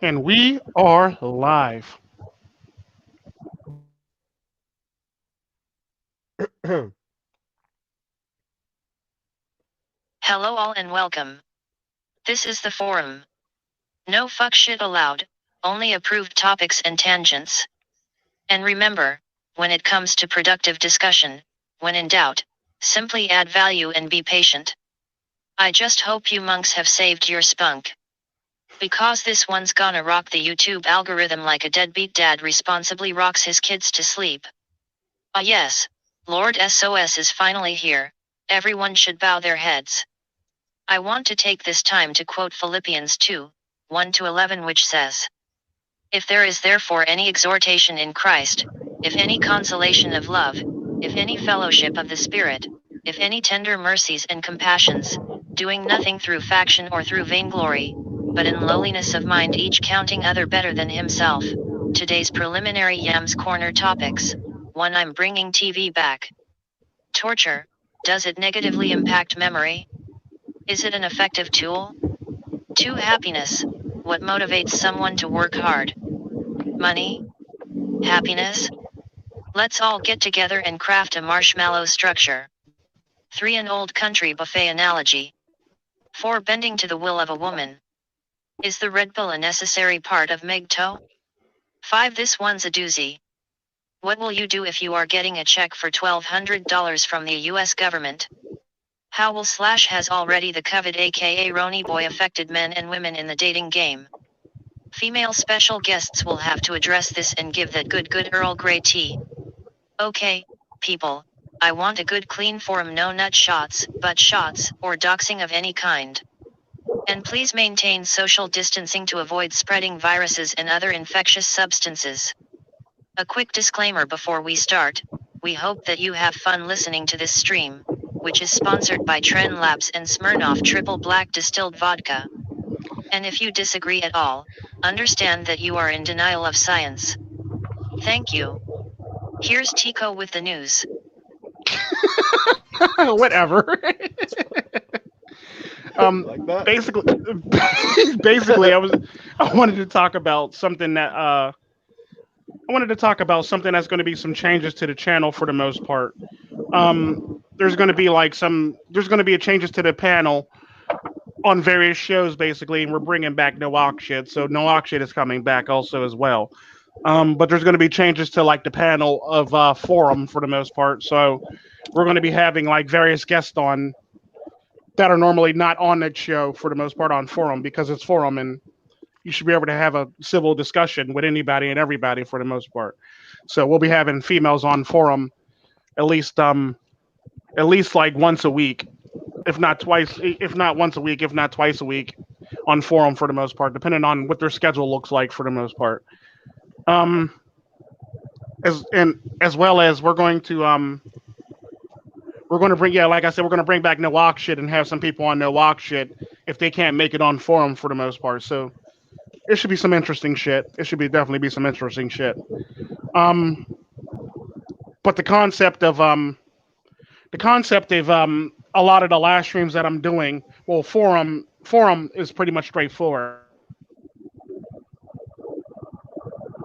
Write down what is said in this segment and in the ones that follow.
And we are live. Hello all and welcome. This is the forum. No fuck shit allowed, only approved topics and tangents. And remember, when it comes to productive discussion, when in doubt, simply add value and be patient. I just hope you monks have saved your spunk. Because this one's gonna rock the YouTube algorithm like a deadbeat dad responsibly rocks his kids to sleep. Ah yes, Lord SOS is finally here. Everyone should bow their heads. I want to take this time to quote Philippians 2, 1-11, which says, "If there is therefore any exhortation in Christ, if any consolation of love, if any fellowship of the Spirit, if any tender mercies and compassions, doing nothing through faction or through vainglory, but in lowliness of mind each counting other better than himself." Today's preliminary Yams Corner topics. 1. I'm bringing TV back. Torture. Does it negatively impact memory? Is it an effective tool? 2. Happiness. What motivates someone to work hard? Money? Happiness? Let's all get together and craft a marshmallow structure. 3. An old country buffet analogy. 4. Bending to the will of a woman. Is the red pill a necessary part of MiGTOW? 5. This one's a doozy. What will you do if you are getting a check for $1,200 from the US government? How will / has already the COVID aka Roni boy affected men and women in the dating game? Female special guests will have to address this and give that good Earl Grey tea. Okay, people. I want a good clean forum, no nut shots, butt shots, or doxing of any kind. And please maintain social distancing to avoid spreading viruses and other infectious substances. A quick disclaimer before we start: we hope that you have fun listening to this stream, which is sponsored by Tren Labs and Smirnoff Triple Black Distilled Vodka. And if you disagree at all, understand that you are in denial of science. Thank you. Here's Tico with the news. Whatever. Like that? Basically, basically, I wanted to talk about something that I wanted to talk about something that's going to be some changes to the channel for the most part. There's going to be there's going to be changes to the panel on various shows basically, and we're bringing back No Shit, so No Shit is coming back also as well. But there's going to be changes to like the panel of forum for the most part. So we're going to be having like various guests on that are normally not on that show for the most part on forum because it's forum and you should be able to have a civil discussion with anybody and everybody for the most part. So we'll be having females on forum at least at least like once a week, if not twice, if not once a week, if not twice a week on forum for the most part, depending on what their schedule looks like for the most part. Um, as well as we're going to bring, yeah, like I said, we're going to bring back no walk shit and have some people on no walk shit if they can't make it on forum for the most part. So it should be some interesting shit. It should be definitely be some interesting shit. Um, but the concept of a lot of the live streams that I'm doing, well, forum is pretty much straightforward.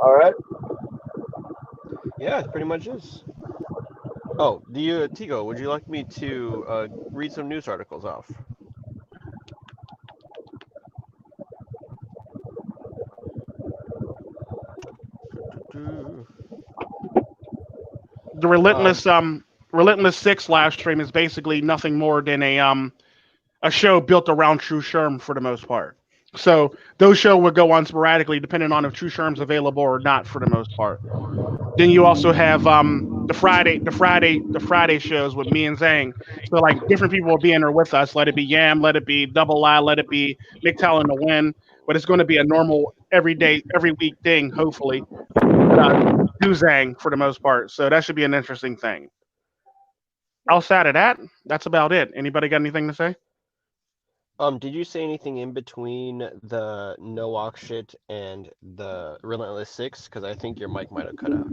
All right. Yeah, it pretty much is. Oh, do you, Tico? Would you like me to read some news articles off? The Um, relentless six live stream is basically nothing more than a show built around True Sherm for the most part. So those shows would go on sporadically depending on if True Sherm's available or not for the most part. Then you also have the Friday shows with me and Zang. So like different people will be in there with us. Let it be Yam, let it be Double I, let it be MiGTOW in the Win. But it's going to be a normal every day, every week thing, hopefully. But do Zang for the most part. So that should be an interesting thing. Outside of that, that's about it. Anybody got anything to say? did you say anything in between the no walk shit and the relentless six? Because I think your mic might have cut out.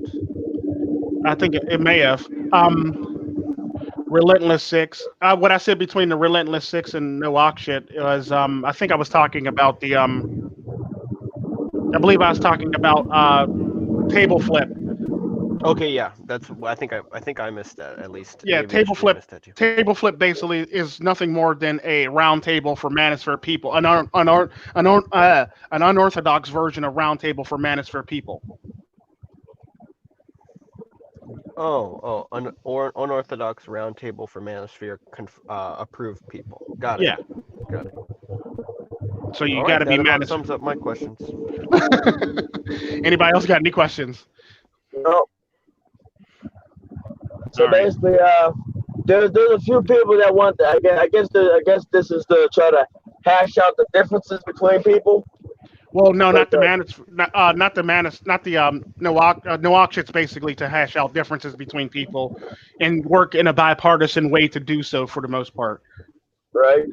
I think it may have. Relentless Six. What I said between the Relentless Six and No Shit was I think I was talking about I believe I was talking about table flip. Okay, yeah, that's. I think I missed that at least. Yeah, Maybe table Ashley flip. missed that too. Table flip basically is nothing more than a round table for Manosphere people, an unorthodox version of round table for Manosphere people. Or unorthodox roundtable for Manosphere approved people. Got it. Yeah, Got it. so you All got right, to be that about Manosphere. sums up my questions. Anybody else got any questions? No. All So right. basically, there's a few people that want. I guess this is to try to hash out the differences between people. Well, no, But not the not the Manis, not the no It's basically to hash out differences between people and work in a bipartisan way to do so for the most part. right,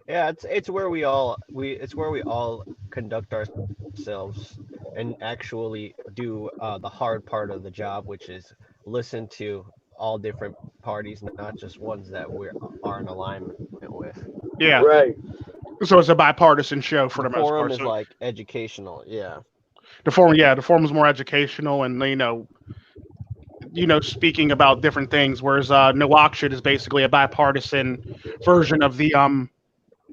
Yeah, it's where we all conduct ourselves and actually do the hard part of the job, which is listen to all different parties, not just ones that we are in alignment with. Yeah, right. so it's a bipartisan show for The the most forum part. is So like educational. Yeah. the forum is more educational and speaking about different things, whereas no is basically a bipartisan version of the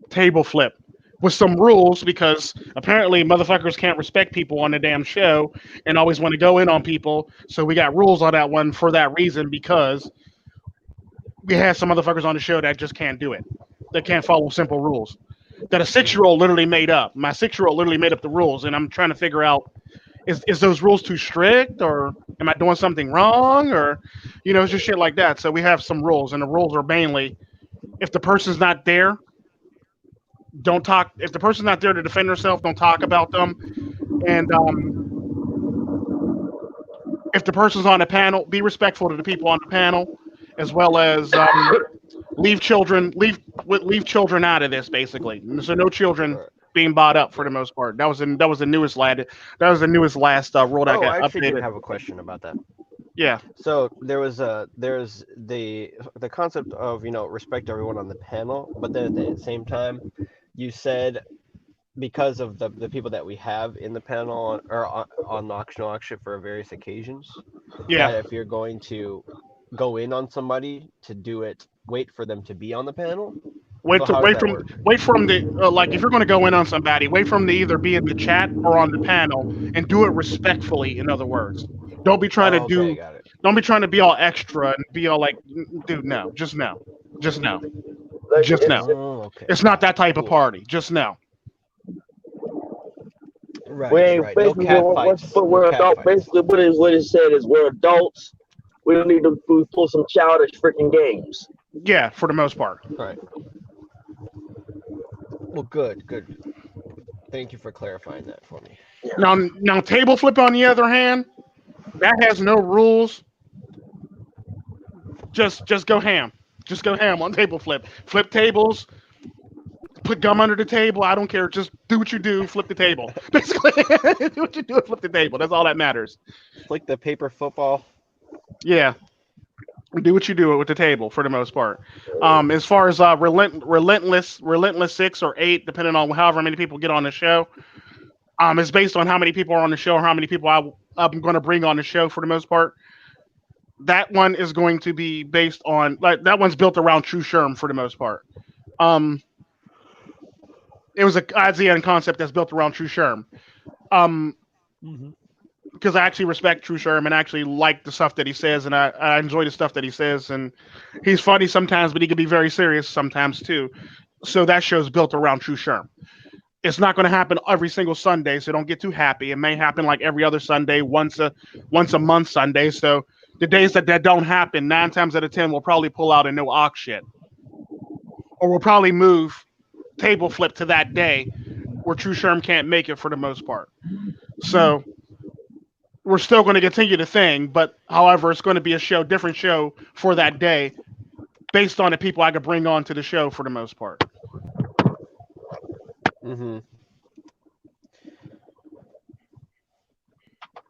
table flip with some rules because apparently motherfuckers can't respect people on the damn show and always want to go in on people. So we got rules on that one for that reason because we had some motherfuckers on the show that just can't do it. They can't follow simple rules that a Hmm. 6-year-old literally made up. My 6-year-old literally made up the rules, and I'm trying to figure out is those rules too strict or am I doing something wrong or it's just shit like that. So we have some rules, and the rules are mainly if the person's not there, don't talk. If the person's not there to defend herself, don't talk about them. And if the person's on the panel, be respectful to the people on the panel, as well as leave children out of this basically. So no children Right. being bought up for the Right. most part. That was the newest last rule that Oh, got I actually do updated. have a question about that. Yeah, So there's the concept of respect everyone on the panel, but then at the same time, you said because of the people that we have in the panel or on the auction for various occasions, yeah. that if you're going to go in on somebody to do it, wait for them to be on the panel. So how does that work? Wait for them to like if you're going to go in on somebody, wait for them to either be in the chat or on the panel and do it respectfully. In other words, don't be trying to Oh, okay, do, got it. don't be trying to be all extra and be all like, dude, no, just no, just no, Like just no. Oh, okay. It's not that type of Cool. party. Just no. we Right, ain't right. No basically cat once you fights. put No we're cat adult. fights. Basically, what it said is we're adults. We don't need to pull some childish freaking games. Yeah, for the most part. Right. Well, good, good. Thank you for clarifying that for me. Now table flip on the other hand, that has no rules. Just go ham. Just go ham on table flip. Flip tables. Put gum under the table. I don't care. Just do what you do. Flip the table. Basically, do what you do. Flip the table. That's all that matters. Flick the paper football. Yeah, do what you do with the table for the most part. As far as relentless 6 or 8, depending on however many people get on the show. It's based on how many people are on the show or how many people I'm going to bring on the show for the most part. That one is going to be based on like that one's built around True Sherm for the most part. Um, it was a IGN concept that's built around True Sherm. Mm-hmm. Because I actually respect True Sherm and actually like the stuff that he says, and I enjoy the stuff that he says, and he's funny sometimes, but he can be very serious sometimes too. So that show's built around True Sherm. It's not going to happen every single Sunday, so don't get too happy. It may happen like every other Sunday, once a month Sunday. So the days that don't happen, 9 times out of 10, we'll probably pull out a no ox shit, or we'll probably move table flip to that day where True Sherm can't make it for the most part. So we're still going to continue the thing, but however, it's going to be a different show for that day, based on the people I could bring on to the show for the most part. Mm-hmm.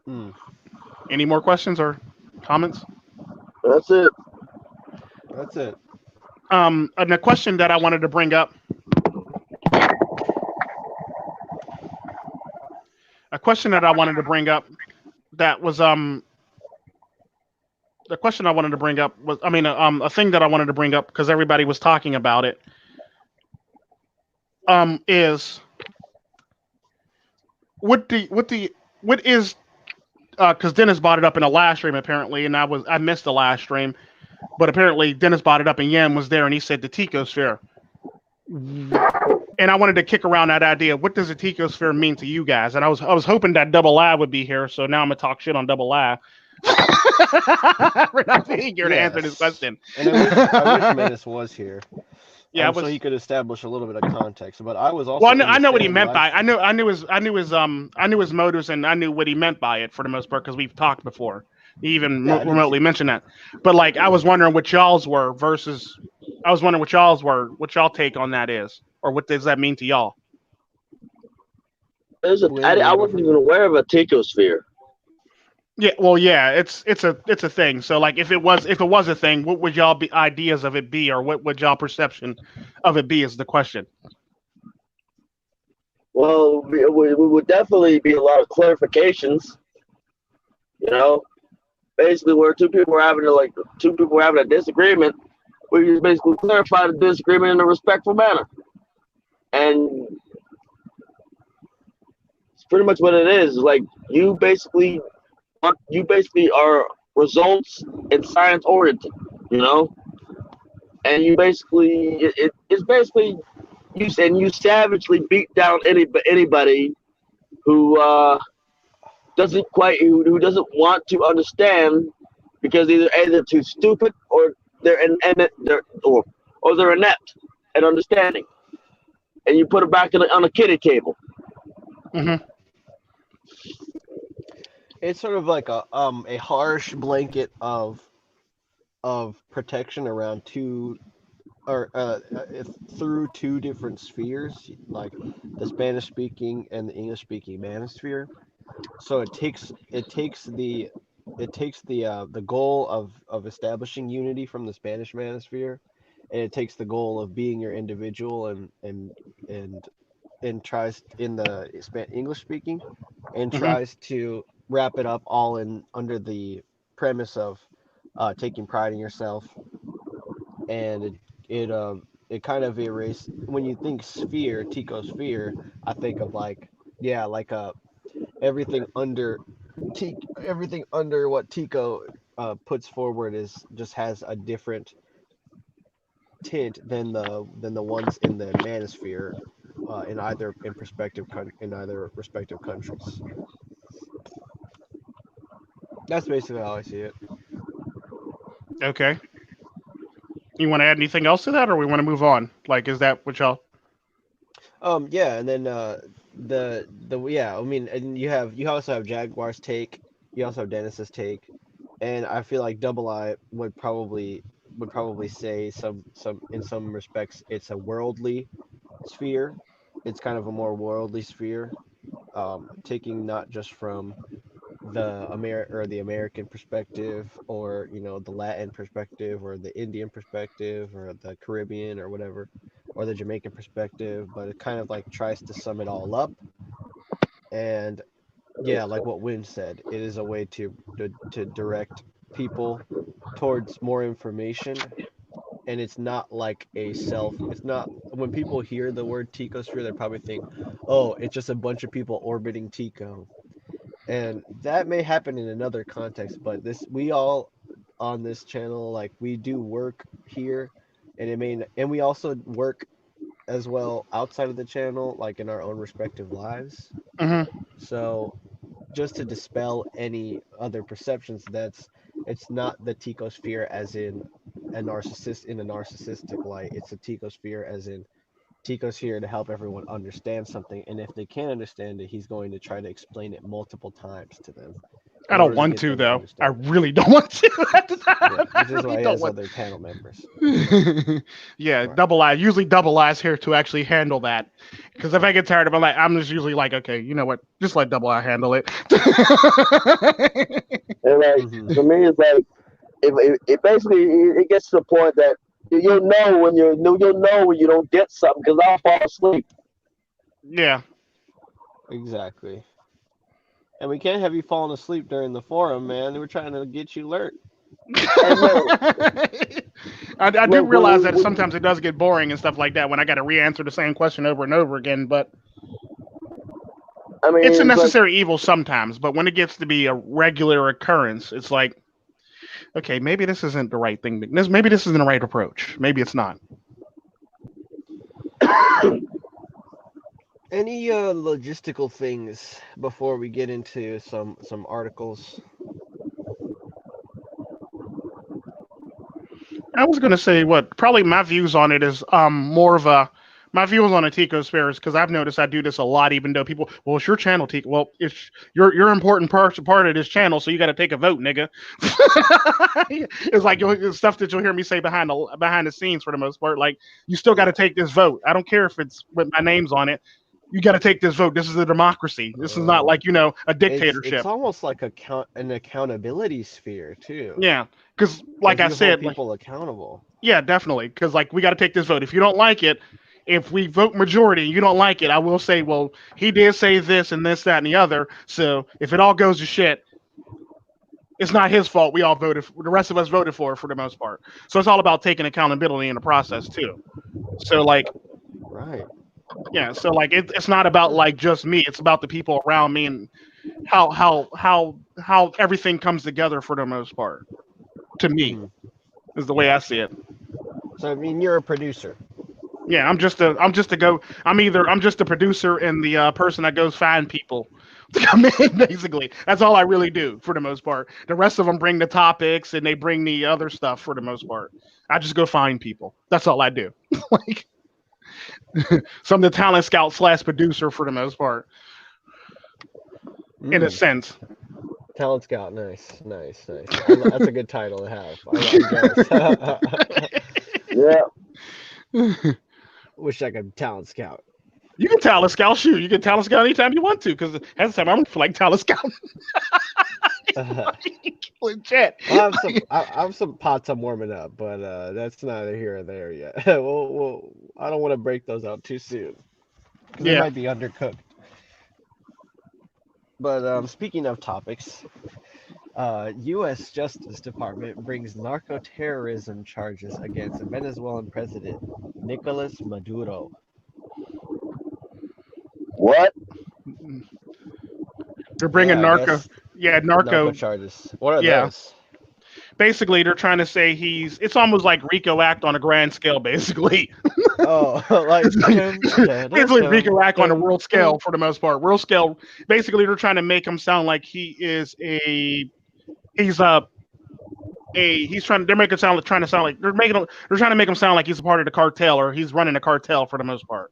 Mm. Any more questions or comments? That's it. That's it. And a question that I wanted to bring up A question that I wanted to bring up that was the question I wanted to bring up was a thing that I wanted to bring up because everybody was talking about it is what is because Dennis brought it up in the last stream apparently, and I missed the last stream, but apparently Dennis brought it up and Yan was there and he said the Ticosphere, and I wanted to kick around that idea. What does the Ticosphere mean to you guys? And I was hoping that Double I would be here, so now I'm gonna talk shit on Double I. We're not being here to answer this question. And I wish Menace was here. Yeah, so he could establish a little bit of context. But I was also. Well, I know what he meant by it. I knew his motives, and I knew what he meant by it for the most part because we've talked before. He even remotely mentioned that. But like, I was wondering what y'all's were versus. I was wondering what y'all take on that is, or what does that mean to y'all? I wasn't even aware of a Ticosphere. Yeah, well, yeah, it's a thing. So like, if it was a thing, what would y'all be ideas of it be, or what would y'all perception of it be? Is the question. Well, we would definitely be a lot of clarifications. You know, basically, where two people were having a disagreement, we just basically clarify the disagreement in a respectful manner, and it's pretty much what it is. Like you basically are results and science oriented, you know, and you basically it's basically you savagely beat down anybody who doesn't want to understand because either too stupid or they're they're inept at understanding, and you put it back on a kiddie table. Mm-hmm. It's sort of like a harsh blanket of protection around through two different spheres, like the Spanish speaking and the English speaking manosphere. So it takes the goal of establishing unity from the Spanish manosphere, and it takes the goal of being your individual and tries in the English speaking and tries to wrap it up all in under the premise of taking pride in yourself, and it kind of erase when you think sphere, Ticosphere, I think of like everything under everything under what Tico puts forward is just has a different tint than the ones in the manosphere in either respective countries. That's basically how I see it. Okay. You want to add anything else to that, or we want to move on? Like, is that what y'all? Yeah, and then I mean, and you also have Jaguar's take, you also have Dennis's take, and I feel like Double I would probably say some in some respects it's a worldly sphere. It's kind of a more worldly sphere, taking not just from the American perspective, or the Latin perspective, or the Indian perspective, or the Caribbean, or whatever, or the Jamaican perspective, but it kind of like tries to sum it all up. And yeah, like what Win said, it is a way to direct people towards more information. And it's not like it's not, when people hear the word Ticosphere, they probably think, oh, it's just a bunch of people orbiting Tico. And that may happen in another context, but we all on this channel, like, we do work here, and we also work as well outside of the channel, like in our own respective lives. Mm-hmm. So just to dispel any other perceptions, it's not the Ticosphere as in a narcissistic light. It's a Ticosphere as in Tico's here to help everyone understand something, and if they can't understand it, he's going to try to explain it multiple times to them. I don't want to, though. I really don't want to at the time. Yeah, which is why he has other panel members. Yeah, right. Usually Double I's here to actually handle that. Because if I get tired of it, I'm just usually like, okay, you know what? Just let Double I handle it. And like, for me, it's like, it basically it gets to the point that you'll know when you don't get something because I'll fall asleep. Yeah. Exactly. And we can't have you falling asleep during the forum, man. We're trying to get you alert. Hey, man, I do look, realize that sometimes it does get boring and stuff like that when I got to re-answer the same question over and over again. But I mean, it's a it's like, necessary evil sometimes. But when it gets to be a regular occurrence, it's like, okay, maybe this isn't the right thing. Maybe this isn't the right approach. Maybe it's not. Any logistical things before we get into some articles? I was gonna say what probably my views on it is more of a my views on a Ticosphere is because I've noticed I do this a lot, even though people, well, it's your channel, Tico. Well, it's your important part of this channel, so you got to take a vote, nigga. It's like it's stuff that you'll hear me say behind the scenes for the most part. Like you still got to take this vote. I don't care if it's with my name's on it. You got to take this vote. This is a democracy. This is not like a It's dictatorship. almost like an accountability sphere too. Yeah, because like I you hold said, people accountable. yeah, definitely. Because like we got to take this vote. If you don't like it, if we vote majority and you don't like it, I will say, well, he did say this and this, that, and the other. So if it all goes to shit, it's not his fault. We all voted. The rest of us voted for the most part. So it's all about taking accountability in the process too. So like, Right. yeah. So like, it's not about like just me. It's about the people around me and how everything comes together for the most part. To me, is the way I see it. So I mean, you're a producer. Yeah, I'm just a producer and the person that goes find people to come in. Basically, that's all I really do for the most part. The rest of them bring the topics and they bring the other stuff for the most part. I just go find people. That's all I do. Like, so I'm the talent scout slash producer for the most part, in a sense. Talent scout, nice. That's a good title to have. I yeah. Wish I could talent scout. You can talent scout, shoot. You can talent scout anytime you want to, because at the time I'm like talent scout. Legit. I have some pots I'm warming up, but that's neither here or there yet. Well, I don't want to break those out too soon. They might be undercooked. But speaking of topics, U.S. Justice Department brings narco-terrorism charges against Venezuelan President Nicolas Maduro. What? They're bringing narco charges. What are those? Basically, they're trying to say it's almost like RICO Act on a grand scale, basically. Oh, like basically RICO Act on a world scale for the most part. World scale. Basically, they're trying to make him sound like he's trying to make it sound trying to make him sound like he's a part of the cartel or he's running a cartel for the most part.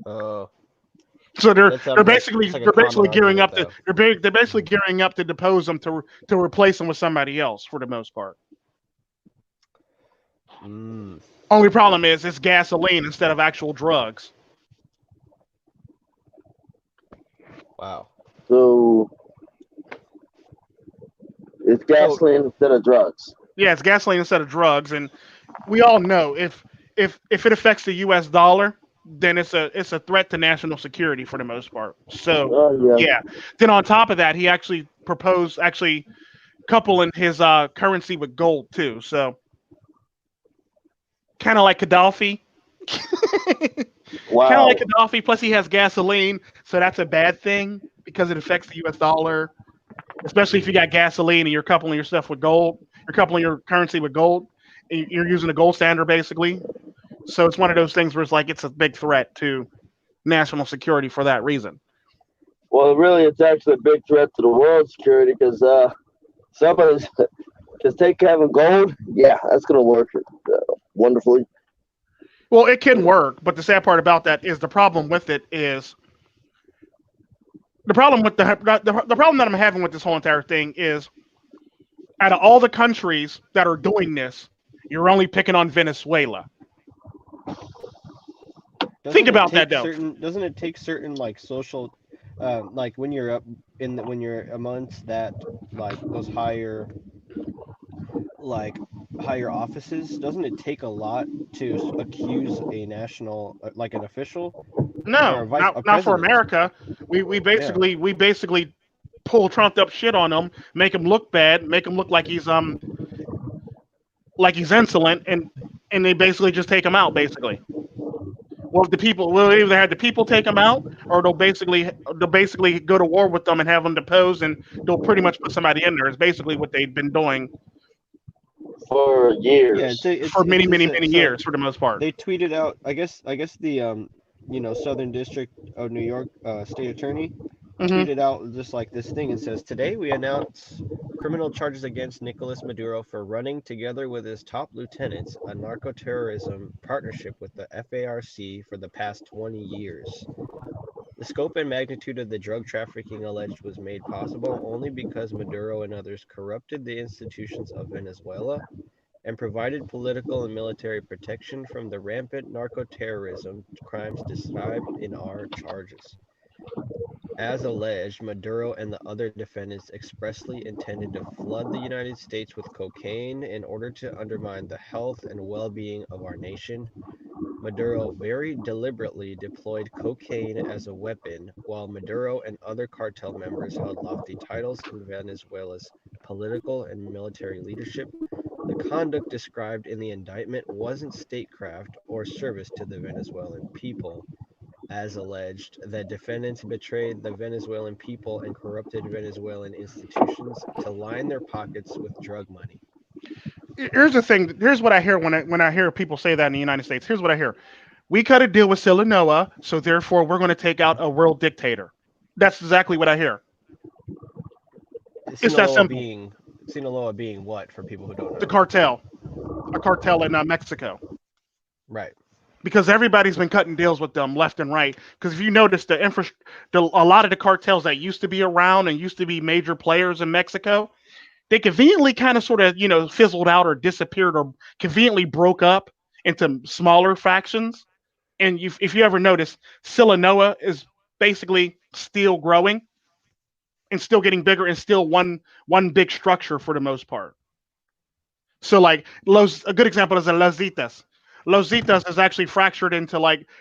Oh. So they're basically gearing up to depose him to replace him with somebody else for the most part. Only problem is it's gasoline instead of actual drugs. Wow. So it's gasoline instead of drugs. Yeah, it's gasoline instead of drugs, and we all know if it affects the U.S. dollar, then it's a threat to national security for the most part. So yeah. Then on top of that, he actually proposed coupling his currency with gold too. So kind of like Gaddafi. Wow. Kind of like Gaddafi. Plus he has gasoline, so that's a bad thing because it affects the U.S. dollar. Especially if you got gasoline and you're coupling your stuff with gold, you're coupling your currency with gold. You're using a gold standard basically. So it's one of those things where it's like it's a big threat to national security for that reason. Well, really, it's actually a big threat to the world security because somebody's just having gold. Yeah, that's gonna work wonderfully. Well, it can work, but the sad part about that is the problem with it is the problem that I'm having with this whole entire thing is out of all the countries that are doing this, you're only picking on Venezuela. Think about that, though. Doesn't it take certain like social, like when you're when you're amongst that like those higher offices? Doesn't it take a lot to accuse a national like an official? No, not for America. We basically pull trumped up shit on him, make him look bad, make him look like he's insolent, and they basically just take him out basically. Well, if the people will either have the people take him out, or they'll basically go to war with them and have them deposed, and they'll pretty much put somebody in there. It's basically what they've been doing for Yeah, years. for many, it's many, a, many so years for the most part. they tweeted out. I guess the Southern District of New York state attorney Hmm. tweeted out just like this thing and says, "Today we announce criminal charges against Nicolas Maduro for running, together with his top lieutenants, a narco-terrorism partnership with the FARC for the past 20 years. The scope and magnitude of the drug trafficking alleged was made possible only because Maduro and others corrupted the institutions of Venezuela and provided political and military protection from the rampant narco-terrorism crimes described in our charges. As alleged, Maduro and the other defendants expressly intended to flood the United States with cocaine in order to undermine the health and well-being of our nation. Maduro very deliberately deployed cocaine as a weapon, while Maduro and other cartel members held lofty titles in Venezuela's political and military leadership. The conduct described in the indictment wasn't statecraft or service to the Venezuelan people. As alleged, the defendants betrayed the Venezuelan people and corrupted Venezuelan institutions to line their pockets with drug money." Here's the thing. Here's what I hear when I hear people say that in the United States. Here's what I hear: we cut a deal with Silanoa, so therefore we're going to take out a world dictator. That's exactly what I hear. It's that Sinaloa simple. being Sinaloa being what for people who don't The know? cartel, a cartel in Mexico, Right. because everybody's been cutting deals with them left and right. Because if you notice, a lot of the cartels that used to be around and used to be major players in Mexico, they conveniently kind of sort of fizzled out or disappeared or conveniently broke up into smaller factions. And if you ever notice, Silanoa is basically still growing and still getting bigger and still one big structure for the most part. So like a good example is the Los Zetas. Los Zetas is actually fractured into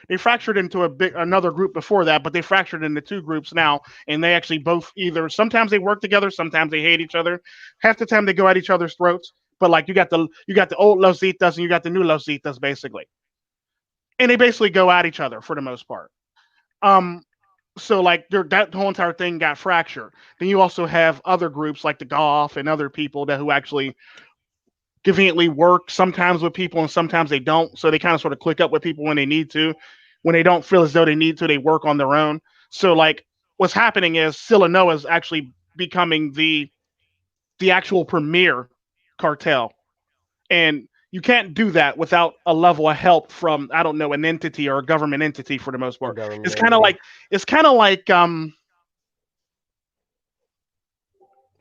they fractured into another group before that, but they fractured into two groups now, and they actually both either sometimes they work together, sometimes they hate each other. Half the time they go at each other's throats. But like you got the old Los Zetas and you got the new Los Zetas basically, and they basically go at each other for the most part. Um, so like that whole entire thing got fractured. Then you also have other groups like the Golf and other people that who actually conveniently work sometimes with people and sometimes they don't. So they kind of sort of click up with people when they need to. When they don't feel as though they need to, they work on their own. So like what's happening is Silanoa is actually becoming the actual premier cartel. And you can't do that without a level of help from I don't know an entity or a government entity for the most A part. government It's kind of entity. like it's kind of like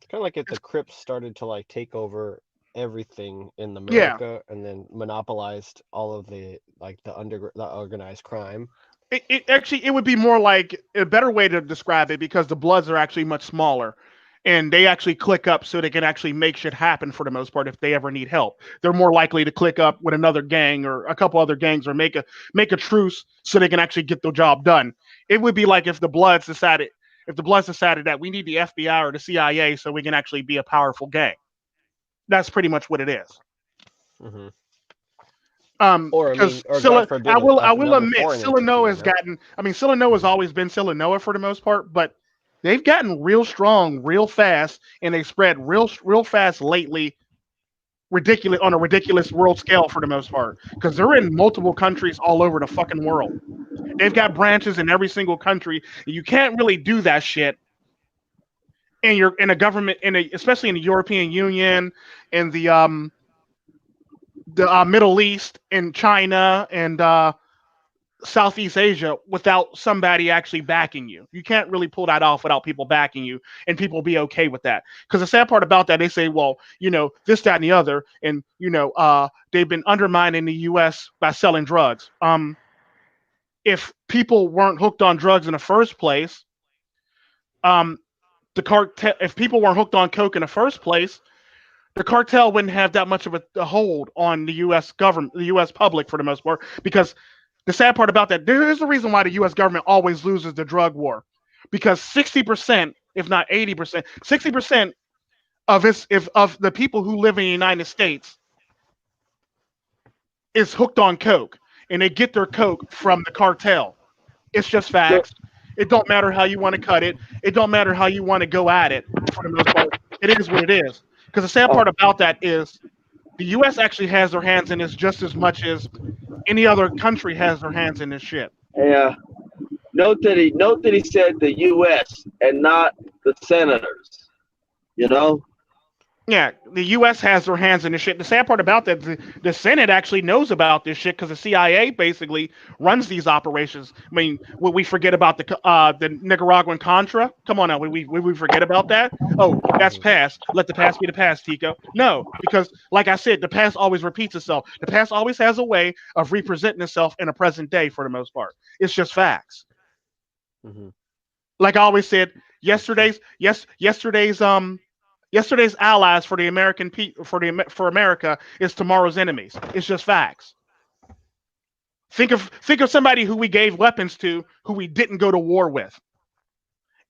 It's kind of like if the Crips started to like take over everything in yeah. America and then monopolized all of the organized crime. It actually it would be more like a better way to describe it because the Bloods are actually much smaller and they actually click up so they can actually make shit happen for the most part if they ever need help. They're more likely to click up with another gang or a couple other gangs or make a truce so they can actually get the job done. It would be like if the Bloods decided that we need the FBI or the CIA so we can actually be a powerful gang. That's pretty much what it is. Hmm. Or I Because mean, or God I forbid, will another admit, foreign entity. Silanoa has gotten. I mean, Silanoa has always been Silanoa for the most part, but they've gotten real strong, real fast, and they spread real fast lately. Ridiculous on a ridiculous world scale for the most part, because they're in multiple countries all over the fucking world. They've got branches in every single country. You can't really do that shit in your in a government especially in the European Union, in the Middle East, in China, and Southeast Asia without somebody actually backing you. You can't really pull that off without people backing you and people be okay with that. Because the sad part about that, they say, well, this, that, and the other, and they've been undermining the U.S. by selling drugs. If people weren't hooked on drugs in the first place, um, if people weren't hooked on coke in the first place, the cartel wouldn't have that much of a hold on the U.S. government, the U.S. public for the most part, because the sad part about that, there is a reason why the U.S. government always loses the drug war, because 60%, if not 80%, 60% of the people who live in the United States is hooked on coke, and they get their coke from the cartel. It's just No, facts. It don't matter how you want to cut it. It don't matter how you want to go at it. For the most part, it is what it is. Because the sad oh, part about that is the U.S. actually has their hands in this just as much as any other country has their hands in this shit. yeah. Note that he said the U.S. and not the senators. You know. Yeah, the U.S. has their hands in this shit. The sad part about that, the Senate actually knows about this shit because the CIA basically runs these operations. I mean, would we forget about the Nicaraguan Contra? Come on now, would we forget about that? Oh, that's past. Let the past be the past, Tico. No, because like I said, the past always repeats itself. The past always has a way of representing itself in a present day for the most part. It's just facts. Hmm. Like I always said, yesterday's allies for the for America is tomorrow's enemies. It's just facts. Think of somebody who we gave weapons to who we didn't go to war with.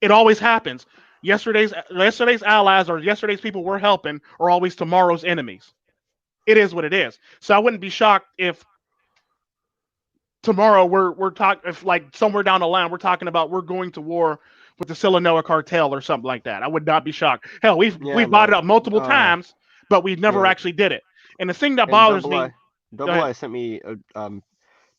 It always happens. Yesterday's allies or yesterday's people we're helping are always tomorrow's enemies. It is what it is. So I wouldn't be shocked if tomorrow we're talking if like somewhere down the line we're talking about we're going to war with the Sinaloa cartel or something like that. I would not be shocked. Hell, Yeah, we've brought it man. up multiple times, but we've never Yeah, actually did it. And the thing that and bothers me, go Double ahead. I sent me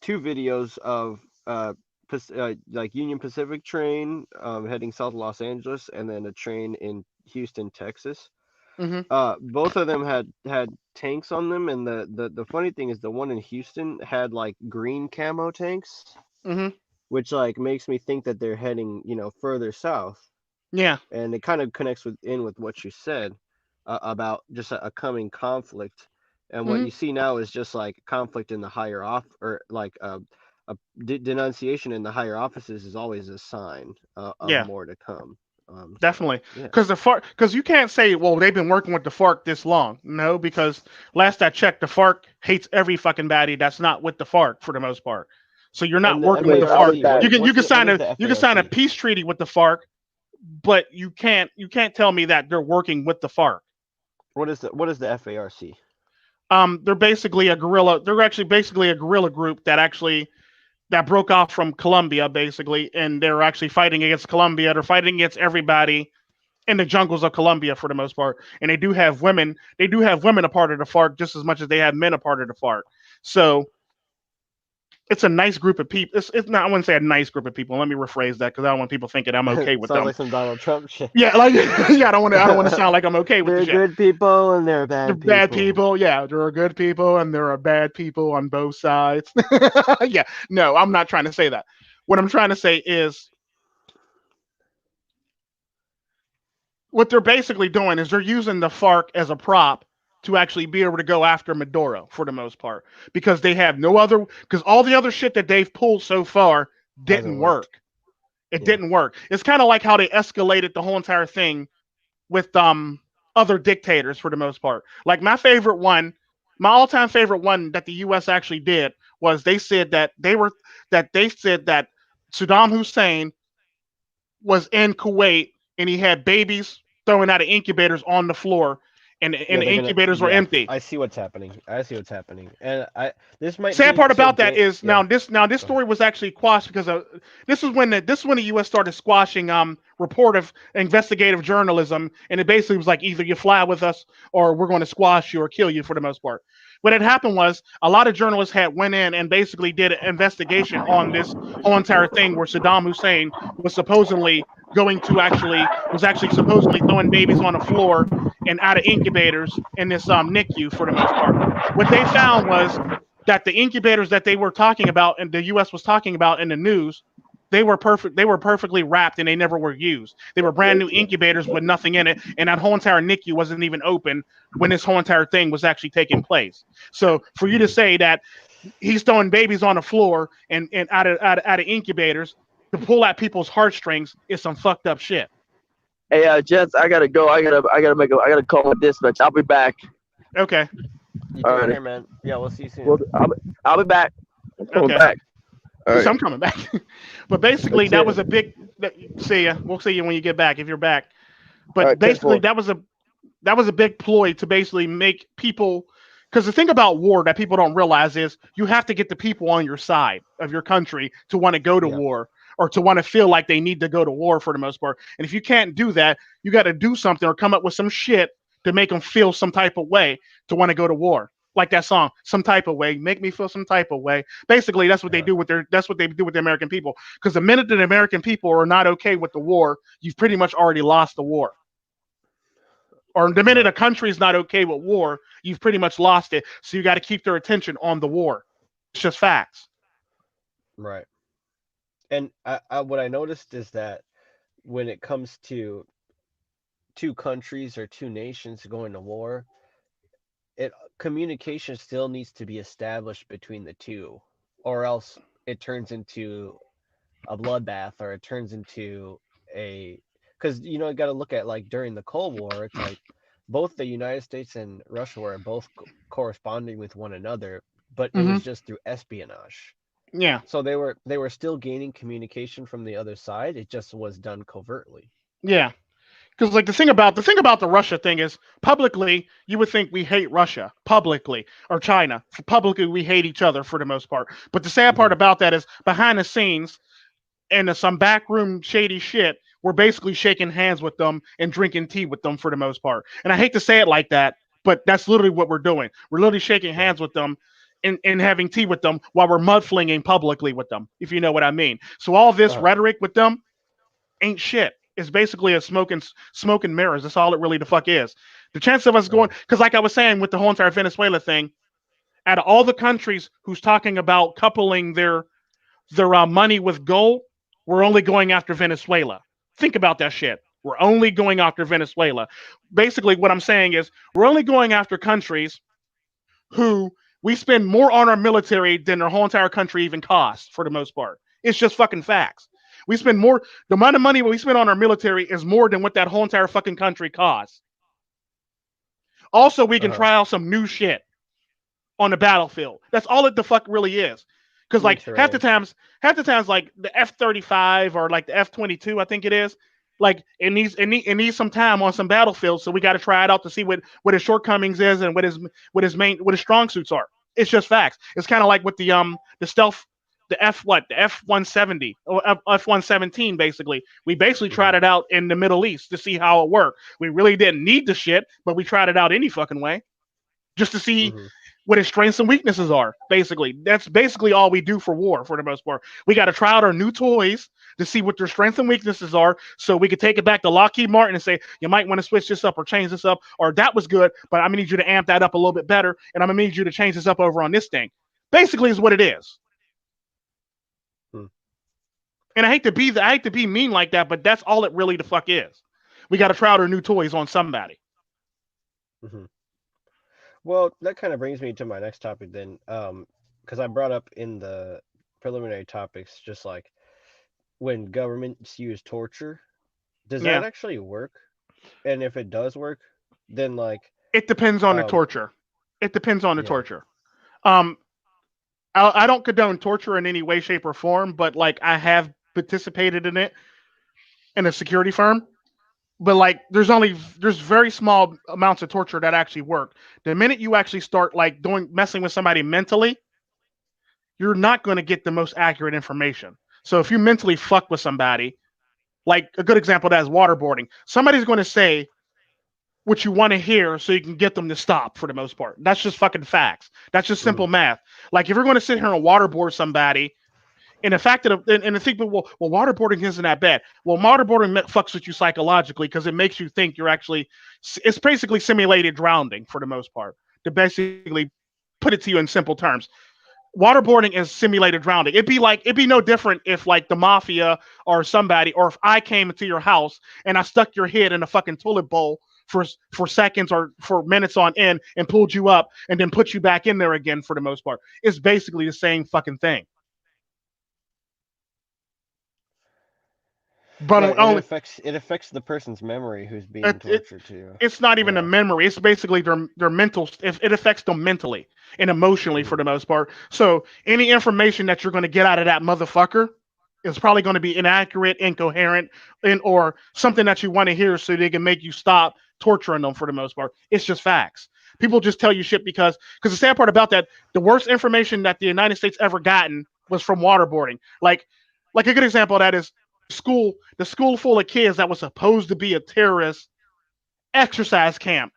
two videos of like Union Pacific train heading south of Los Angeles, and then a train in Houston, Texas. Hmm. Both of them had tanks on them, and the funny thing is the one in Houston had like green camo tanks, Hmm. which like makes me think that they're heading further south, Yeah. and it kind of connects with what you said about just a coming conflict, and what Hmm. you see now is just like conflict in the higher off or like denunciation in the higher offices is always a sign of Yeah. more to come. Definitely, Yeah. because you can't say, well, they've been working with the FARC this long. No, because last I checked, the FARC hates every fucking baddie that's not with the FARC for the most part. So you're not And the working with Wait, the how FARC. is FARC, that? what is the You can sign a FARC? peace treaty with the FARC, but you can't tell me that they're working with the FARC. What is the FARC? They're basically a guerrilla. They're actually basically a guerrilla group that broke off from Colombia basically, and they're actually fighting against Colombia. They're fighting against everybody in the jungles of Colombia for the most part. And they do have women. They do have women a part of the FARC just as much as they have men a part of the FARC. So it's a nice group of people. It's not. I wouldn't say a nice group of people. Let me rephrase that because I don't want people thinking I'm okay with Sounds them. like some Donald Trump shit. Yeah, like yeah, I don't want to. I don't want to sound like I'm okay with the They're shit. good people and they're They're bad bad people. people. Yeah, there are good people and there are bad people on both sides. Yeah, no, I'm not trying to say that. What I'm trying to say is what they're basically doing is they're using the FARC as a prop to actually be able to go after Maduro for the most part because they have no other because all the other shit that they've pulled so far Hasn't didn't worked. work. It Yeah. didn't work. It's kind of like how they escalated the whole entire thing with other dictators for the most part. Like my all-time favorite one that the US actually did was they said that Saddam Hussein was in Kuwait and he had babies throwing out of incubators on the floor and Yeah, the they're gonna. incubators were Yeah, empty. I see what's happening. I see what's happening, and this might Sad be part so. about that is Yeah. this Go ahead. story was actually quashed because of this is when the U.S. started squashing reportive investigative journalism, and it basically was like either you fly with us or we're going to squash you or kill you for the most part. What had happened was a lot of journalists had went in and basically did an investigation on this whole entire thing where Saddam Hussein was actually supposedly throwing babies on the floor and out of incubators in this NICU for the most part. What they found was that the incubators that they were talking about and the US was talking about in the news, they were perfectly wrapped and they never were used. They were brand new incubators with nothing in it, and that whole entire NICU wasn't even open when this whole entire thing was actually taking place. So for you to Mhm. say that he's throwing babies on the floor and out of incubators to pull at people's heartstrings is some fucked up shit. Hey, Jets, I gotta go. I gotta call my dispatch. I'll be back. Okay. You All take right. care, man. Yeah, we'll see you soon. Well, I'll be back. I'm coming Okay. back. All So right. I'm coming back. But basically, That's that it. was a big. See ya. We'll see you when you get back if you're back. All But right, 10 basically, 4. that was a big ploy to basically make people. Because the thing about war that people don't realize is you have to get the people on your side of your country to want to go to Yeah. war or to want to feel like they need to go to war for the most part. And if you can't do that, you got to do something or come up with some shit to make them feel some type of way to want to go to war. Like that song, some type of way, make me feel some type of way. Basically, that's what they do with the American people. Because the minute that the American people are not okay with the war, you've pretty much already lost the war. Or the minute a Right. country is not okay with war, you've pretty much lost it. So you got to keep their attention on the war. It's just facts. Right. And what I noticed is that when it comes to two countries or two nations going to war, it communication still needs to be established between the two, or else it turns into a bloodbath, or it turns into a, because you know you got to look at, like, during the Cold War, it's like both the United States and Russia were both corresponding with one another, but it Hmm. was just through espionage. Yeah, So they were still gaining communication from the other side. It just was done covertly. yeah. Because like the thing about the Russia thing is publicly you would think we hate Russia publicly or China publicly we hate each other for the most part. But the sad part Hmm. about that is behind the scenes and some backroom shady shit, we're basically shaking hands with them and drinking tea with them for the most part. And I hate to say it like that, but that's literally what we're doing. We're literally shaking Yeah. hands with them and having tea with them while we're mudflinging publicly with them, if you know what I mean. So all this Uh-huh. rhetoric with them ain't shit. It's basically a smoke and mirrors. That's all it really the fuck is. The chance of us going, Uh-huh. because like I was saying with the whole entire Venezuela thing, out of all the countries who's talking about coupling their money with gold, we're only going after Venezuela. Think about that shit. We're only going after Venezuela. Basically, what I'm saying is we're only going after countries who we spend more on our military than their whole entire country even costs for the most part. It's just fucking facts. We spend more, the amount of money we spend on our military is more than what that whole entire fucking country costs. Also, we can Uh-huh. try out some new shit on the battlefield. That's all it the fuck really is. Because New like terrain. half the times, like the F-35 or like the F-22, I think it is. Like it needs some time on some battlefields, so we got to try it out to see what his shortcomings is and what his strong suits are. It's just facts. It's kind of like with the stealth, the F-170 or F-117 basically. We basically tried Hmm. it out in the Middle East to see how it worked. We really didn't need the shit, but we tried it out any fucking way just to see Hmm. what his strengths and weaknesses are. Basically, that's basically all we do for war for the most part. We got to try out our new toys to see what their strengths and weaknesses are, so we could take it back to Lockheed Martin and say, you might want to switch this up or change this up, or that was good, but I'm gonna need you to amp that up a little bit better, and I'm gonna need you to change this up over on this thing. Basically, is what it is. Hmm. And I hate to be mean like that, but that's all it really the fuck is. We got to try out our new toys on somebody. Hmm. Well, that kind of brings me to my next topic then, because I brought up in the preliminary topics, just like when governments use torture, does that Yeah, actually work? And if it does work, then, like, it depends on the um, torture. It depends on the yeah. torture. Um, I don't condone torture in any way, shape, or form, but like I have participated in it in a security firm. But like, there's very small amounts of torture that actually work. The minute you actually start like doing messing with somebody mentally, you're not going to get the most accurate information. So if you mentally fuck with somebody, like a good example of that is waterboarding. Somebody's going to say what you want to hear so you can get them to stop for the most part. That's just fucking facts. That's just Hmm. simple math. Like if you're going to sit here and waterboard somebody, and the fact that and the thing, well, waterboarding isn't that bad. Well, waterboarding fucks with you psychologically because it makes you think you're actually. It's basically simulated drowning for the most part. To basically put it to you in simple terms, waterboarding is simulated drowning. It'd be no different if like the mafia or somebody, or if I came into your house and I stuck your head in a fucking toilet bowl for seconds or for minutes on end and pulled you up and then put you back in there again for the most part. It's basically the same fucking thing. But Right, and it only affects it affects the person's memory who's being it, it tortured too. it's not even a Yeah. memory. It's basically their mental. It affects them mentally and emotionally Hmm. for the most part. So any information that you're going to get out of that motherfucker is probably going to be inaccurate, incoherent, and or something that you want to hear so they can make you stop torturing them for the most part. It's just facts. People just tell you shit because the sad part about that, the worst information that the United States ever gotten was from waterboarding. Like a good example of that is the school full of kids that was supposed to be a terrorist exercise camp.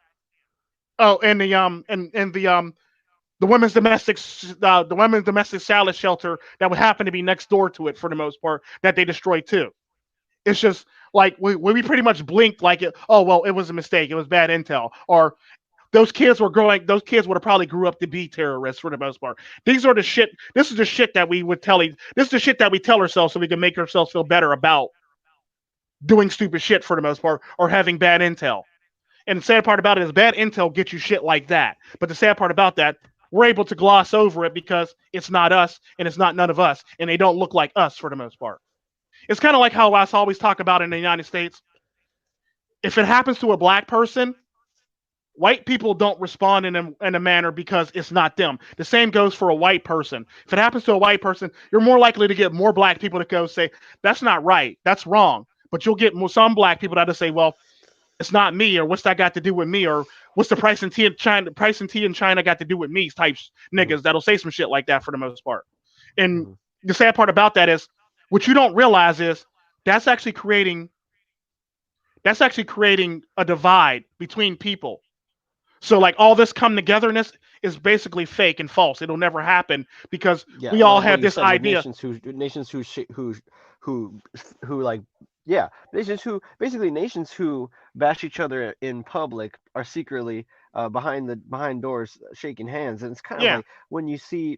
Oh, and the women's domestic salad shelter that would happen to be next door to it for the most part that they destroyed too. It's just like we pretty much blinked like it. Oh well, it was a mistake. It was bad intel. Or those kids were growing. Those kids would have probably grew up to be terrorists for the most part. These are the shit. This is the shit that we would tell. This is the shit that we tell ourselves so we can make ourselves feel better about doing stupid shit for the most part or having bad intel. And the sad part about it is bad intel gets you shit like that. But the sad part about that, we're able to gloss over it because it's not us and it's not none of us and they don't look like us for the most part. It's kind of like how I always talk about in the United States. If it happens to a black person, white people don't respond in a manner because it's not them. The same goes for a white person. If it happens to a white person, you're more likely to get more black people to go say, that's not right, that's wrong. But you'll get some black people that'll say, well, it's not me, or what's that got to do with me, or what's the price in tea in China? Price in tea in China got to do with me? Types niggas that'll say some shit like that for the most part. And the sad part about that is, what you don't realize is that's actually creating a divide between people. So like all this come togetherness is basically fake and false. It'll never happen because we all have this idea. Who like nations who bash each other in public are secretly behind doors shaking hands. And it's kind of like when you see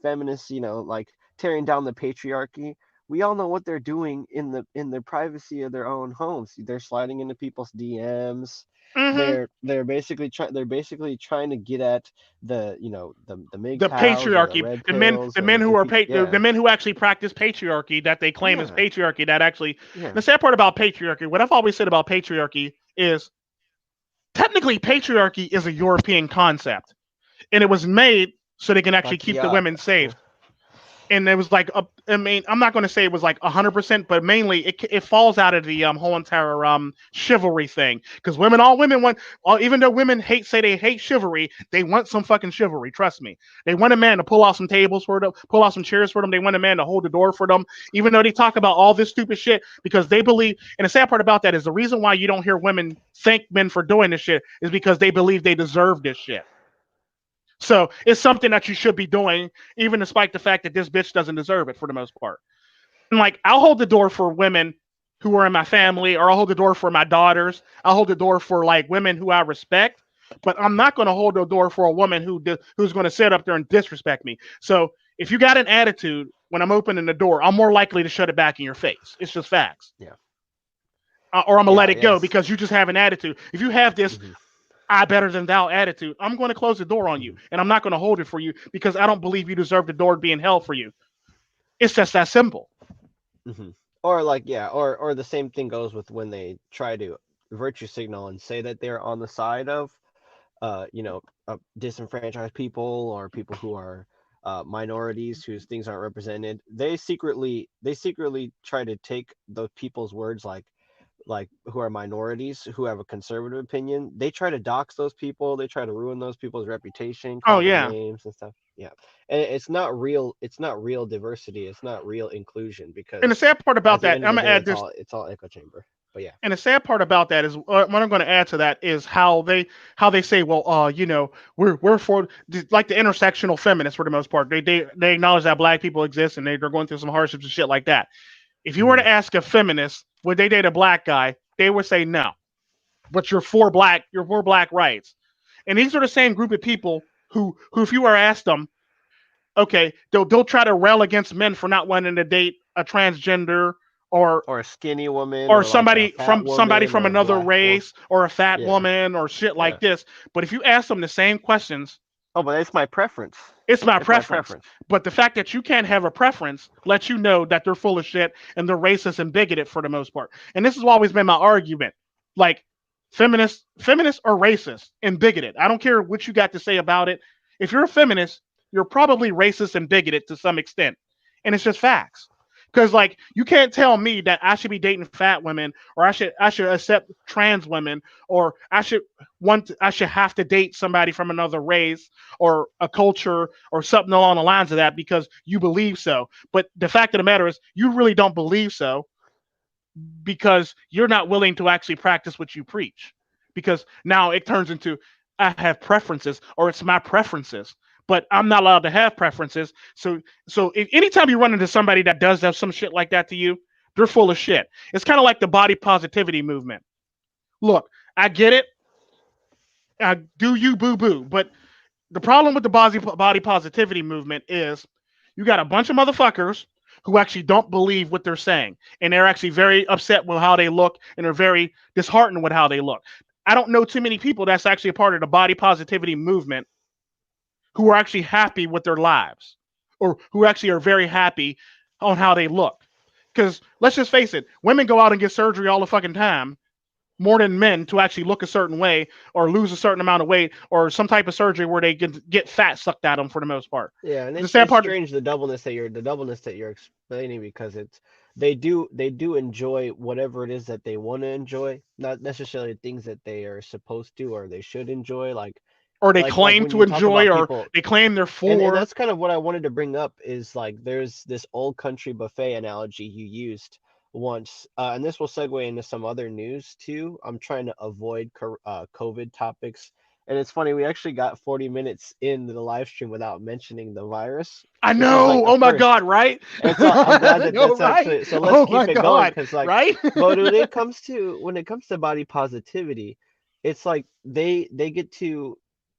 feminists, like tearing down the patriarchy. We all know what they're doing in the privacy of their own homes. They're sliding into people's DMs. Mm-hmm. They're basically trying to get at the MiGTOWs, the patriarchy, the red the men, pills, the men who are the men who actually practice patriarchy that they claim is patriarchy. That actually, the sad part about patriarchy, what I've always said about patriarchy is, technically patriarchy is a European concept, and it was made so they can actually keep the women safe. And it was like, I mean, I'm not going to say it was like 100%, but mainly it falls out of the whole entire chivalry thing. Because all women want, even though women say they hate chivalry, they want some fucking chivalry. Trust me, they want a man to pull out some tables for them, pull out some chairs for them. They want a man to hold the door for them, even though they talk about all this stupid shit because they believe. And the sad part about that is the reason why you don't hear women thank men for doing this shit is because they believe they deserve this shit. So it's something that you should be doing, even despite the fact that this bitch doesn't deserve it for the most part. And like, I'll hold the door for women who are in my family, or I'll hold the door for my daughters. I'll hold the door for like women who I respect, but I'm not going to hold the door for a woman who's going to sit up there and disrespect me. So if you got an attitude when I'm opening the door, I'm more likely to shut it back in your face. It's just facts. Yeah. Or I'm gonna let it go because you just have an attitude. If you have this I better than thou attitude, I'm going to close the door on you, and I'm not going to hold it for you because I don't believe you deserve the door being held for you. It's just that simple. Or like, or the same thing goes with when they try to virtue signal and say that they're on the side of, disenfranchised people or people who are minorities whose things aren't represented. They secretly try to take the people's words like who are minorities who have a conservative opinion. They try to dox those people. They try to ruin those people's reputation, call them names and stuff. Yeah. And it's not real diversity. It's not real inclusion, because and the sad part about that, I'm gonna add this. It's all echo chamber. But yeah. And the sad part about that is what I'm going to add to that is how they say, well, we're for like the intersectional feminists for the most part. They acknowledge that black people exist and they're going through some hardships and shit like that. If you were to ask a feminist, would they date a black guy? They would say no. But you're for black rights. And these are the same group of people who if you were asked them, okay, they'll try to rail against men for not wanting to date a transgender or a skinny woman or somebody like from another race or a fat woman or shit like this. But if you ask them the same questions, but it's my preference. It's my preference. But the fact that you can't have a preference lets you know that they're full of shit and they're racist and bigoted for the most part. And this has always been my argument. Like, feminists are racist and bigoted. I don't care what you got to say about it. If you're a feminist, you're probably racist and bigoted to some extent. And it's just facts. Because like you can't tell me that I should be dating fat women, or I should accept trans women, or I should have to date somebody from another race or a culture or something along the lines of that because you believe so. But the fact of the matter is, you really don't believe so because you're not willing to actually practice what you preach. Because now it turns into I have preferences or it's my preferences, but I'm not allowed to have preferences. So if, anytime you run into somebody that does have some shit like that to you, they're full of shit. It's kind of like the body positivity movement. Look, I get it. I do you boo boo, but the problem with the body positivity movement is you got a bunch of motherfuckers who actually don't believe what they're saying, and they're actually very upset with how they look, and they're very disheartened with how they look. I don't know too many people that's actually a part of the body positivity movement who are actually happy with their lives, or who actually are very happy on how they look. Because let's just face it, women go out and get surgery all the fucking time, more than men, to actually look a certain way or lose a certain amount of weight or some type of surgery where they get fat sucked out of them for the most part. Yeah, and The sad it's part, strange the doubleness that you're explaining, because it's they do enjoy whatever it is that they want to enjoy, not necessarily things that they are supposed to or they should enjoy. or they Like claim when to you talk enjoy, about or people, they claim they're and for. that's kind of what I wanted to bring up, is like there's this old country buffet analogy you used once, and this will segue into some other news too. I'm trying to avoid COVID topics, and it's funny, we actually got 40 minutes into the live stream without mentioning the virus, I which is like know. a Oh my first. god! Right? And so I'm glad I that know, that's right? actually, so let's Oh my keep it going, god! because like, Right? but when it comes to body positivity, it's like they get to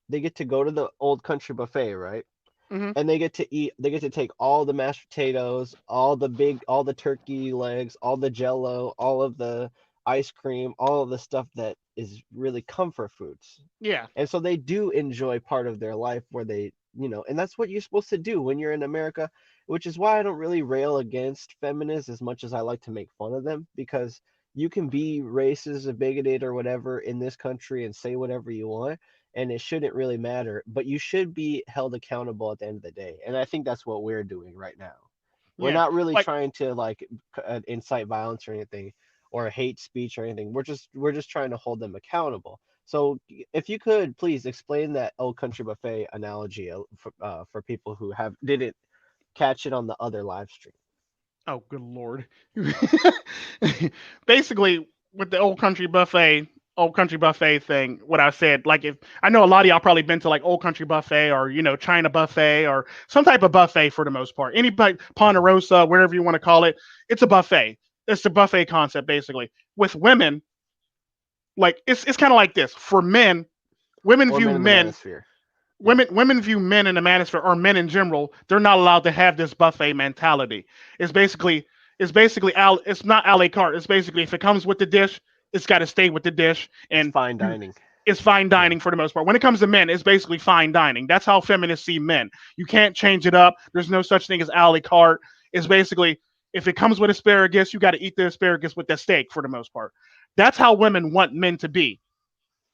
go to the old country buffet, right? Hmm. And they get to take all the mashed potatoes, all the turkey legs, all the jello, all of the ice cream, all of the stuff that is really comfort foods. Yeah. And so they do enjoy part of their life where and that's what you're supposed to do when you're in America, which is why I don't really rail against feminists as much as I like to make fun of them, because you can be racist or bigoted or whatever in this country and say whatever you want, and it shouldn't really matter, but you should be held accountable at the end of the day. And I think that's what we're doing right now. We're Yeah. not really Like, trying to like incite violence or anything, or hate speech or anything. We're just trying to hold them accountable. So if you could please explain that old country buffet analogy for people who didn't catch it on the other live stream. oh, good lord. Basically, with the old country buffet thing, what I said, like, if I know a lot of y'all probably been to like old country buffet, or China buffet, or some type of buffet for the most part. Anybody, Ponderosa, wherever you want to call it, it's a buffet. It's the buffet concept basically. With women, like it's kind of like this. For men, women Or view Men in the men Manosphere. Yeah. women view men in the manosphere, or men in general. They're not allowed to have this buffet mentality. It's basically it's not a la carte. It's basically, if it comes with the dish, it's got to stay with the dish, It's and fine you dining. it's fine Yeah. dining for the most part. When it comes to men, it's basically fine dining. That's how feminists see men. You can't change it up. There's no such thing as a la carte. It's basically, if it comes with asparagus, you got to eat the asparagus with the steak for the most part. That's how women want men to be,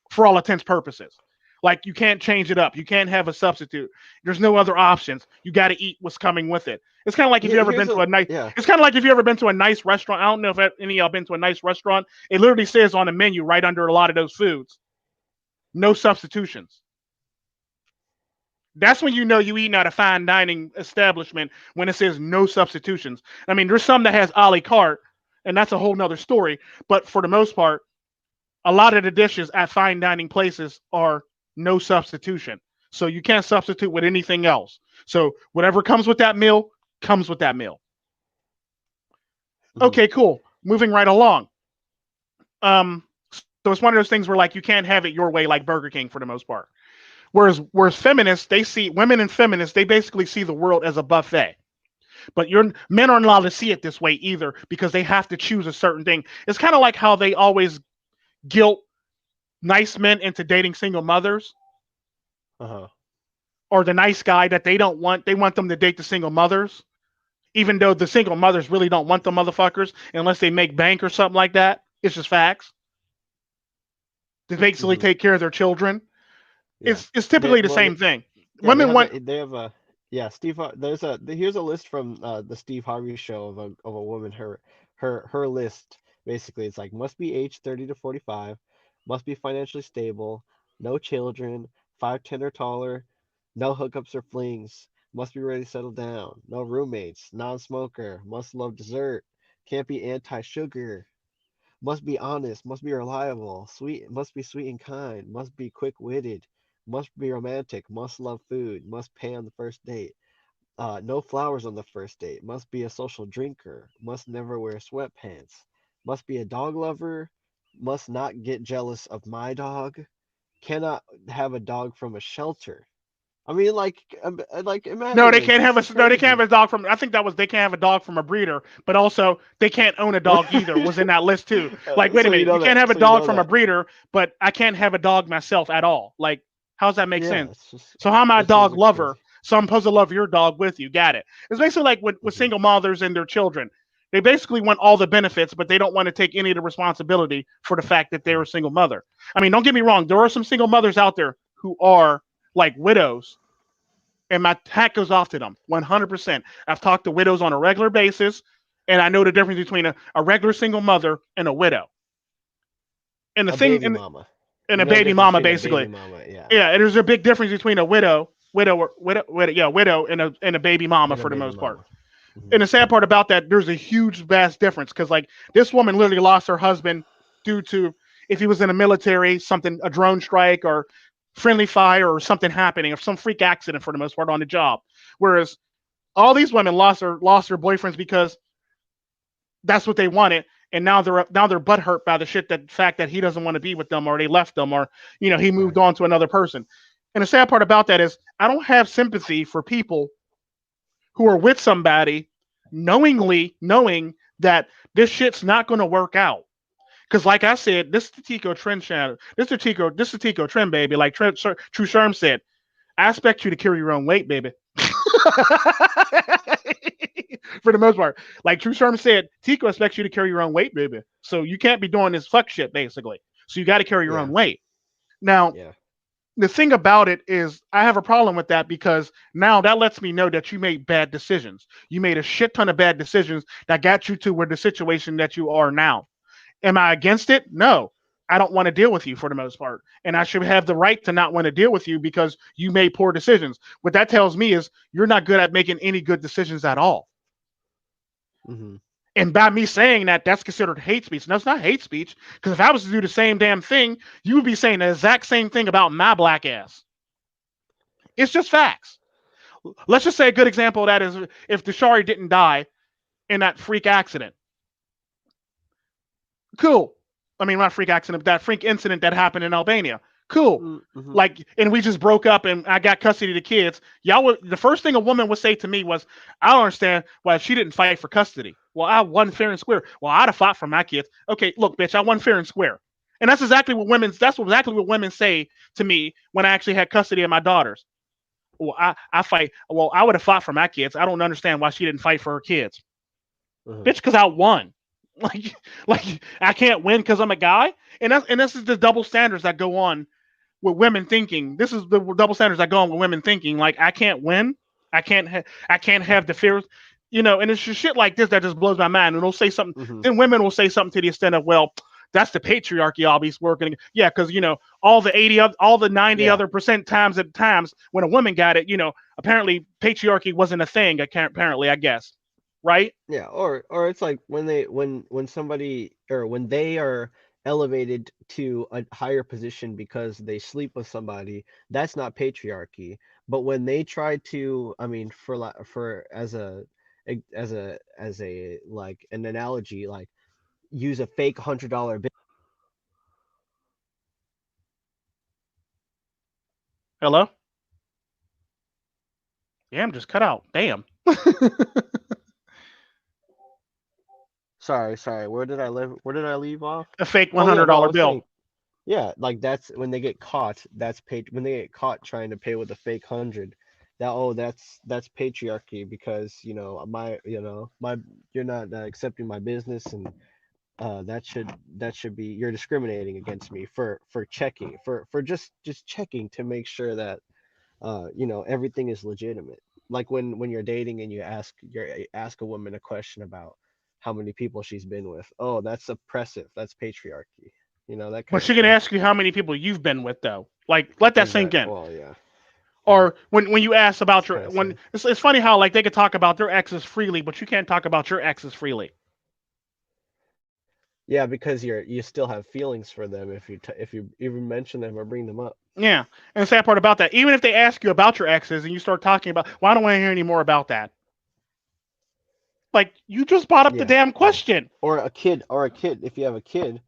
for all intents purposes. Like, you can't change it up. You can't have a substitute. There's no other options. You got to eat what's coming with it. It's kind of like if you ever Here's been to a a nice. yeah. It's kind of like if you ever been to a nice restaurant. I don't know if any of y'all been to a nice restaurant. It literally says on the menu right under a lot of those foods, no substitutions. That's when you know you eating at a fine dining establishment, when it says no substitutions. I mean, there's some that has a la carte, and that's a whole nother story. But for the most part, a lot of the dishes at fine dining places are no substitution. So you can't substitute with anything else. So whatever comes with that meal comes with that meal. Mhm. Okay, cool. Moving right along. So it's one of those things where, like, you can't have it your way, like Burger King, for the most part. Whereas feminists, they see women, and feminists, they basically see the world as a buffet. But men aren't allowed to see it this way either, because they have to choose a certain thing. It's kind of like how they always guilt nice men into dating single mothers, Uh-huh. or the nice guy that they don't want. They want them to date the single mothers, even though the single mothers really don't want the motherfuckers unless they make bank or something like that. It's just facts. They basically Mhm. take care of their children. Yeah. It's They typically the well, same thing. yeah, Women want. they have a Yeah, here's a list from the Steve Harvey show of a woman. Her list basically it's like must be age 30 to 45, must be financially stable, no children, 5'10" or taller, no hookups or flings, must be ready to settle down, no roommates, non-smoker, must love dessert, can't be anti-sugar, must be honest, must be reliable, must be sweet and kind, must be quick-witted, must be romantic, must love food, must pay on the first date. No flowers on the first date. Must be a social drinker. Must never wear sweatpants. Must be a dog lover. Must not get jealous of my dog. Cannot have a dog from a shelter. I mean, like No, imagine they this. can't This have is a no. They can't crazy. have a dog from. I think that was they can't have a dog from a breeder, but also they can't own a dog either. Was in that list too. Like, wait a So you minute, know you can't that. have a So you dog know from a that. breeder, but I can't have a dog myself at all. Like, how's that make Yeah, sense? So how am I a it's just dog like lover? crazy. So I'm supposed to love your dog with you. Got it. It's basically like with Hmm. single mothers and their children. They basically want all the benefits, but they don't want to take any of the responsibility for the fact that they're a single mother. I mean, don't get me wrong. There are some single mothers out there who are like widows and my hat goes off to them 100%. I've talked to widows on a regular basis, and I know the difference between a regular single mother and a widow. And the A thing, baby mama. and You a know the baby difference mama, between a baby basically. mama, yeah, Yeah, and there's a big difference between a widow, and a baby mama and a for the baby most part. mama. Hmm. And the sad part about that, there's a huge, vast difference because, like, this woman literally lost her husband due to if he was in the military, something, a drone strike or friendly fire or something happening or some freak accident for the most part on the job. Whereas all these women lost their boyfriends because that's what they wanted, and now they're butthurt by the shit that fact that he doesn't want to be with them or they left them or he moved Right. on to another person. And the sad part about that is I don't have sympathy for people who are with somebody knowingly knowing that this shit's not going to work out. Because, like I said, this is the Tico Tren channel. This is the Tico Tren, baby. Like True Sherm said, I expect you to carry your own weight, baby. For the most part. Like True Sherm said, Tico expects you to carry your own weight, baby. So you can't be doing this fuck shit, basically. So you got to carry your Yeah. own weight. Now, Yeah. the thing about it is, I have a problem with that because now that lets me know that you made bad decisions. You made a shit ton of bad decisions that got you to where the situation that you are now. Am I against it? No. I don't want to deal with you for the most part. And I should have the right to not want to deal with you because you made poor decisions. What that tells me is you're not good at making any good decisions at all. Hmm. And by me saying that, that's considered hate speech. No, it's not hate speech. Because if I was to do the same damn thing, you would be saying the exact same thing about my black ass. It's just facts. Let's just say a good example of that is if Deshari didn't die in that freak accident. Cool. I mean, not freak accident, but that freak incident that happened in Albania. Cool. Hmm. Like, and we just broke up and I got custody of the kids. Y'all would, the first thing a woman would say to me was, I don't understand why she didn't fight for custody. Well, I won fair and square. Well, I'd have fought for my kids. Okay, look, bitch, I won fair and square. And that's exactly what women say to me when I actually had custody of my daughters. Well, I fight. Well, I would have fought for my kids. I don't understand why she didn't fight for her kids. Hmm. Bitch, because I won. Like, like I can't win because I'm a guy. And this is the double standards that go on with women thinking. This is the double standards that go on with women thinking. Like I can't win. I can't have the fear. And it's just shit like this that just blows my mind. And they'll say something. Hmm. Then women will say something to the extent of, well, that's the patriarchy always working. Yeah, because all the 90 Yeah. other percent times when a woman got it, apparently patriarchy wasn't a thing. Apparently, I guess, right? Yeah, or it's like when somebody or when they are elevated to a higher position because they sleep with somebody, that's not patriarchy. But when they try to, I mean, for as a like an analogy, like use a fake $100 bill. Hello. Yeah, I'm just cut out. Damn. Sorry, where did I live? Where did I leave off? A fake one Oh yeah, hundred no, I dollar was bill. saying, yeah, like that's when they get caught. When they get caught trying to pay with a fake hundred. That's patriarchy because my you're not accepting my business and that should be you're discriminating against me for checking for just checking to make sure that everything is legitimate. like when you're dating and you ask a woman a question about how many people she's been with. Oh, that's oppressive. That's patriarchy. You know, that But kind of she can thing. ask you how many people you've been with, though. Like, let that sink Exactly. in. Well, yeah. Yeah. Or when you ask about It's your kind of when sad. it's funny how like they could talk about their exes freely, but you can't talk about your exes freely. Yeah, because you still have feelings for them if you even mention them or bring them up. Yeah, and the sad part about that, even if they ask you about your exes and you start talking about, well, I don't want to hear any more about that. Like you just brought up the Yeah, damn yeah. question. Or a kid. If you have a kid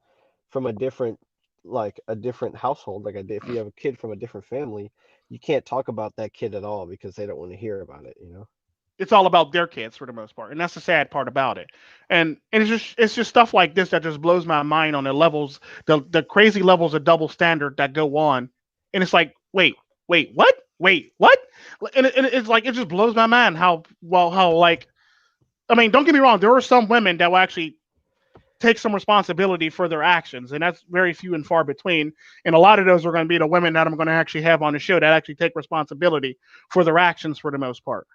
from a different household, if you have a kid from a different family, you can't talk about that kid at all because they don't want to hear about it. You know. It's all about their kids for the most part, and that's the sad part about it. And it's just stuff like this that just blows my mind on the levels, the crazy levels of double standard that go on, and it's like, wait, what? And it's like it just blows my mind how like I mean, don't get me wrong, there are some women that will actually take some responsibility for their actions, and that's very few and far between. And a lot of those are going to be the women that I'm going to actually have on the show that actually take responsibility for their actions for the most part.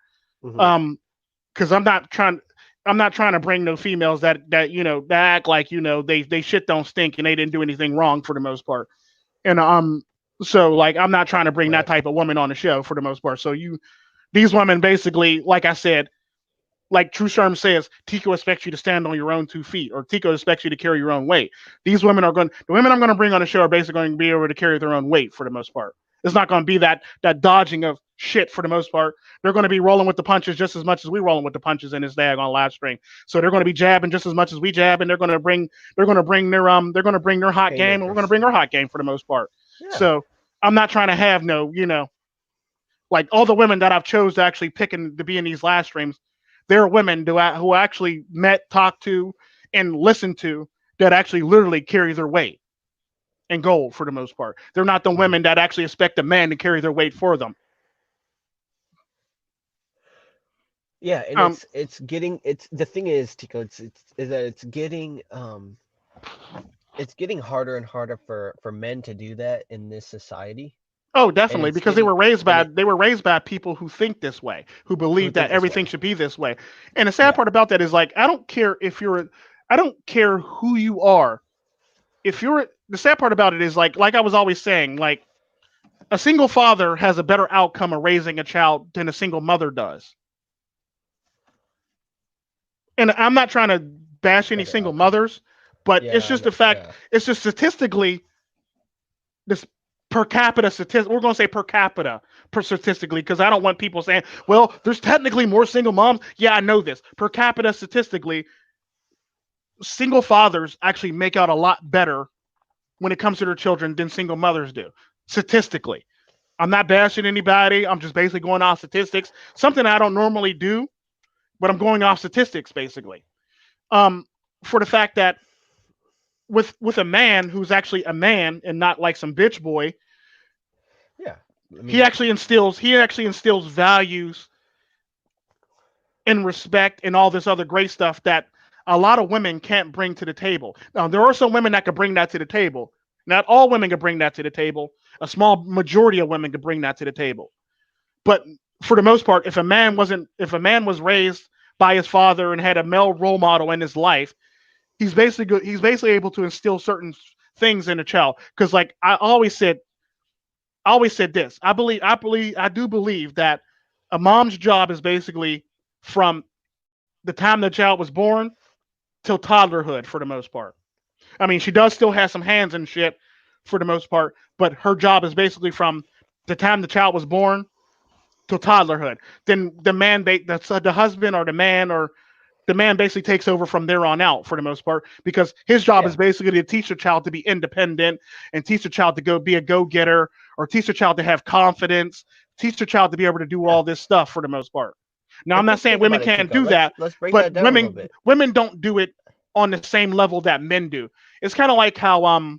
Hmm. Um, because I'm not trying to bring no females that that act like they shit don't stink and they didn't do anything wrong for the most part. And so like I'm not trying to bring that Right. type of woman on the show for the most part. So these women basically, like I said, like True Sherm says, Tico expects you to stand on your own 2 feet, or Tico expects you to carry your own weight. The women I'm going to bring on the show are basically going to be able to carry their own weight for the most part. It's not going to be that dodging of shit for the most part. They're going to be rolling with the punches just as much as we rolling with the punches in this daggone live stream. So they're going to be jabbing just as much as we jab, and they're going to bring their hot game, and we're going to Haymakers. bring our hot game for the most part. Yeah. So I'm not trying to have no, like all the women that I've chose to actually pick to be in these live streams, there are women who actually met, talked to, and listened to that actually literally carry their weight in gold for the most part. They're not the Hmm. women that actually expect a man to carry their weight for them. Yeah, and Um, it's getting it's the thing is, Tico, it's is that it's getting harder and harder for men to do that in this society, oh, and definitely, it's because they getting were raised and by it they were raised by people who think this way, who who believe that think this everything way. should be this way. And the sad Yeah. part about that is like I don't care who you are. If you're The sad part about it is like I was always saying, like a single father has a better outcome of raising a child than a single mother does. And I'm not trying to bash any Better single outcome. mothers, but it's Yeah, I just know. the fact. Yeah. It's just statistically this per capita statistic. We're going to say per capita per statistically because I don't want people saying, "Well, there's technically more single moms." Yeah, I know this. Per capita statistically, single fathers actually make out a lot better when it comes to their children than single mothers do. Statistically, I'm not bashing anybody. I'm just basically going off statistics. Something I don't normally do, but I'm going off statistics basically. Um, for the fact that with a man who's actually a man and not like some bitch boy, Yeah. I he mean, actually instills values and respect and all this other great stuff that a lot of women can't bring to the table. Now there are some women that can bring that to the table. Not all women can bring that to the table. A small majority of women can bring that to the table. But for the most part, if a man was raised by his father and had a male role model in his life, he's basically able to instill certain things in a child. Because like I always said this. I do believe that a mom's job is basically from the time the child was born till toddlerhood for the most part. I mean, she does still have some hands and shit for the most part, but her job is basically from the time the child was born till toddlerhood. Then the husband or the man basically takes over from there on out for the most part because his job is yeah. basically to teach the child to be independent and teach the child to go be a go-getter or teach the child to have confidence, teach the child to be able to do Yeah. all this stuff for the most part. Now I'm And not saying think women about it, can't Tico. do that, Let's break but that down a little bit. women don't do it on the same level that men do. It's kind of like how I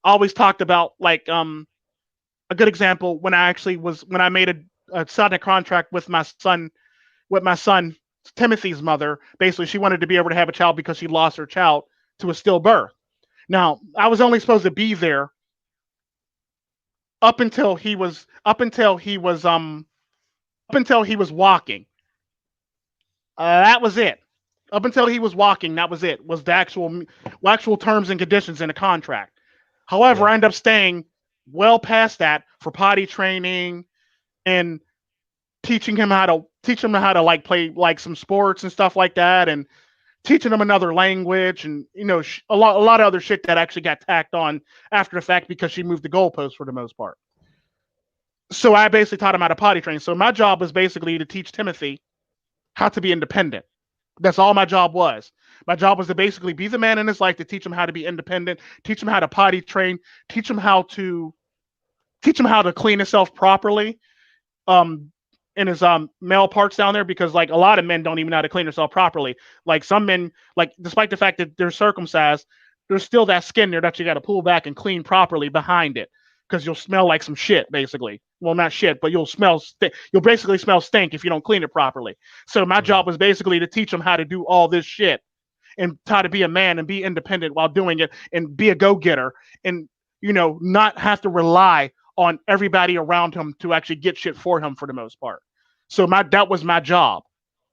always talked about like a good example when I made a signed a contract with my son Timothy's mother. Basically, she wanted to be able to have a child because she lost her child to a stillbirth. Now, I was only supposed to be there up until he was until he was walking. That was it. Up until he was walking, that was it. Was the actual terms and conditions in the contract. However, Yeah. I ended up staying well past that for potty training and teaching him how to like play like some sports and stuff like that, and teaching him another language, and a lot of other shit that actually got tacked on after the fact because she moved the goalpost for the most part. So I basically taught him how to potty train. So my job was basically to teach Timothy how to be independent. That's all my job was. My job was to basically be the man in his life to teach him how to be independent, teach him how to potty train, teach him how to clean himself properly. Um, in his male parts down there, because like a lot of men don't even know how to clean themselves properly. Like some men, like despite the fact that they're circumcised, there's still that skin there that you got to pull back and clean properly behind it, because you'll smell like some shit basically. Well, not shit, but you'll basically smell stink if you don't clean it properly. So my Mhm. job was basically to teach them how to do all this shit and how to be a man and be independent while doing it and be a go-getter, and not have to rely on everybody around him to actually get shit for him for the most part. So that was my job.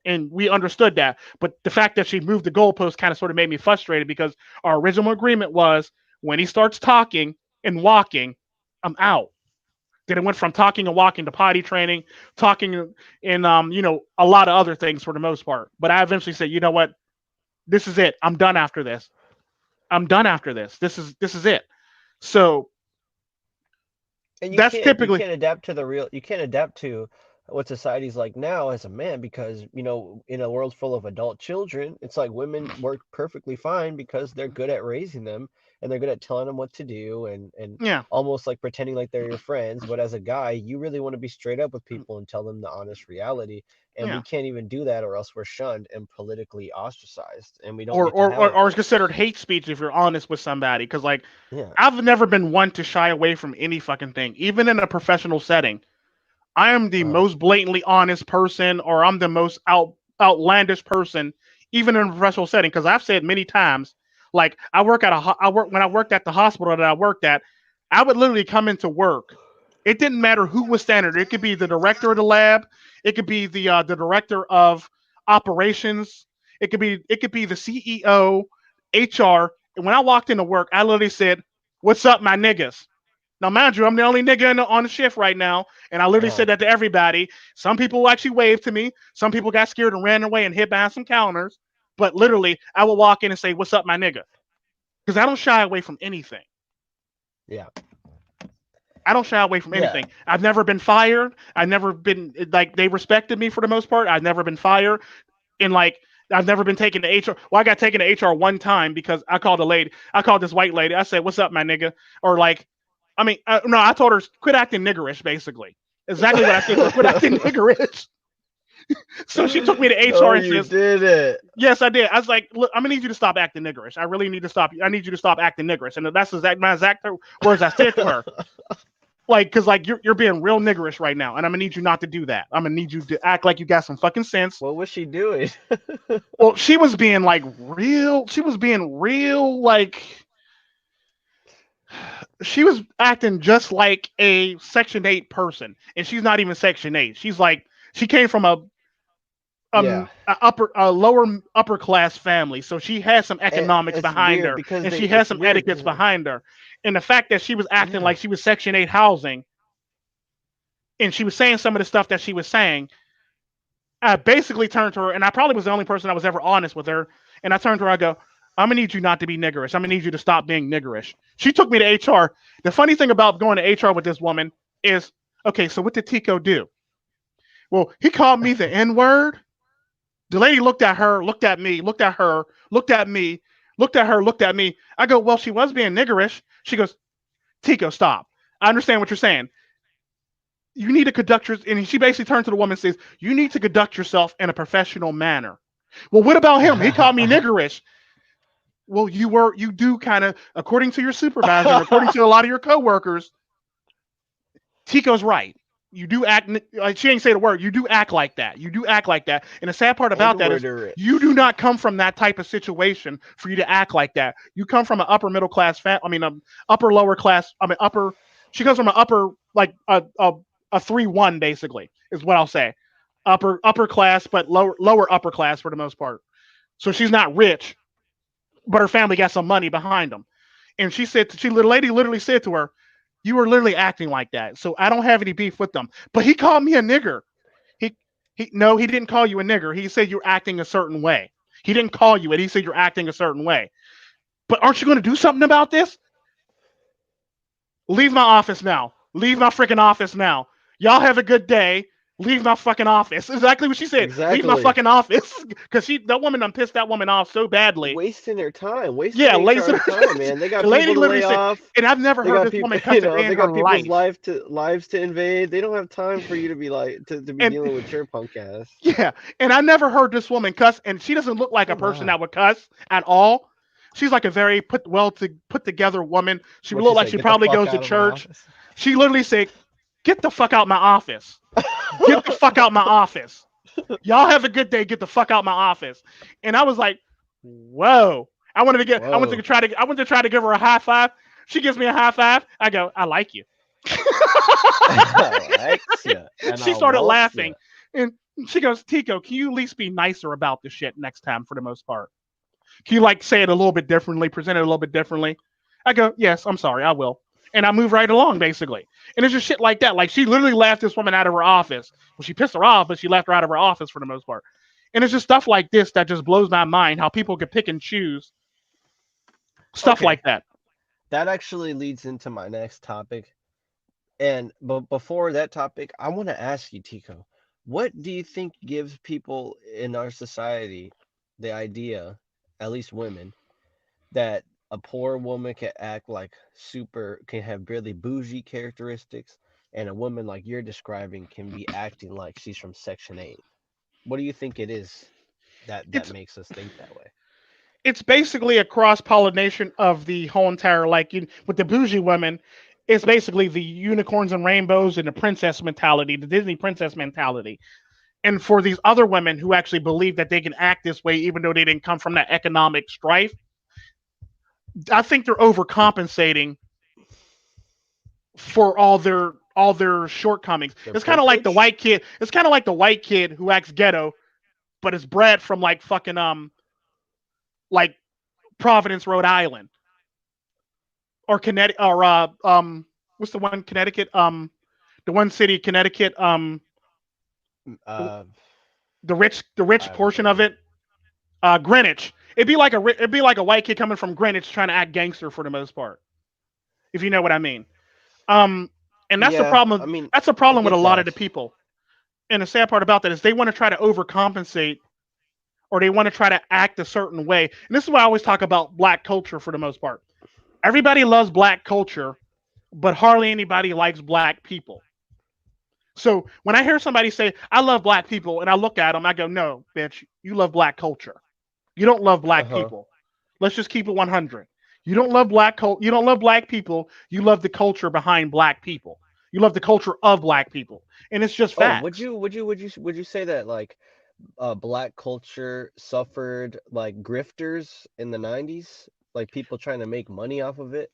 And we understood that. But the fact that she moved the goalpost kind of sort of made me frustrated, because our original agreement was when he starts talking and walking, I'm out. Then it went from talking and walking to potty training, talking and a lot of other things for the most part. But I eventually said, you know what? This is it. I'm done after this. I'm done after this. This is it. So And that's you typically can't adapt to you can't adapt to what society's like now as a man, because in a world full of adult children, it's like women work perfectly fine because they're good at raising them, and they're good at telling them what to do, and yeah. almost like pretending like they're your friends. But as a guy, you really want to be straight up with people and tell them the honest reality, and we Yeah. can't even do that, or else we're shunned and politically ostracized, and we don't or get to or, have a or, or it's voice. considered hate speech if you're honest with somebody. Because like Yeah. I've never been one to shy away from any fucking thing, even in a professional setting. I am the Uh, most blatantly honest person, or I'm the most outlandish person, even in a professional setting. Because I've said many times, like when I worked at the hospital that I worked at, I would literally come into work. It didn't matter who was standing there. It could be the director of the lab. It could be the director of operations. It could be the CEO, HR. And when I walked into work, I literally said, "What's up, my niggas?" Now, mind you, I'm the only nigga on the shift right now, and I literally uh, said that to everybody. Some people actually waved to me. Some people got scared and ran away and hid behind some counters. But literally, I will walk in and say, "What's up, my nigga?" Because I don't shy away from anything. yeah. I don't shy away from Yeah. anything. I've never been fired. I've never been like they respected me for the most part. I've never been fired. And like I've never been taken to HR. Well, I got taken to HR one time because I called a lady. I called this white lady. I said, "What's up, my nigga?" Or like, I mean, no, I told her quit acting niggerish. Basically, exactly what I said to her. Quit acting niggerish. So she took me to Oh, HR and she you goes, did it. "Yes, I did." I was like, "Look, I'm gonna need you to stop acting niggerish. I really need to stop. I need you to stop acting niggerish." And that's my exact words I said to her. Like, because like you're being real niggerish right now, and I'm gonna need you not to do that. I'm gonna need you to act like you got some fucking sense. What was she doing? Well, she was being like real. She was being real like she was acting just like a Section 8 person, and she's not even Section 8. She's like she came from Yeah. a lower upper class family, so she has some And economics it's behind weird her, because and she has it's some weird etiquettes because behind her. And the fact that she was acting yeah. like she was Section 8 housing, and she was saying some of the stuff that she was saying, I basically turned to her, and I probably was the only person that was ever honest with her. And I turned to her, I go, "I'm gonna need you not to be niggerish. I'm gonna need you to stop being niggerish." She took me to HR. The funny thing about going to HR with this woman is, okay, so what did Tico do? Well, he called me the N word. The lady looked at her, looked at me, looked at her, looked at me, looked at her, looked at me. I go, "Well, she was being niggerish." She goes, "Tico, stop. I understand what you're saying. You need to conduct your," and she basically turned to the woman and says, "You need to conduct yourself in a professional manner." Well, what about him? He called me niggerish. Well, you do kind of, according to your supervisor and according to a lot of your coworkers, Tico's right. You do act, like she ain't say the word, you do act like that. You do act like that. And the sad part about that is you do N-worderish. not come from that type of situation for you to act like that. You come from an upper middle class, I mean, upper lower class, I mean, she comes from an upper, like a 3-1, basically, is what I'll say. upper class, but lower upper class for the most part. So she's not rich, but her family got some money behind them. And the lady literally said to her, "You were literally acting like that. So I don't have any beef with them." But he called me a nigger. He no, he didn't call you a nigger. He said you're acting a certain way. He didn't call you it. He said you're acting a certain way. But aren't you going to do something about this? Leave my office now. Leave my freaking office now. Y'all have a good day. Leave my fucking office. Exactly what she said. Leave my Exactly. fucking office. Because that woman done pissed that woman off so badly. Wasting their time, wasting Yeah, lazy. HR's time, man. They got The lady people to literally lay said, off. and I've never They heard got this people, woman cuss a day they in got her people's life. lives to invade. They don't have time for you to be like to be And dealing with your punk ass. yeah, and I never heard this woman cuss, and she doesn't look like Oh a person wow. that would cuss at all. She's like a very put together woman. She would What look she like say? she Get the probably fuck goes to out of my church. office. She literally said, "Get the fuck out my office. Get the fuck out my office. Y'all have a good day. Get the fuck out my office." And I was like, "Whoa!" Whoa. I wanted to try to give her a high five. She gives me a high five. I go, "I like you." I likes ya, and She I started wants ya. laughing, and she goes, "Tico, can you at least be nicer about this shit next time for the most part? Can you like say it a little bit differently, present it a little bit differently?" I go, "Yes, I'm sorry, I will." And I move right along basically. And it's just shit like that. Like she literally laughed this woman out of her office. Well, she pissed her off, but she left her out of her office for the most part. And it's just stuff like this that just blows my mind. How people could pick and choose stuff Okay, like that. that actually leads into my next topic. And but before that topic, I want to ask you, Tico, what do you think gives people in our society the idea, at least women, that a poor woman can act like can have really bougie characteristics, and a woman like you're describing can be acting like she's from Section 8? What do you think it is that It's makes us think that way? it's basically a cross pollination of the whole entire with the bougie women. It's basically the unicorns and rainbows and the princess mentality, the Disney princess mentality. And for these other women who actually believe that they can act this way, even though they didn't come from that economic strife, I think they're overcompensating for all their shortcomings. Their It's kind of like the privilege? white kid. It's kind of like the white kid who acts ghetto, but is bred from like fucking like Providence, Rhode Island, or Connecticut, or what's the one Connecticut? The one city, Connecticut. The, Uh, the rich I don't portion of know. it, Greenwich. It'd be like a white kid coming from Greenwich trying to act gangster for the most part, if you know what I mean. Um, and that's the Yeah, problem. I mean, That's the I problem with a get lot of that. the people. And the sad part about that is they want to try to overcompensate, or they want to try to act a certain way. And this is why I always talk about black culture for the most part. Everybody loves black culture, but hardly anybody likes black people. So when I hear somebody say, "I love black people," and I look at them, I go, "No, bitch, you love black culture. You don't love Uh black huh. people. Let's just keep it 100. You don't love You don't love black people. You love the culture behind black people. You love the culture of black people, and it's just Oh, facts." would you say that like black culture suffered like grifters in the 90s, like people trying to make money off of it?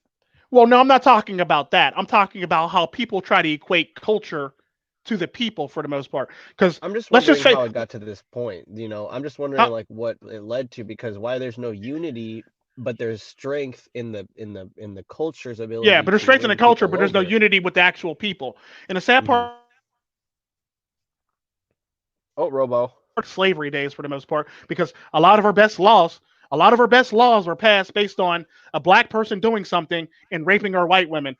Well, no, I'm not talking about that. I'm talking about how people try to equate culture to the people for the most part. Because I'm just let's just wondering say, how it got to this point. I'm just uh, wondering like what it led to, because why there's no unity, but there's strength in the culture's yeah, ability but there's to strength in the win culture, people but there's no over. unity with the actual people. And the sad Hmm. part, Oh, Robo. slavery days for the most part, because a lot of our best laws were passed based on a black person doing something and raping our white women.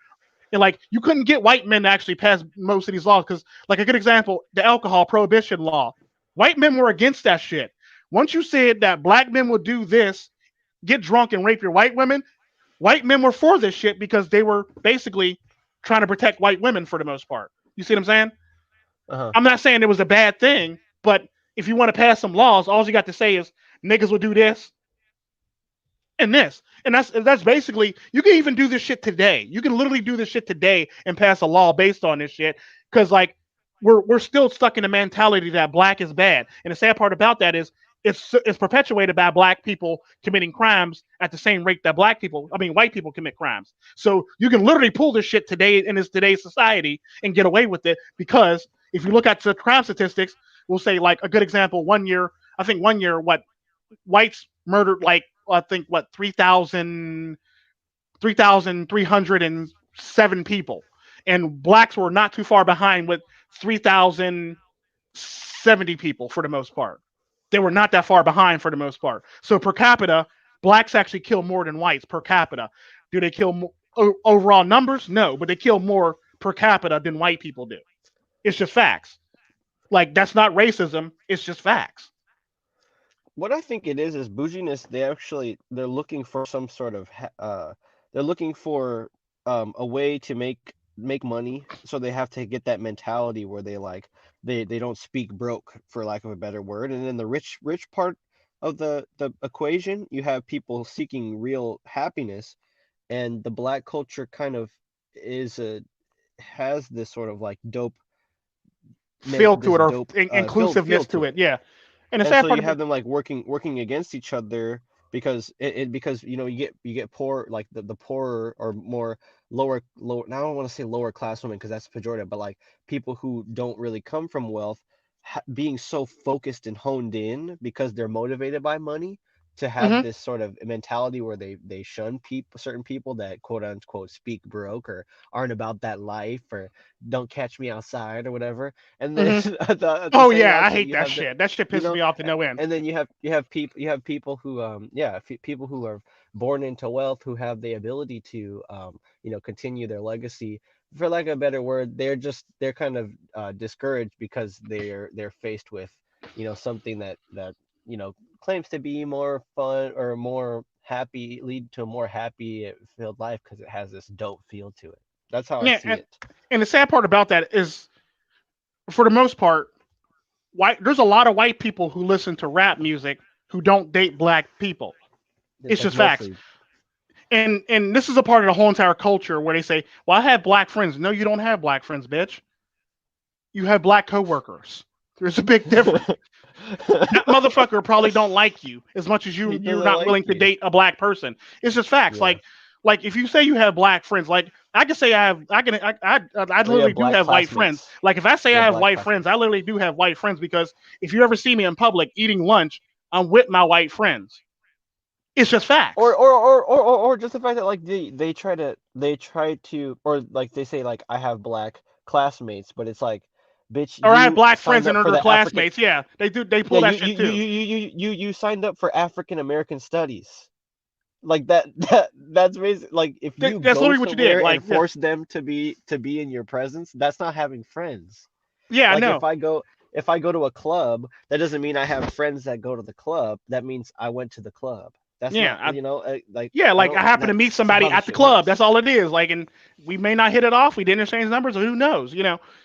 And like you couldn't get white men to actually pass most of these laws because, like a good example, the alcohol prohibition law. White men were against that shit. Once you said that black men would do this, get drunk and rape your white women, white men were for this shit because they were basically trying to protect white women for the most part. You see what I'm saying? Uh-huh. I'm not saying it was a bad thing, but if you want to pass some laws, all you got to say is niggas will do this and this. And that's basically you can even do this shit today. You can literally do this shit today and pass a law based on this shit. Cause like we're still stuck in the mentality that black is bad. And the sad part about that is it's perpetuated by black people committing crimes at the same rate that white people commit crimes. So you can literally pull this shit today in today's society and get away with it because if you look at the crime statistics, we'll say like a good example. I think one year, what whites murdered like I think what 3,307 people, and blacks were not too far behind with 3,070 people for the most part. They were not that far behind for the most part. So per capita, blacks actually kill more than whites per capita. Do they kill more, overall numbers? No, but they kill more per capita than white people do. It's just facts. Like that's not racism. It's just facts. What I think it is bouginess. They're looking for some sort of they're looking for a way to make money, so they have to get that mentality where they don't speak broke, for lack of a better word. And then the rich part of the equation, you have people seeking real happiness, and the black culture kind of is a has this sort of like Feel to this it or dope feel inclusiveness to to it. it. Yeah. And the And sad so part you about have them like working against each other, because because you get poor, like the poorer or more lower, now I don't want to say lower class women because that's pejorative, but like people who don't really come from wealth, being so focused and honed in because they're motivated by money, to have hmm this sort of mentality where they shun certain people that quote unquote speak broke or aren't about that life, or don't catch me outside or whatever. And then hmm at the Oh same yeah, I also hate you that have the shit. That shit you pisses know me off to no end. and then you have people who people who are born into wealth, who have the ability to continue their legacy. For lack of a better word, they're kind of discouraged because they're faced with something that claims to be more fun or more happy, lead to a more happy filled life because it has this dope feel to it. That's how I Yeah, see it. and the sad part about that is, for the most part, white. There's a lot of white people who listen to rap music who don't date black people. It's That's just facts. mostly. And this is a part of the whole entire culture where they say, "Well, I have black friends." No, you don't have black friends, bitch. You have black coworkers. There's a big difference. That motherfucker probably don't like you as much as He you're doesn't not like willing to you. date a black person. It's just facts. Yeah. Like if you say you have black friends, like I can say I Or you literally have do black have white friends. classmates. Like if I say You I have have black white friends, classmates. I literally do have white friends because if you ever see me in public eating lunch, I'm with my white friends. It's just facts. Or just the fact that like they try to, or like they say like I have black classmates, but it's like, bitch, Or I have you black signed friends and up are for their the African. classmates. Yeah, they do. They Yeah, pull that shit too. you signed up for African American studies. Like that's basically like, if you That's go literally what you did. somewhere Like and yeah, force them to be in your presence, that's not having friends. yeah, I Like know. if I go to a club, that doesn't mean I have friends that go to the club. That means I went to the club. That's Yeah, not, like yeah, I like I don't. happen to meet That's not somebody how this at the shit club. That's works. all it is. Like, and we may not hit it off. We didn't exchange numbers, or who knows?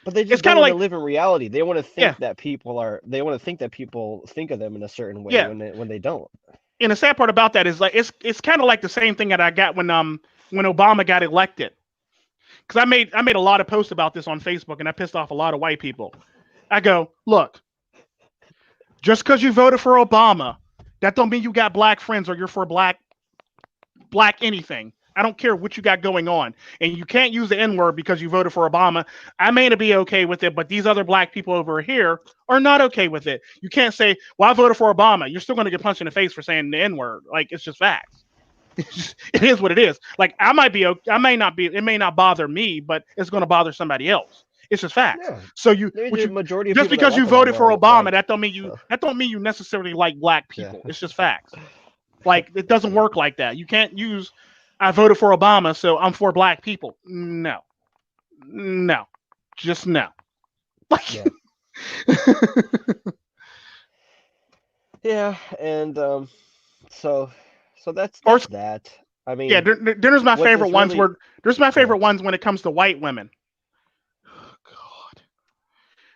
But they It's just don't kind of want to like, live in reality. They want to yeah, think that people are. They want to think that people think of them in a certain way yeah. when they don't. And the sad part about that is like it's kind of like the same thing that I got when Obama got elected. Because I made a lot of posts about this on Facebook, and I pissed off a lot of white people. I go, look, just because you voted for Obama, that don't mean you got black friends or you're for black anything. I don't care what you got going on. And you can't use the N word because you voted for Obama. I may not be okay with it, but these other black people over here are not okay with it. You can't say, well, I voted for Obama. You're still going to get punched in the face for saying the N word. Like, it's just facts. It is what it is. Like, I may not be, it may not bother me, but it's going to bother somebody else. It's just facts. Yeah, So the majority of just people that because like you voted Obama for are Obama, white. So that don't mean you necessarily like black yeah, people. It's just facts. Like it doesn't yeah, work like that. You can't use I voted for Obama, so I'm for black people. No. No. Just no. Like yeah, yeah. And so or that's that. I yeah, mean, there's my what favorite this ones really, where there's my yeah. favorite ones when it comes to white women. God.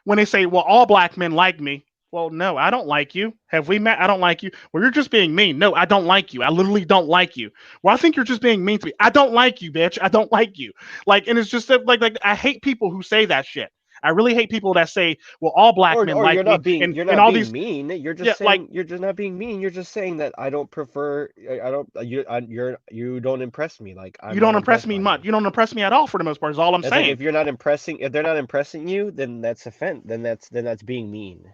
When they say, "Well, all black men like me." Well, no, I don't like you. Have we met? I don't like you. Well, you're just being mean. No, I don't like you. I literally don't like you. Well, I think you're just being mean to me. I don't like you, bitch. I don't like you. Like, and it's just that, like I hate people who say that shit. I really hate people that say, "Well, all black men Or like me," you're and not all being these, mean. You're yeah, just like, saying, you're just not being mean. You're just saying that I don't prefer. I don't. You don't impress me. Like, you I'm don't not impress impressed me by much. you. You don't impress me at all for the most part. Is all I'm It's like, saying. if you're not impressing, if they're not impressing you, then that's being mean.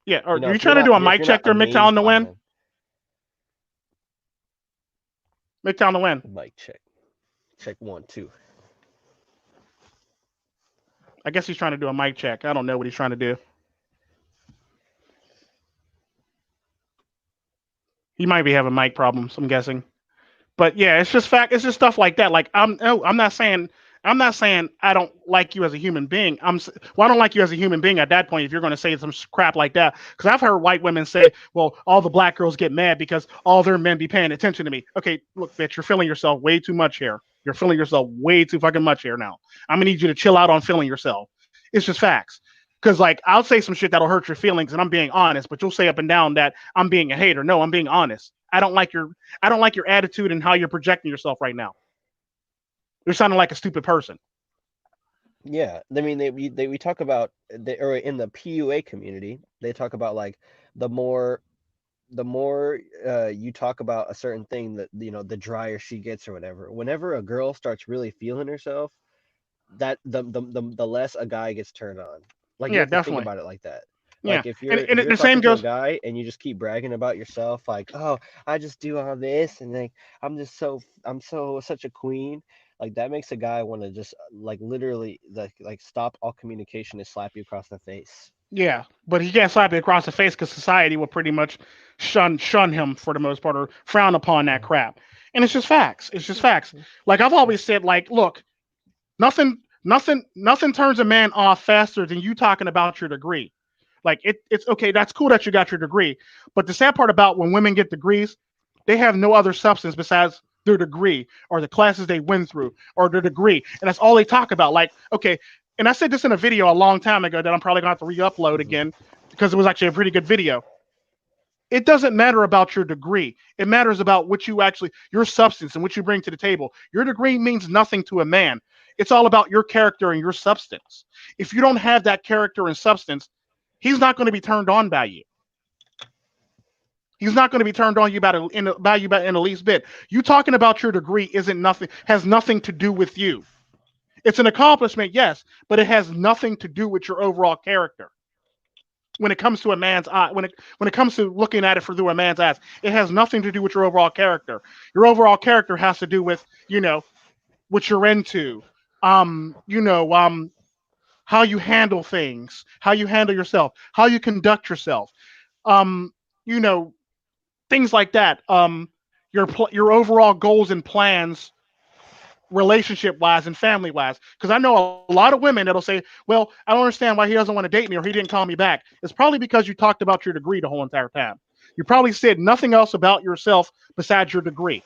Yeah, You are know, you trying to do a if mic you're not check there, MiGTOW, on amazed the by win? them. MiGTOW on the win. Mic check. Check 1, 2. I guess he's trying to do a mic check. I don't know what he's trying to do. He might be having mic problems, I'm guessing. But yeah, it's just fact. It's just stuff like that. Like I'm not saying. I'm not saying I don't like you as a human being. Well, I don't like you as a human being at that point if you're going to say some crap like that. Because I've heard white women say, well, all the black girls get mad because all their men be paying attention to me. Okay, look, bitch, you're feeling yourself way too much here. You're feeling yourself way too fucking much here now. I'm going to need you to chill out on feeling yourself. It's just facts. Because like I'll say some shit that'll hurt your feelings and I'm being honest, but you'll say up and down that I'm being a hater. No, I'm being honest. I don't like your attitude and how you're projecting yourself right now. You're sounding like a stupid person. Yeah, I mean, we talk about or in the PUA community, they talk about like the more you talk about a certain thing, that the drier she gets or whatever. Whenever a girl starts really feeling herself, that the less a guy gets turned on. Like you Yeah, have to think definitely. about it like that. Yeah, Like if and you're and the same talking to a goes. guy and you just keep bragging about yourself, like, oh, I just do all this and like I'm so such a queen. Like that makes a guy want to just like literally like stop all communication and slap you across the face. Yeah, but he can't slap it across the face because society will pretty much shun him for the most part or frown upon that crap. And it's just facts. It's just facts. Like I've always said, like, look, nothing turns a man off faster than you talking about your degree. Like it's okay, that's cool that you got your degree. But the sad part about when women get degrees, they have no other substance besides their degree or the classes they went through or their degree. And that's all they talk about. Like, okay, and I said this in a video a long time ago that I'm probably gonna have to re-upload Mhm. again because it was actually a pretty good video. It doesn't matter about your degree. It matters about what you actually, your substance and what you bring to the table. Your degree means nothing to a man. It's all about your character and your substance. If you don't have that character and substance, he's not going to be turned on by you. He's not going to be turned on you by you in the least bit. You talking about your degree isn't nothing, has nothing to do with you. It's an accomplishment, yes, but it has nothing to do with your overall character. When it comes to a man's eye, when it comes to looking at it through a man's eyes, it has nothing to do with your overall character. Your overall character has to do with what you're into, um, you know, um, how you handle things, how you handle yourself, how you conduct yourself, um, you know, things like that. Your overall goals and plans relationship wise and family wise. Because I know a lot of women that'll say, well, I don't understand why he doesn't want to date me or he didn't call me back. It's probably because you talked about your degree the whole entire time. You probably said nothing else about yourself besides your degree.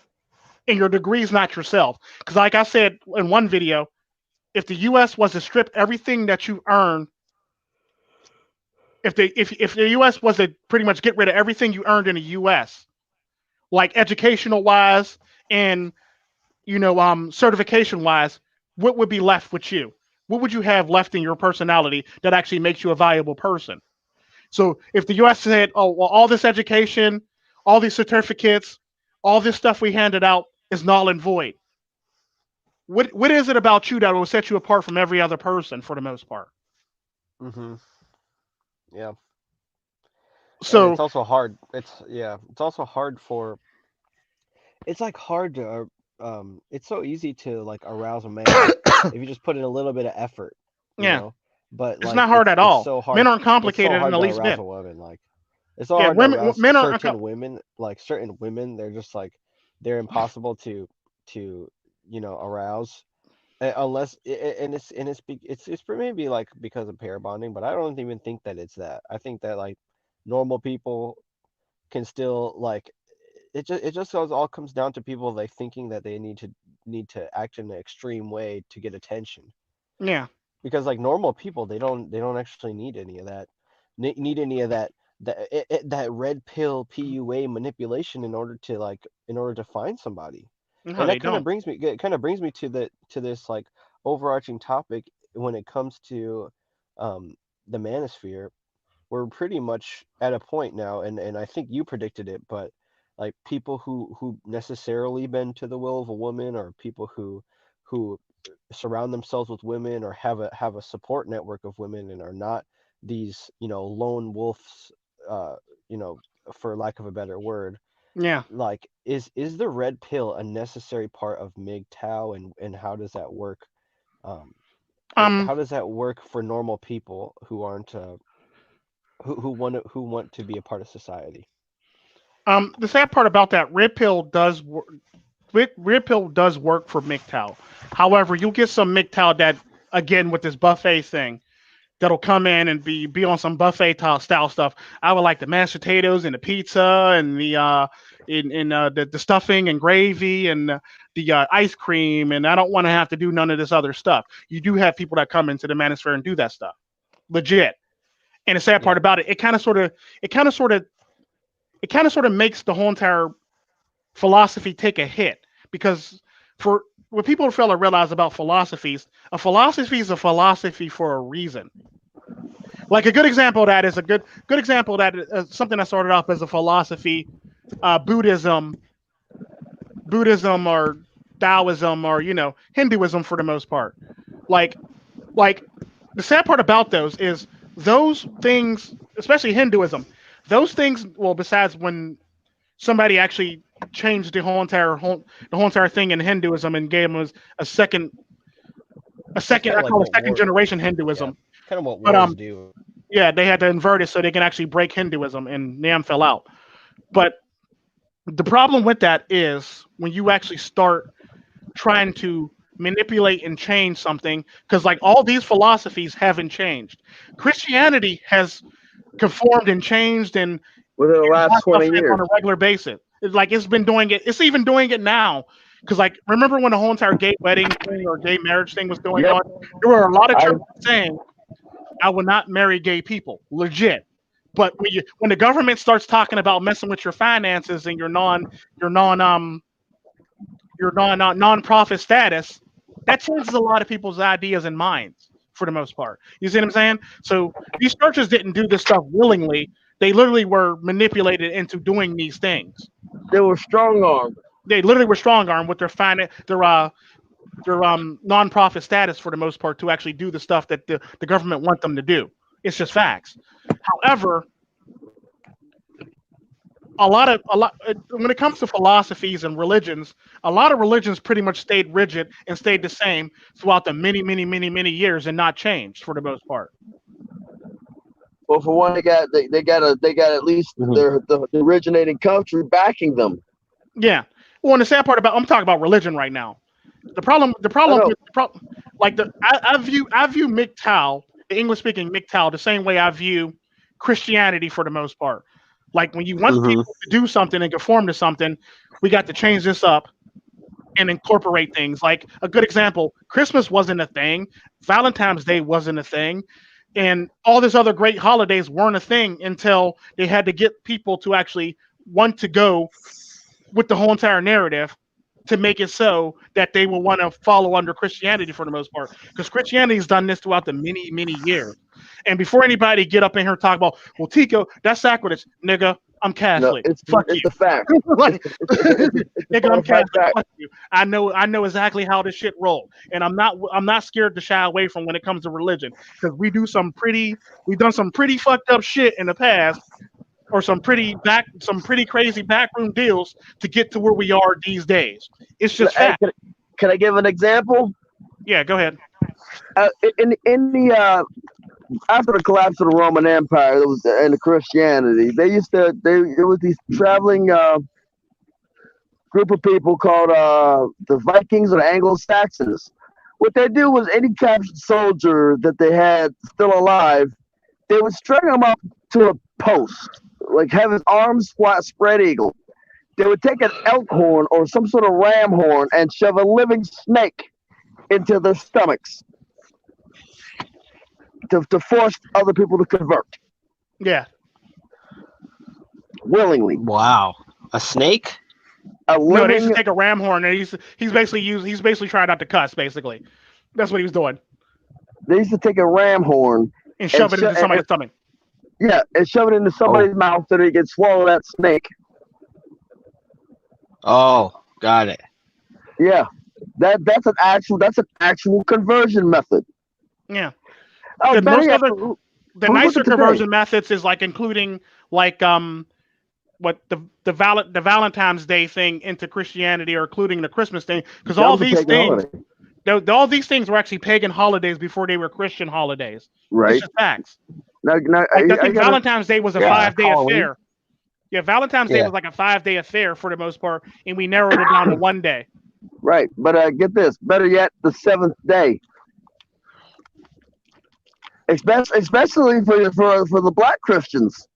And your degree is not yourself. Because, like I said in one video, if the US was to strip everything that you earn, if the US was to pretty much get rid of everything you earned in the US, like educational wise and certification wise, what would be left with you? What would you have left in your personality that actually makes you a valuable person? So if the US said, oh, well, all this education, all these certificates, all this stuff we handed out is null and void. What is it about you that will set you apart from every other person for the most part? Mhm. Yeah. And it's So also hard. It's also hard for it's like hard to it's so easy to like arouse a man if you just put in a little bit of effort, you yeah, know. But it's like not hard at it's all. so Men hard aren't it's so complicated in hard the to least arouse bit. a woman. Like it's so Yeah, hard to women arouse men aren't. certain women, like certain women, they're just like they're impossible to arouse. Unless it's maybe like because of pair bonding, but I don't even think that it's that. I think that like normal people can still like it just all comes down to people like thinking that they need to act in an extreme way to get attention, Yeah, because like normal people they don't actually need any of that, need any of that red pill PUA manipulation in order to find somebody. no, And they that kind of don't. brings me it kind of brings me to this like overarching topic when it comes to um the manosphere. We're pretty much at a point now, and I think you predicted it, but like people who necessarily bend to the will of a woman, or people who surround themselves with women, or have a support network of women, and are not these lone wolves you know, for lack of a better word, Yeah. like is the red pill a necessary part of MiGTOW, and how does that work? Um, Um. how does that work for normal people who aren't who want to be a part of society? The sad part about that, red pill does work. Red pill does work for MGTOW. However, you'll get some MGTOW that, again, with this buffet thing, that'll come in and be on some buffet style stuff. I would like the mashed potatoes and the pizza and the stuffing and gravy and the ice cream, and I don't want to have to do none of this other stuff. You do have people that come into the Manosphere and do that stuff, legit. And the sad part Yeah. about it, it kind of sort of, makes the whole entire philosophy take a hit because for what people fail to realize about philosophies, a philosophy is a philosophy for a reason. Like a good example of that is a good example of that something that started off as a philosophy, Buddhism, or Taoism, or Hinduism for the most part. Like like the sad part about those is those things, especially Hinduism, those things. Well, besides when somebody actually changed the whole entire thing in Hinduism and gave them a second That's kind I of like call it what second war. generation Yeah, Hinduism. kind of what But wars do. yeah, they had to invert it so they can actually break Hinduism, and Nam fell out. But the problem with that is when you actually start trying to manipulate and change something, because like all these philosophies haven't changed. Christianity has conformed and changed and within the last that stuff 20 on years. a regular basis. It's like it's been doing it. It's even doing it now. Because like, remember when the whole entire gay wedding thing or gay marriage thing was going Yep. on? There were a lot of I churches saying, "I will not marry gay people," legit. But when the government starts talking about messing with your finances and your non non-profit status, that changes a lot of people's ideas and minds for the most part. You see what I'm saying? So these churches didn't do this stuff willingly. They literally were manipulated into doing these things. They were strong armed. They literally were strong armed with their non-profit status for the most part to actually do the stuff that the government want them to do. It's just facts. However, a lot when it comes to philosophies and religions, a lot of religions pretty much stayed rigid and stayed the same throughout the many years and not changed for the most part. Well, for one, they got at least Mhm. the originating country backing them. Yeah. Well, and the sad part about I'm talking about religion right now. The I problem know. with like I view MGTOW, the English speaking MGTOW, the same way I view Christianity for the most part. Like when you want Mhm. people to do something and conform to something, we got to change this up and incorporate things. Like a good example, Christmas wasn't a thing, Valentine's Day wasn't a thing, and all these other great holidays weren't a thing until they had to get people to actually want to go with the whole entire narrative to make it so that they will want to follow under Christianity for the most part. Because Christianity has done this throughout the many years. And before anybody get up in here and talk about, well, Tico, that's sacrilege, nigga. I'm No, Catholic. it's Fuck it's you. a fact. Like, It's a nigga, I'm qualified Catholic. fact. Fuck you. I know exactly how this shit roll, and I'm not scared to shy away from when it comes to religion because we've done some pretty fucked up shit in the past, or some pretty crazy backroom deals to get to where we are these days. It's just Hey, fact. can I give an example? Yeah, go ahead. In the after the collapse of the Roman Empire, there was and the Christianity. They used to there was these traveling group of people called the Vikings or the Anglo Saxons. What they do was any captured soldier that they had still alive, they would string him up to a post, like have his arms flat spread eagle. They would take an elk horn or some sort of ram horn and shove a living snake into their stomachs to force other people to convert Yeah, willingly. Wow. A snake? A no, they used to living, take a ram horn and he's basically trying not to cuss. Basically, that's what he was doing they used to take a ram horn and and, shove it into somebody's stomach. yeah, and shove it into somebody's mouth so they could swallow that snake. Oh, got it. Yeah, that's an actual conversion method. Yeah, Oh, because better most yet, other the look nicer at today. conversion methods is like including like what the Valentine's Day thing into Christianity, or including the Christmas thing, because That was a pagan holiday, all these things were actually pagan holidays before they were Christian holidays. It's right? just facts. Now, Like, I I think gotta, Valentine's Day was a Yeah, 5-day Halloween. affair. Yeah, Valentine's Day Yeah. was like a 5-day affair for the most part, and we narrowed it down to one day. right, but get this. Better yet, the seventh day, especially for the black Christians.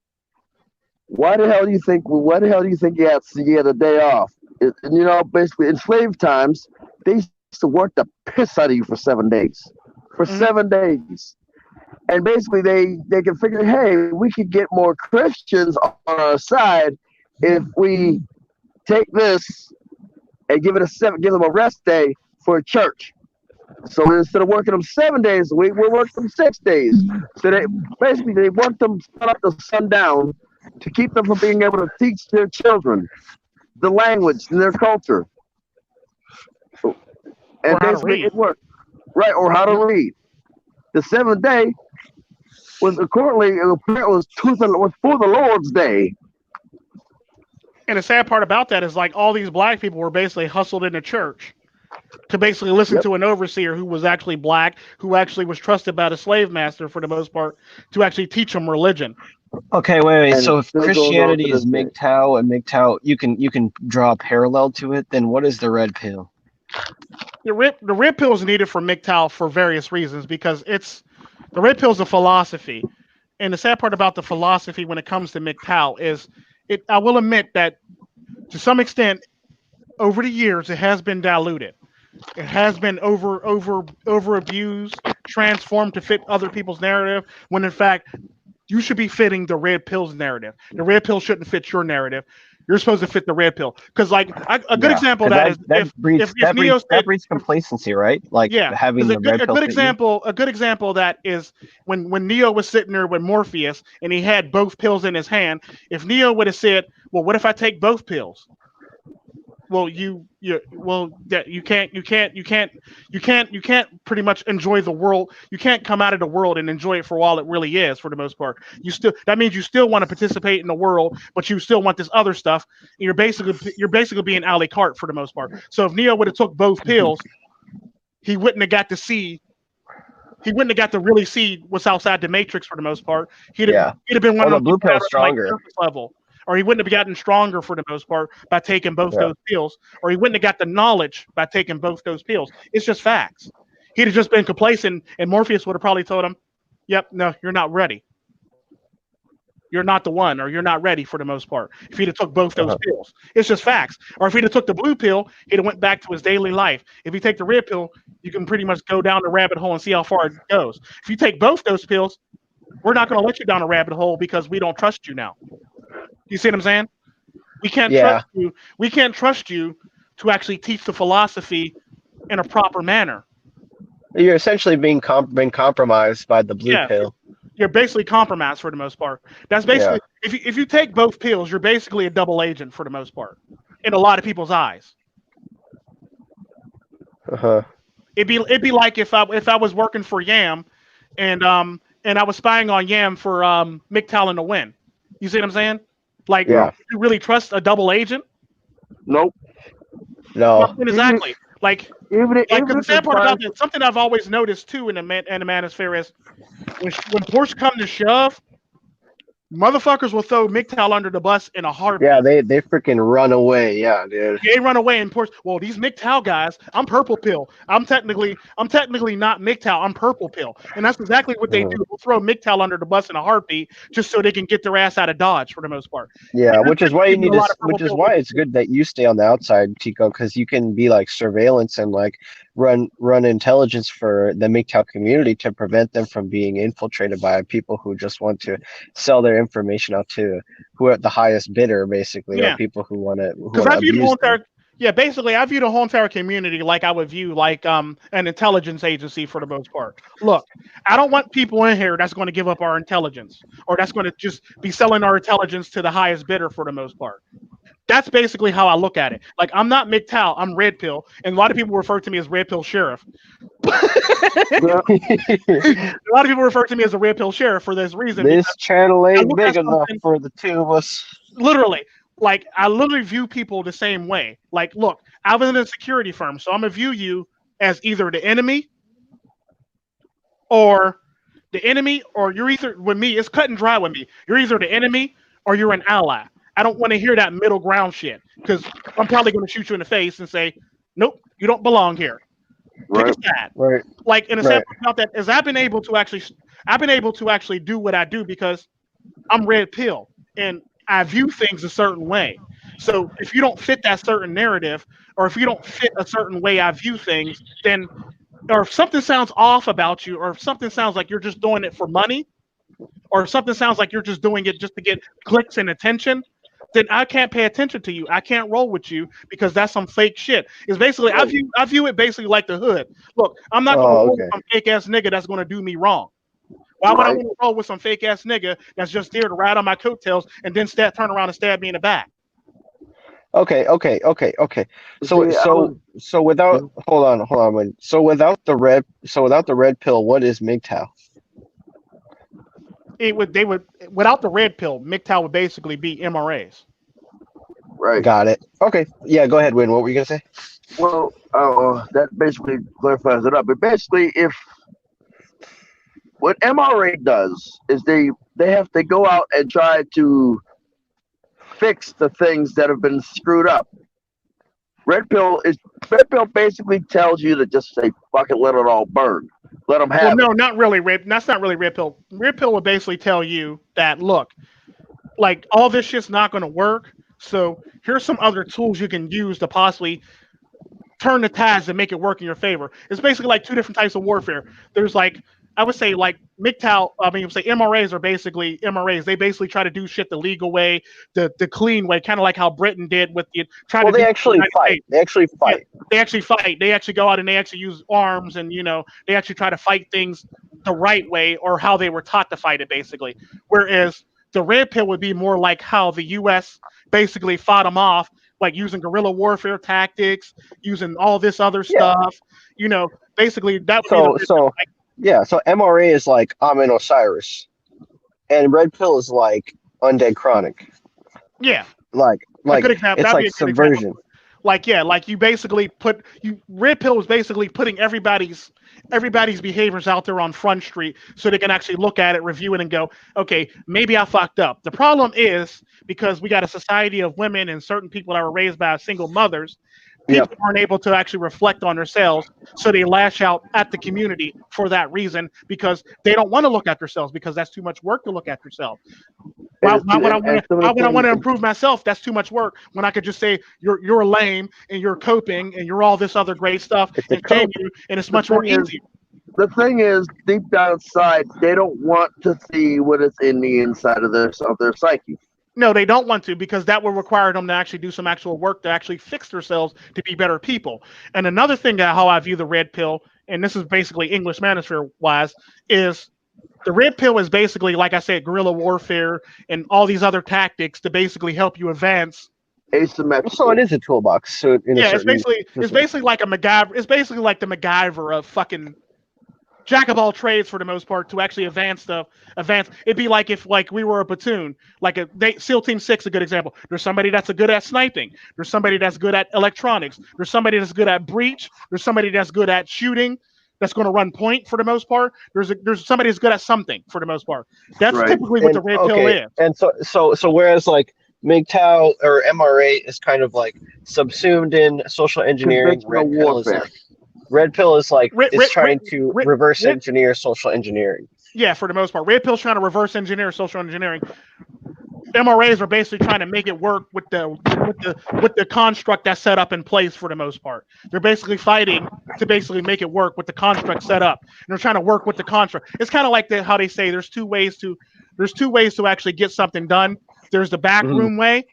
Why the hell do you think? Why the hell do you think you had a day off? And, basically in slave times, they used to work the piss out of you for 7 days. For Mhm. 7 days. And basically they can figure, hey, we could get more Christians on our side if we take this and give them a rest day for a church. So instead of working them 7 days a week, we'll work them 6 days. So they want them sun up to sundown to keep them from being able to teach their children the language and their culture. Or And how to basically read. it worked. Right, or how to read. The seventh day was was for the Lord's day. And the sad part about that is, like, all these black people were basically hustled into church to basically listen Yep. to an overseer who was actually black, who actually was trusted by the slave master for the most part, to actually teach them religion. Okay, wait. And So it if still goes on Christianity to is this day. MiGTOW and MiGTOW, you can draw a parallel to it. Then what is the red pill? The red pill is needed for MiGTOW for various reasons, because the red pill is a philosophy. And the sad part about the philosophy when it comes to MiGTOW is, I will admit that to some extent over the years it has been diluted. It has been over abused, transformed to fit other people's narrative, when in fact you should be fitting the red pill's narrative. The red pill shouldn't fit your narrative. You're supposed to fit the red pill. Because, like, a good example of that is if Neo said, that breeds complacency, right? Like yeah, having because the red pill. a good example of that is when Neo was sitting there with Morpheus and he had both pills in his hand. If Neo would have said, "Well, what if I take both pills?" Well, you can't pretty much enjoy the world. You can't come out of the world and enjoy it for all it really is. For the most part, that means you still want to participate in the world, but you still want this other stuff. And you're basically being a la carte for the most part. So if Neo would have took both pills, he wouldn't have got to see. He wouldn't have got to really see what's outside the matrix for the most part. He'd have been one Well, of the them blue people that pill's are, like, stronger. surface level. Or he wouldn't have gotten stronger for the most part by taking both those pills, or he wouldn't have got the knowledge by taking both those pills. It's just facts. He'd have just been complacent, and Morpheus would have probably told him, "Yep, no, you're not ready. You're not the one, or you're not ready for the most part." If he'd have took both those pills, it's just facts. Or if he'd have took the blue pill, he'd have went back to his daily life. If you take the red pill, you can pretty much go down the rabbit hole and see how far it goes. If you take both those pills, we're not going to let you down a rabbit hole because we don't trust you now. You see what I'm saying? We can't trust you. We can't trust you to actually teach the philosophy in a proper manner. You're essentially being compromised by the blue pill. You're basically compromised for the most part. That's basically if you take both pills, you're basically a double agent for the most part, in a lot of people's eyes. It'd be like if I was working for Yam, and I was spying on Yam for MiGTOW to win. You see what I'm saying? Like, you really trust a double agent? Nope. No. Exactly. Like the sad part about that, something I've always noticed too in the Manosphere is when push come to shove, motherfuckers will throw MiGTOW under the bus in a heartbeat. Yeah, they freaking run away. Yeah, dude. They run away and push. Well, these MiGTOW guys, I'm purple pill. I'm technically not MiGTOW. I'm purple pill, and that's exactly what they do. They'll throw MiGTOW under the bus in a heartbeat just so they can get their ass out of Dodge for the most part. Yeah, which is why it's good that you stay on the outside, Tico, because you can be like surveillance and like run intelligence for the MiGTOW community to prevent them from being infiltrated by people who just want to sell their information out to who are at the highest bidder, basically, or people who want to abuse them. Basically, I view the whole entire community like I would view like an intelligence agency for the most part. Look, I don't want people in here that's going to give up our intelligence or that's going to just be selling our intelligence to the highest bidder for the most part. That's basically how I look at it. Like I'm not MiGTOW, I'm Red Pill, and a lot of people refer to me as Red Pill Sheriff. Yeah. A lot of people refer to me as a Red Pill Sheriff for this reason because This channel I ain't look at big enough something for the two of us. literally. Like I literally view people the same way. Like, look, I was in a security firm, so I'm gonna view you as either the enemy or you're either with me. It's cut and dry with me. You're either the enemy or you're an ally. I don't want to hear that middle ground shit because I'm probably going to shoot you in the face and say, "Nope, you don't belong here. Pick a Right. side." Right. Like in a Right. sample about that is I've been able to actually do what I do because I'm red pill and I view things a certain way. So if you don't fit that certain narrative, or if you don't fit a certain way I view things, then or if something sounds off about you, or if something sounds like you're just doing it for money, or if something sounds like you're just doing it just to get clicks and attention, then I can't pay attention to you. I can't roll with you because that's some fake shit. It's basically I view it basically like the hood. Look, I'm not gonna Oh, roll with okay. some fake ass nigga that's gonna do me wrong. Why would I Right. want to roll with some fake ass nigga that's just there to ride on my coattails and then turn around and stab me in the back? Okay. So See, I so was, so without hold on. Wait. Without the red pill, what is MGTOW? They would without the red pill, MGTOW would basically be MRAs. right. Got it. Okay. Yeah. Go ahead, Win. What were you gonna say? Well, that basically clarifies it up. But basically, if what MRA does is they have to go out and try to fix the things that have been screwed up. Red pill basically tells you to just say fuck it, let it all burn, let them Well, have no, it. not really red. That's not really red pill. Red pill would basically tell you that look, like all this shit's not going to work. So here's some other tools you can use to possibly turn the tides and make it work in your favor. It's basically like two different types of warfare. There's like I would say like MGTOW, I mean, say MRAs are basically MRAs. They basically try to do shit the legal way, the clean way, kind of like how Britain did with the try Well, to do they it in the actually United fight. States. They actually Yeah, fight. they actually fight. They actually go out and they actually use arms and they actually try to fight things the right way or how they were taught to fight it basically. Whereas the red pill would be more like how the U.S. basically fought them off, like using guerrilla warfare tactics, using all this other Yeah. stuff. Basically that would be the So red pill. so yeah. So MRA is like Amin Osiris, and red pill is like Undead Chronic. Yeah, Like a good like example. it's That'd be like a good example. subversion. Like yeah, like you basically red pill is basically putting everybody's behaviors out there on Front Street so they can actually look at it, review it, and go, okay, maybe I fucked up. The problem is because we got a society of women and certain people that were raised by single mothers, Yep. people aren't able to actually reflect on themselves, so they lash out at the community for that reason because they don't want to look at themselves because that's too much work to look at yourself. And, it's, some Why of would the I want to things, improve myself? That's too much work. When I could just say you're lame and you're coping and you're all this other great stuff It's a and shame cope. you, and it's the much more thing is, easier. the thing is, deep down inside, they don't want to see what is in the inside of their psyche. No, they don't want to because that will require them to actually do some actual work to actually fix themselves to be better people. And another thing that how I view the red pill, and this is basically English manosphere wise, is the red pill is basically, like I said, guerrilla warfare and all these other tactics to basically help you advance. So Asymmetrical. it is a toolbox. So in a Yeah, certain it's basically like a MacGyver. It's basically like the MacGyver of fucking jack of all trades for the most part to actually advance stuff. It'd be like if like we were a platoon, like SEAL Team 6, a good example. There's somebody that's a good at sniping. There's somebody that's good at electronics. There's somebody that's good at breach. There's somebody that's good at shooting. That's going to run point for the most part. There's somebody that's good at something for the most part. That's Right. typically what and the red pill okay. is. And so whereas like MGTOW or MRA is kind of like subsumed in social engineering, Conventional warfare. red pill is like Red, it's red, red, trying to red, reverse red, engineer social engineering. yeah, for the most part. Red pill's trying to reverse engineer social engineering. MRAs are basically trying to make it work with the construct that's set up in place for the most part. They're basically fighting to basically make it work with the construct set up. And they're trying to work with the construct. It's kind of like how they say there's two ways to actually get something done. There's the back Mhm. room way,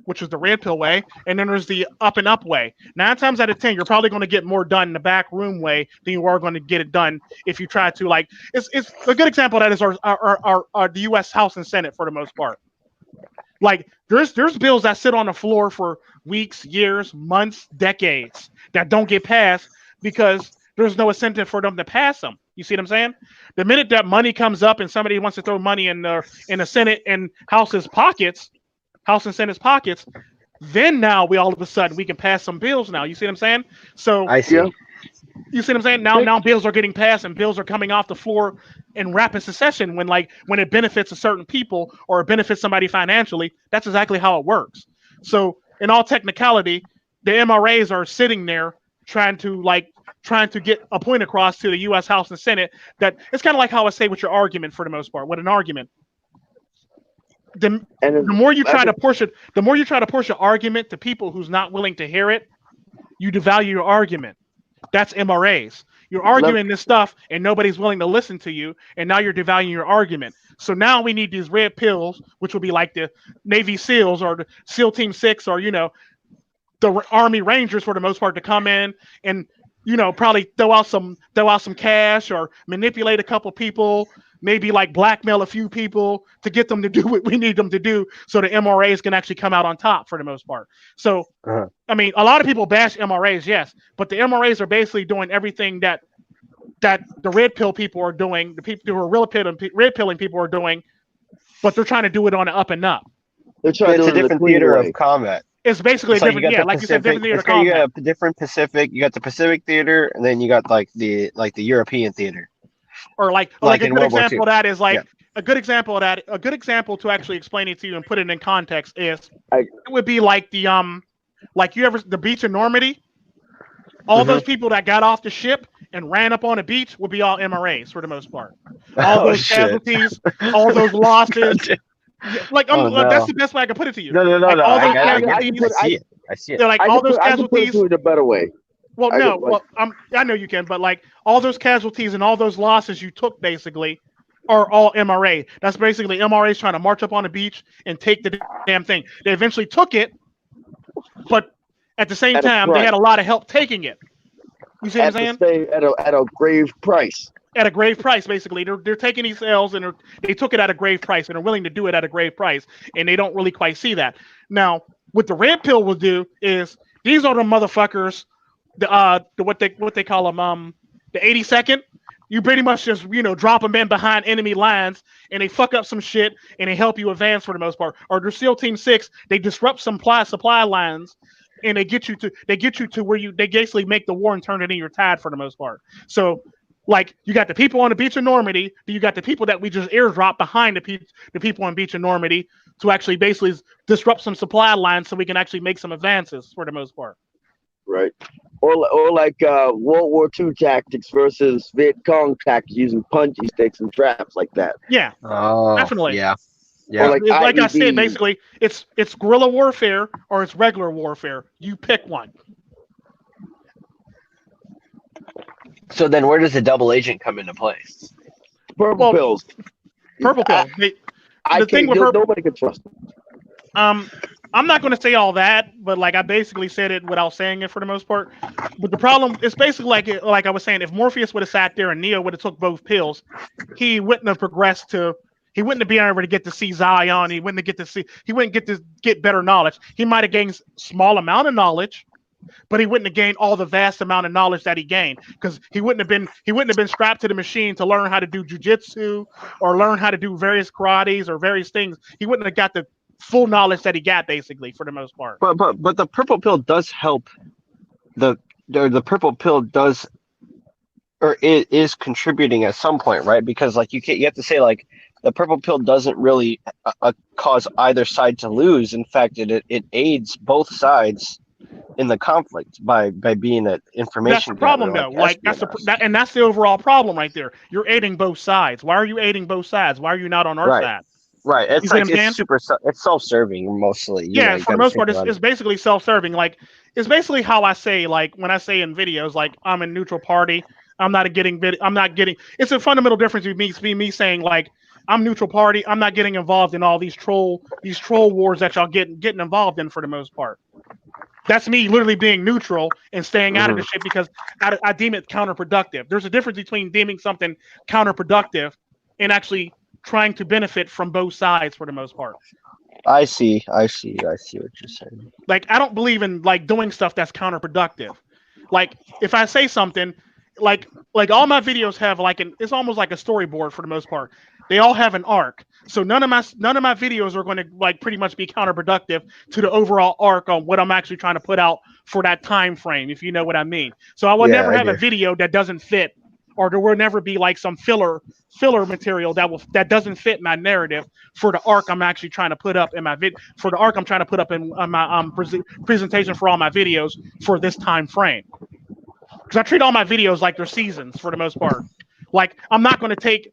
which is the red pill way, and then there's the up and up way. 9 times out of 10, you're probably going to get more done in the back room way than you are going to get it done if you try to it's a good example of that is our the U.S. House and Senate for the most part. Like there's bills that sit on the floor for weeks, years, months, decades that don't get passed because there's no incentive for them to pass them. You see what I'm saying? The minute that money comes up and somebody wants to throw money in the Senate and House's pockets, House and Senate's pockets, then now we all of a sudden we can pass some bills now. You see what I'm saying? So I see. Yeah. you see what I'm saying? Now bills are getting passed and bills are coming off the floor in rapid succession when it benefits a certain people or it benefits somebody financially. That's exactly how it works. So in all technicality, the MRAs are sitting there trying to get a point across to the US House and Senate that it's kind of like how I say with your argument for the most part. With an argument. The more you try to push it, the more you try to push an argument to people who's not willing to hear it, you devalue your argument. That's MRAs. You're arguing this stuff and nobody's willing to listen to you, and now you're devaluing your argument. So now we need these red pills, which will be like the Navy SEALs or the SEAL Team 6 or the Army Rangers for the most part to come in and probably throw out some cash or manipulate a couple people, maybe like blackmail a few people to get them to do what we need them to do so the MRAs can actually come out on top for the most part. So, I mean, a lot of people bash MRAs, yes, but the MRAs are basically doing everything that the red pill people are doing, the people who are red pilling people are doing, but they're trying to do it on the up and up. It's a different theater of combat. It's basically So different, like you said, different theater of combat. You got a different Pacific. You got the Pacific theater, and then you got like the European theater. Or like a good example of that is a good example of that. A good example to actually explain it to you and put it in context is it would be like the the beach in Normandy. All those people that got off the ship and ran up on the beach would be all MRAs for the most part. All those casualties, all those losses. That's the best way I can put it to you. No. I see it. They're like all those casualties. I can put it to it a better way. Well, I know you can, but like all those casualties and all those losses you took basically are all MRA. That's basically MRAs trying to march up on the beach and take the damn thing. They eventually took it, but at the same time, they had a lot of help taking it. You see what I'm saying? At a grave price. At a grave price, basically. They're taking these L's and they took it at a grave price and are willing to do it at a grave price, and they don't really quite see that. Now, what the red pill will do is these are the motherfuckers, what they call them, the 82nd. You pretty much just drop them in behind enemy lines and they fuck up some shit and they help you advance for the most part. Or the SEAL Team 6, they disrupt some supply lines and they get you to where they basically make the war and turn it in your tide for the most part. So like you got the people on the beach of Normandy, you got the people that we just airdrop behind the people on beach of Normandy to actually basically disrupt some supply lines so we can actually make some advances for the most part. Right. Or like World War II tactics versus Viet Cong tactics using punji sticks and traps like that. Yeah. Definitely. Yeah. Yeah. Like I said, basically, it's guerrilla warfare or it's regular warfare. You pick one. So then, where does the double agent come into play? Purple pills. Purple pill. Nobody can trust them. I'm not going to say all that, but like I basically said it without saying it for the most part. But the problem is basically like I was saying, if Morpheus would have sat there and Neo would have took both pills, he wouldn't have progressed to. He wouldn't have been able to get to see Zion. He wouldn't get to get better knowledge. He might have gained small amount of knowledge, but he wouldn't have gained all the vast amount of knowledge that he gained because he wouldn't have been strapped to the machine to learn how to do jujitsu or learn how to do various karates or various things. He wouldn't have got the full knowledge that he got basically for the most part. But the purple pill does help. The purple pill does, or it is contributing at some point, right? Because like you have to say like the purple pill doesn't really cause either side to lose. In fact, it aids both sides in the conflict by being an information. That's the problem, though. Like that's the overall problem right there. You're aiding both sides. Why are you aiding both sides? Why are you not on our side? Right. It's like it's self-serving mostly. Yeah, for the most part, it's basically self-serving. Like it's basically how I say, like when I say in videos, like I'm a neutral party. I'm not getting. It's a fundamental difference between me saying like I'm neutral party. I'm not getting involved in all these troll wars that y'all getting involved in for the most part. That's me literally being neutral and staying out of the shit because I deem it counterproductive. There's a difference between deeming something counterproductive and actually trying to benefit from both sides for the most part. I see what you're saying. Like I don't believe in like doing stuff that's counterproductive. Like if I say something, like all my videos have like it's almost like a storyboard for the most part. They all have an arc. So none of my videos are going to like pretty much be counterproductive to the overall arc on what I'm actually trying to put out for that time frame, if you know what I mean. So I will Yeah, never I have a do. video that doesn't fit, or there will never be like some filler material that doesn't fit my narrative for the arc I'm actually trying to put up in my for the arc I'm trying to put up in my presentation for all my videos for this time frame. Because I treat all my videos like they're seasons for the most part. Like I'm not going to take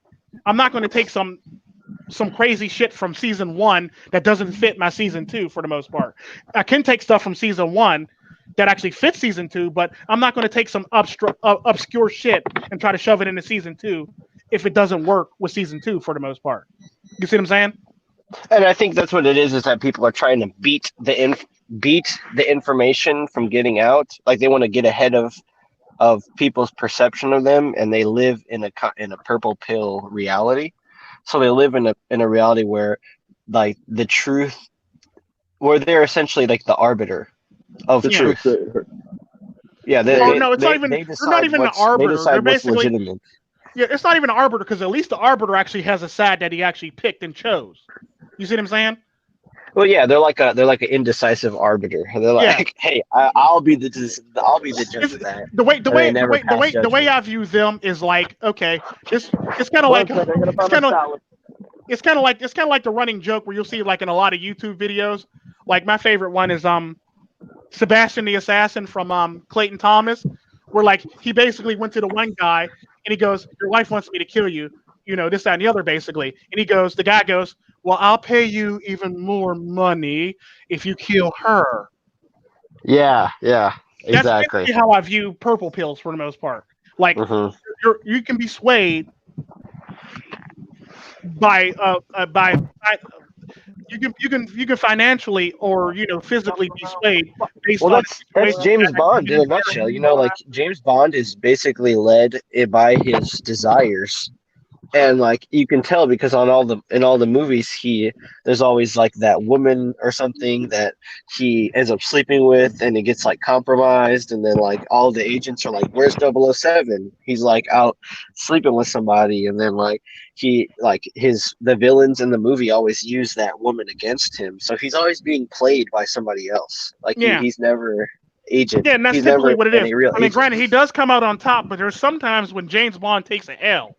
some crazy shit from season 1 that doesn't fit my season 2 for the most part. I can take stuff from season 1 that actually fits season 2, but I'm not going to take some obscure shit and try to shove it into season 2 if it doesn't work with season 2 for the most part. You see what I'm saying? And I think that's what it is that people are trying to beat the information from getting out. Like they want to get ahead of people's perception of them, and they live in a purple pill reality. So they live in a reality where like the truth, where they're essentially like the arbiter of The Yeah. truth. truth. Yeah, Or no, it's not even. they They're not decide even the what's they arbiter. They're decide what's basically. legitimate. Yeah, it's not even an arbiter because at least the arbiter actually has a side that he actually picked and chose. You see what I'm saying? Well, yeah, they're like an indecisive arbiter. They're Yeah. like, hey, I'll be the judge It's of that, the way the and they way the never way the pass way the way judgment. I view them is like, okay, it's kind of One like second, I gotta it's find my kind of salad. it's kind of like the running joke where you'll see like in a lot of YouTube videos. Like my favorite one is Sebastian the Assassin from Clayton Thomas, where like he basically went to the one guy and he goes, "Your wife wants me to kill you," this, that, and the other, basically. And the guy goes, "Well, I'll pay you even more money if you kill her." Yeah, That's exactly. basically how I view purple pills for the most part. Like hmm you can be swayed by you can financially or physically be swayed based Well, on the that's situation James that Bond you've in been a nutshell. involved You know, like James Bond is basically led by his desires, and like you can tell because on all the movies there's always like that woman or something that he ends up sleeping with, and it gets like compromised, and then like all the agents are like, where's 007? He's like out sleeping with somebody, and then like the villains in the movie always use that woman against him, so he's always being played by somebody else. Like Yeah, he's never agent yeah, and that's he's typically never what it is. any real I mean, agent. granted, he does come out on top, but there's sometimes when James Bond takes a L.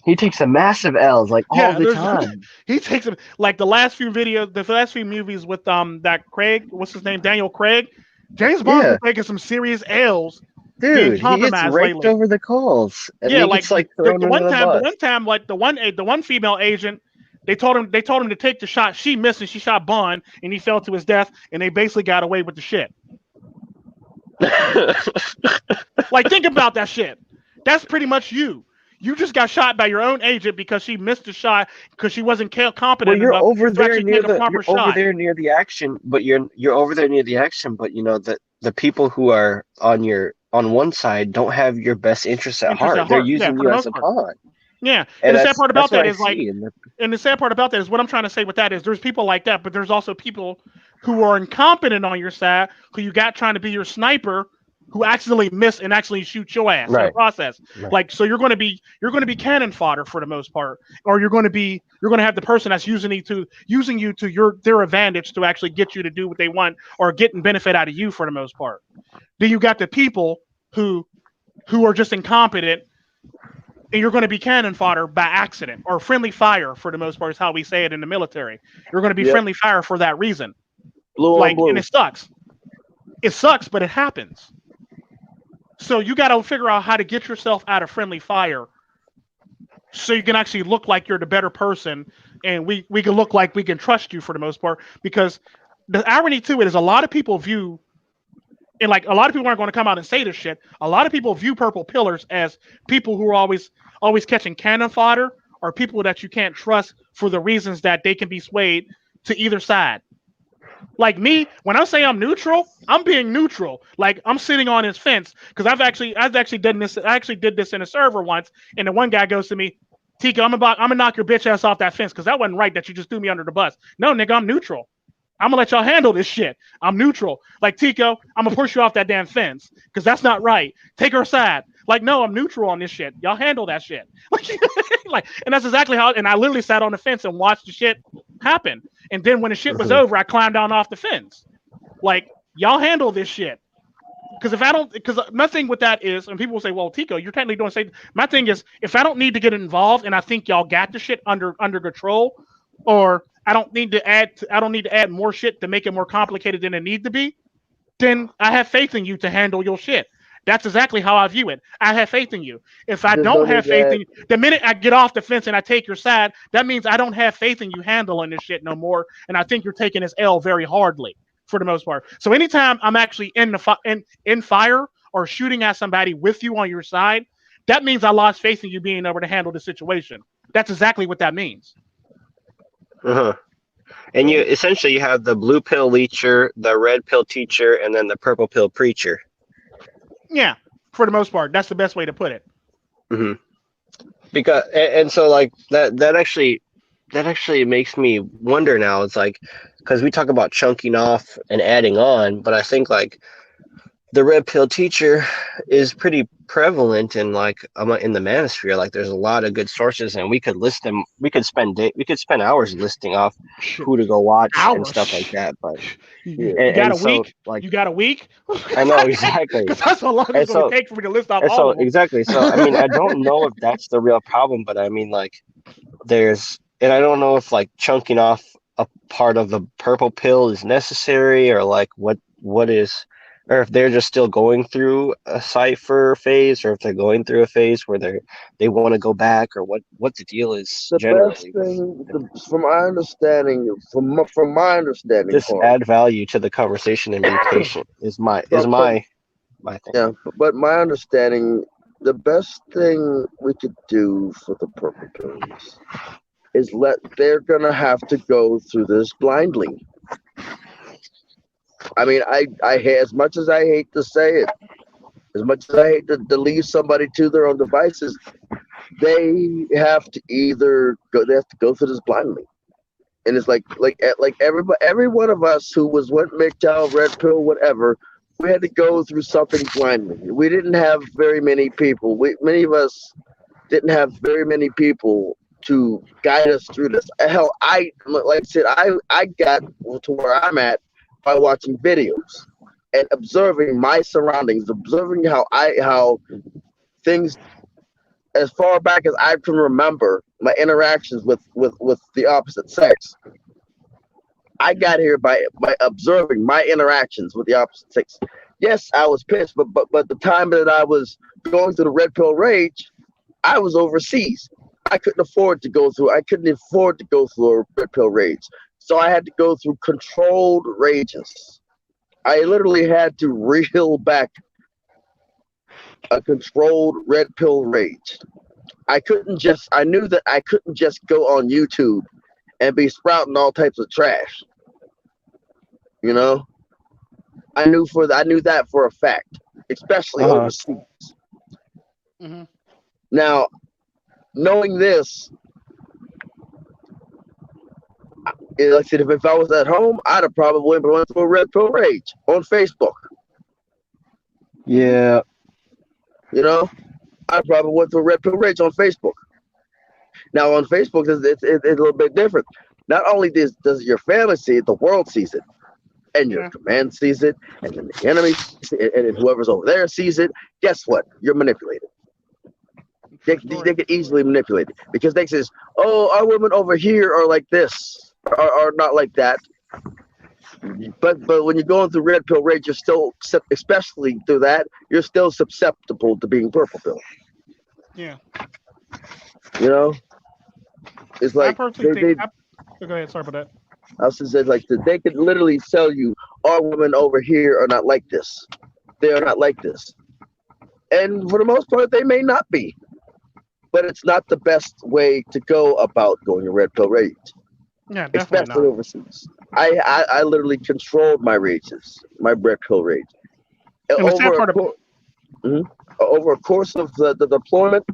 He takes a massive L's like all Yeah, the there's time. he takes it like the last few movies with that Craig, what's his name, Daniel Craig. James Bond's Yeah. been taking some serious L's being Dude, he gets compromised raked lately. over the coals, and Yeah, he like gets the, like the, thrown the under one the time, the bus. one time, like the one female agent, they told him to take the shot. She missed and she shot Bond, and he fell to his death, and they basically got away with the shit. Like, think about that shit. That's pretty much you. You just got shot by your own agent because she missed the shot because she wasn't Well, competent enough to actually take a proper you're over shot. there near the action, but you're over there near the action, but you know the people who are on one side don't have your best interests at Interest heart. at They're heart, yeah, using for you the as most a part. pawn. Yeah, and And the sad part that's about what that I is like, see. and the sad part about that is what I'm trying to say with that is there's people like that, but there's also people who are incompetent on your side who you got trying to be your sniper who accidentally miss and actually shoot your ass in the Right. process. Right. Like, so you're going to be cannon fodder for the most part, or you're going to have the person that's using you to their advantage to actually get you to do what they want or getting benefit out of you for the most part. Then you got the people who are just incompetent, and you're going to be cannon fodder by accident or friendly fire for the most part is how we say it in the military. You're going to be Yep. friendly fire for that reason. Blue on Like, and blue. it sucks. It sucks, but it happens. So you got to figure out how to get yourself out of friendly fire so you can actually look like you're the better person, and we can look like we can trust you for the most part. Because the irony to it is a lot of people view, and like a lot of people aren't going to come out and say this shit. A lot of people view purple pillars as people who are always catching cannon fodder, or people that you can't trust for the reasons that they can be swayed to either side. Like me, when I say I'm neutral, I'm being neutral. Like I'm sitting on his fence because I've actually done this. I actually did this in a server once, and the one guy goes to me, Tico, I'm gonna knock your bitch ass off that fence because that wasn't right that you just threw me under the bus. No, nigga, I'm neutral. I'm gonna let y'all handle this shit. I'm neutral. Like Tico, I'm gonna push you off that damn fence because that's not right. Take her side. Like, no, I'm neutral on this shit. Y'all handle that shit. Like, and that's exactly how. And I literally sat on the fence and watched the shit happen. And then when the shit was over, I climbed down off the fence. Like, y'all handle this shit. Because if I don't, because my thing with that is, and people will say, "Well, Tico, you're technically doing say." My thing is, if I don't need to get involved, and I think y'all got the shit under control, or I don't need to add more shit to make it more complicated than it needs to be, then I have faith in you to handle your shit. That's exactly how I view it. I have faith in you. If I don't have faith in you, the minute I get off the fence and I take your side, that means I don't have faith in you handling this shit no more, and I think you're taking this L very hardly. For the most part. So anytime I'm actually in fire or shooting at somebody with you on your side, that means I lost faith in you being able to handle the situation. That's exactly what that means. Uh-huh. And you essentially have the blue pill leecher, the red pill teacher, and then the purple pill preacher. Yeah, for the most part, that's the best way to put it. Mm-hmm. Because and so like that actually makes me wonder now. It's like, because we talk about chunking off and adding on, but I think like the red pill teacher is pretty prevalent in like in the Manosphere. Like there's a lot of good sources, and we could list them. We could spend hours listing off who to go watch and stuff like that. But you got a week. Like, you got a week. I know exactly. Because that's how long it's going to take for me to list off all of them. Exactly. So I mean, I don't know if that's the real problem, but I mean, like and I don't know if like chunking off a part of the purple pill is necessary, or like what is, or if they're just still going through a cipher phase, or if they're going through a phase where they want to go back, or what the deal is. The generally. best thing, from my understanding, just add value to the conversation and be patient is my thing. Yeah, but my understanding, the best thing we could do for the purple pills is they're gonna have to go through this blindly. I mean, I as much as I hate to say it, as much as I hate to leave somebody to their own devices, they have to go through this blindly. And it's like every one of us who went MiGTOW, red pill, whatever, we had to go through something blindly. We didn't have very many people. Many of us didn't have very many people to guide us through this. Hell, I said, I got to where I'm at by watching videos and observing my surroundings, observing how things, as far back as I can remember, my interactions with the opposite sex. I got here by observing my interactions with the opposite sex. Yes, I was pissed, but the time that I was going through the red pill rage, I was overseas. I couldn't afford to go through a red pill rage. So I had to go through controlled rages. I literally had to reel back a controlled red pill rage. I knew that I couldn't just go on YouTube and be sprouting all types of trash. You know? I knew that for a fact, especially overseas. Mm-hmm. Now, knowing this, like I said, if I was at home, I'd have probably went through a red pill rage on Facebook. Yeah. You know, I probably went through a red pill rage on Facebook. Now, on Facebook, it's a little bit different. Not only does your family see it, the world sees it. And your command sees it, and then the enemy sees it, and then whoever's over there sees it. Guess what? You're manipulated. They can easily manipulate it because they say, "Oh, our women over here are like this, are not like that." But when you're going through red pill rage, you're still, especially through that, you're still susceptible to being purple pill. Yeah. You know, it's like go ahead. Sorry about that. I was just saying, like, they could literally tell you, our women over here are not like this. They are not like this. And for the most part, they may not be. But it's not the best way to go about going to red pill rage. Yeah, definitely especially not. Overseas. I literally controlled my rages, my red pill rage. Over a course of the deployment,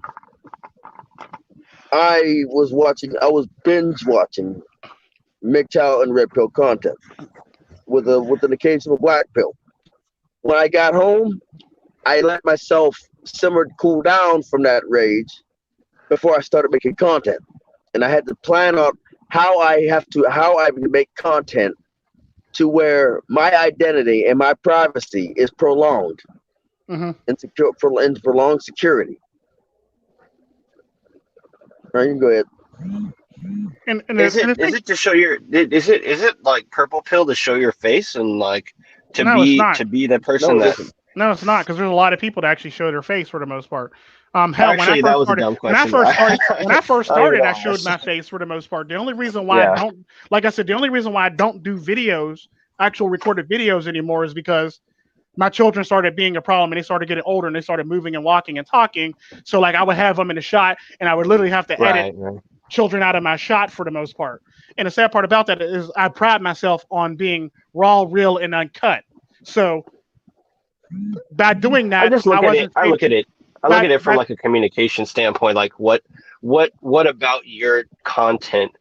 I was binge watching MiGTOW and Red Pill content with an occasional Black Pill. When I got home, I let myself cool down from that rage before I started making content, and I had to plan out how I make content to where my identity and my privacy is prolonged and secure in prolonged security. All right, you can go ahead. Is it to show your? Is it like purple pill to show your face and like to be the person that? No, it's not, because there's a lot of people that actually show their face for the most part. Hell, Actually, that was a dumb question. When I first started, I showed my face for the most part. The only reason why I don't, like I said, the only reason why I don't do videos, actual recorded videos anymore, is because my children started being a problem, and they started getting older, and they started moving and walking and talking. So like I would have them in the shot, and I would literally have to edit children out of my shot for the most part. And the sad part about that is I pride myself on being raw, real, and uncut. So by doing that, I look at it from like a communication standpoint. Like what about your content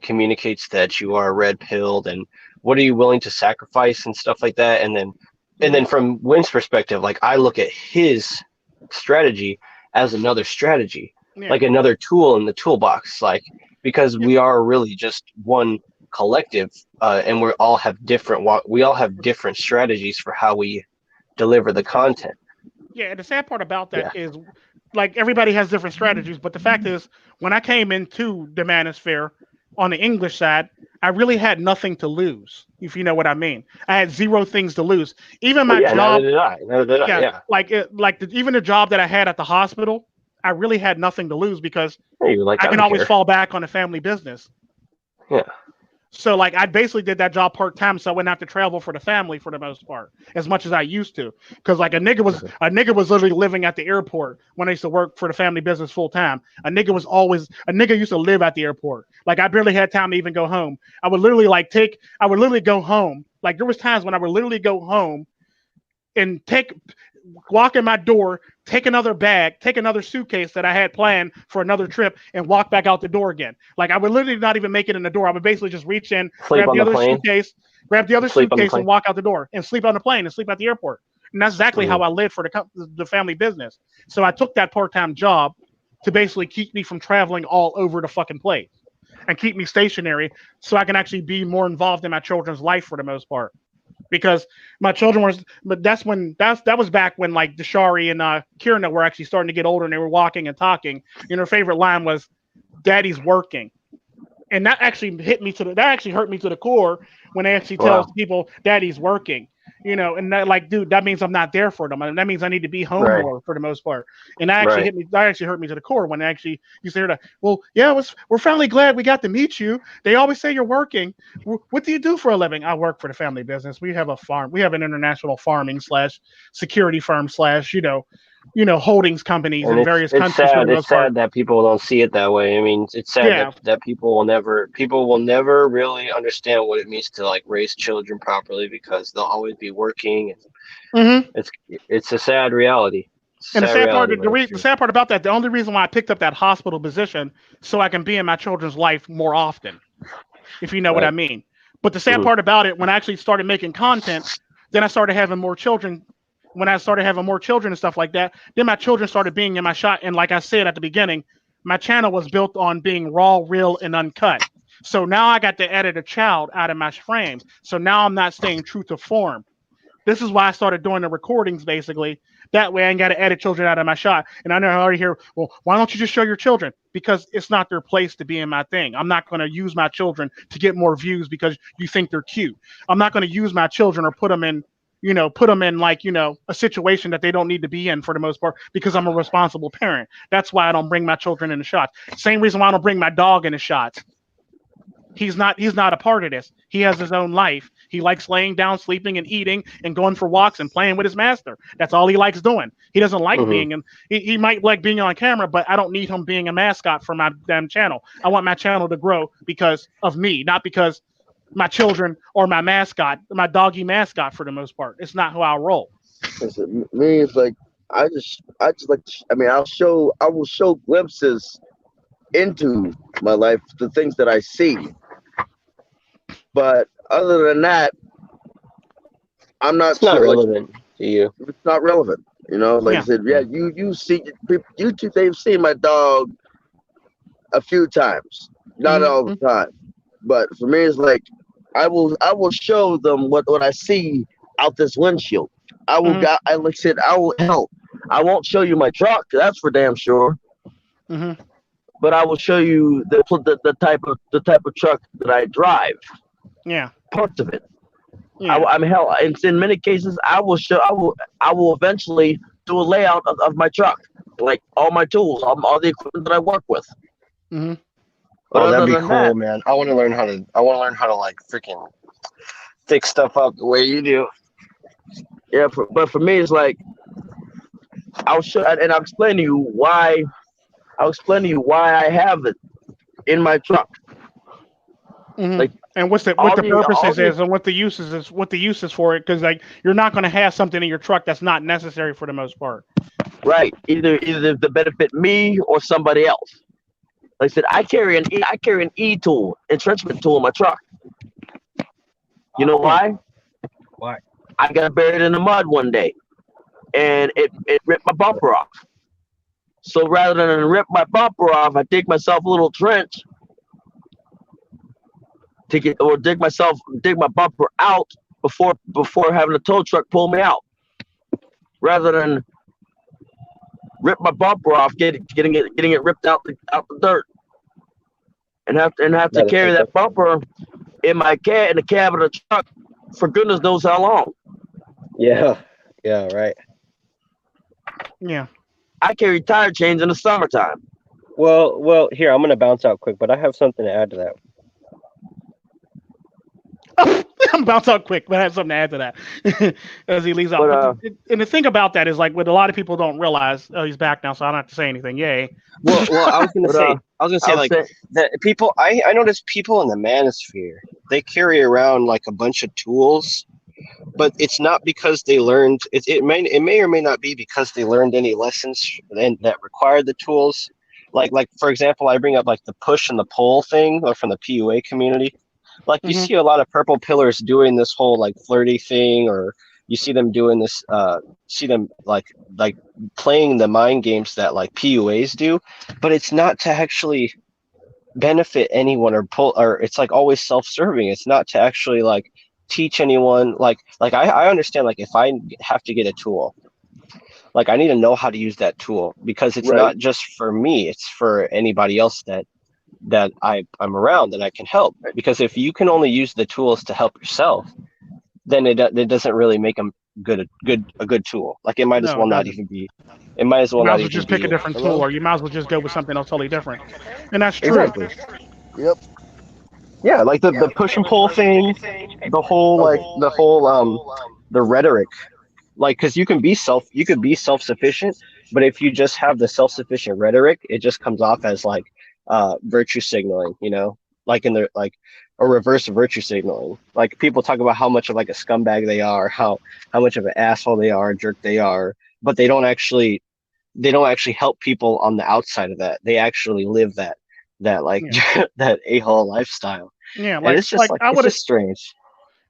communicates that you are red pilled, and what are you willing to sacrifice and stuff like that? And then from Wynn's perspective, like I look at his strategy as another strategy, like another tool in the toolbox, like because we are really just one collective, and we all have different strategies for how we deliver the content. Yeah, and the sad part about that is, like, everybody has different strategies, but the fact is, when I came into the Manosphere on the English side, I really had nothing to lose, if you know what I mean. I had zero things to lose. Even my job, neither did I. Even the job that I had at the hospital, I really had nothing to lose because I can always fall back on a family business. Yeah. So like I basically did that job part time, so I wouldn't have to travel for the family for the most part, as much as I used to. Because like a nigga was literally living at the airport when I used to work for the family business full time. A nigga used to live at the airport. Like I barely had time to even go home. I would literally go home. Like there was times when I would literally go home and walk in my door, take another bag, take another suitcase that I had planned for another trip, and walk back out the door again. Like I would literally not even make it in the door. I would basically just reach in, grab the other suitcase, and walk out the door, and sleep on the plane and sleep at the airport. And that's exactly how I lived for the family business. So I took that part-time job to basically keep me from traveling all over the fucking place and keep me stationary so I can actually be more involved in my children's life for the most part. Because my children that was back when like Deshari and Kierna were actually starting to get older and they were walking and talking. And her favorite line was, "Daddy's working," and that actually hurt me to the core when they actually tell people Daddy's working. You know, and that, like, dude, that means I'm not there for them. And that means I need to be home more for the most part. And that actually hurt me to the core when they actually used to hear that. Well, yeah, we're finally glad we got to meet you. They always say you're working. What do you do for a living? I work for the family business. We have a farm. We have an international farming / security firm / holdings companies in various countries. It's sad that people don't see it that way. I mean, it's sad that people will never really understand what it means to like raise children properly because they'll always be working. It's a sad reality. And the sad part about that, the only reason why I picked up that hospital position so I can be in my children's life more often, if you know what I mean. But the sad part about it, when I actually started making content, then I started having more children. When I started having more children and stuff like that, then my children started being in my shot. And like I said at the beginning, my channel was built on being raw, real, and uncut. So now I got to edit a child out of my frames. So now I'm not staying true to form. This is why I started doing the recordings, basically. That way I ain't got to edit children out of my shot. And I know I already hear, well, why don't you just show your children? Because it's not their place to be in my thing. I'm not going to use my children to get more views because you think they're cute. I'm not going to use my children or put them in a situation that they don't need to be in for the most part because I'm a responsible parent. That's why I don't bring my children in the shots. Same reason why I don't bring my dog in the shots. He's not a part of this. He has his own life. He likes laying down, sleeping, and eating, and going for walks and playing with his master. That's all he likes doing. He doesn't like being in. He might like being on camera, but I don't need him being a mascot for my damn channel. I want my channel to grow because of me, not because my children or my mascot, my doggy mascot for the most part. It's not how I roll. Listen, me, it's like I just like. I mean, I will show glimpses into my life, the things that I see. But other than that, I'm It's not not sure. Like, relevant to you. it's not relevant. Like I Yeah. said, yeah, you see, you two, they've seen my dog a few times, not all Mm-hmm. the time. But for me, it's like I will show them what I see out this windshield. Mm-hmm. I like I said, I will help. I won't show you my truck, that's for damn sure. Mm-hmm. But I will show you the type of truck that I drive, Yeah. parts of it. Yeah. I'm hell. In many cases, I will eventually do a layout of my truck, like all my tools, all the equipment that I work with. Mm-hmm. But Oh, that'd other be than that, cool, man. I want to learn how to. I want to learn how to like freaking fix stuff up the way you do. yeah. But for me, it's like I'll show and I'll explain to you why. I'll explain to you why I have it in my truck. Mm-hmm. Like And what all the the all purposes the is and what the uses for it, because like you're not going to have something in your truck that's not necessary for the most part. right, either to benefit me or somebody else. Like I said, I carry an E tool, entrenchment tool in my truck. You know Yeah. why? Why? I got buried in the mud one day, and it ripped my bumper off. So rather than rip my bumper off, I dig myself a little trench to get or dig my bumper out before having a tow truck pull me out. Rather than rip my bumper off, getting it ripped out the dirt, and have to Gotta carry think that of. bumper in the cab of the truck for goodness knows how long. Yeah. Yeah. Right. Yeah. I carry tire chains in the summertime. Well. Here, I'm gonna bounce out quick, but I have something to add to that. I'm about to talk quick, but I have something to add to that as he leaves out. But But and the thing about that is like what a lot of people don't realize. Oh, he's back now, so I don't have to say anything. Yay. Well, I was gonna but say, I was gonna say I'll like say that people. I notice people in the Manosphere, they carry around like a bunch of tools, but it's not because they learned. It may or may not be because they learned any lessons that required the tools. Like for example, I bring up like the push and the pull thing, or from the PUA community. Like you Mm-hmm. see a lot of purple pillars doing this whole like flirty thing, or you see them doing this. See them like playing the mind games that like PUAs do, but it's not to actually benefit anyone or pull, or it's like always self-serving. It's not to actually like teach anyone. I understand, like if I have to get a tool, like I need to know how to use that tool, because it's right, not just for me, it's for anybody else I'm around that I can help. Because if you can only use the tools to help yourself, then it doesn't really make them a good tool. Like it might as No, it well not doesn't. even be. It might as You well might not as well even just pick a be. different tool, Hello. or you might as well just go with something else totally different. And that's true. Exactly. yep, Yeah, like the push and pull thing, the rhetoric, like because you could be self-sufficient, but if you just have the self-sufficient rhetoric, it just comes off as like virtue signaling, like in the like a reverse of virtue signaling. Like people talk about how much of like a scumbag they are, how much of an asshole they are, a jerk they are, but they don't actually help people on the outside of that. They actually live that like Yeah. that a-hole lifestyle. Yeah. And it's just Like like I it's would just strange.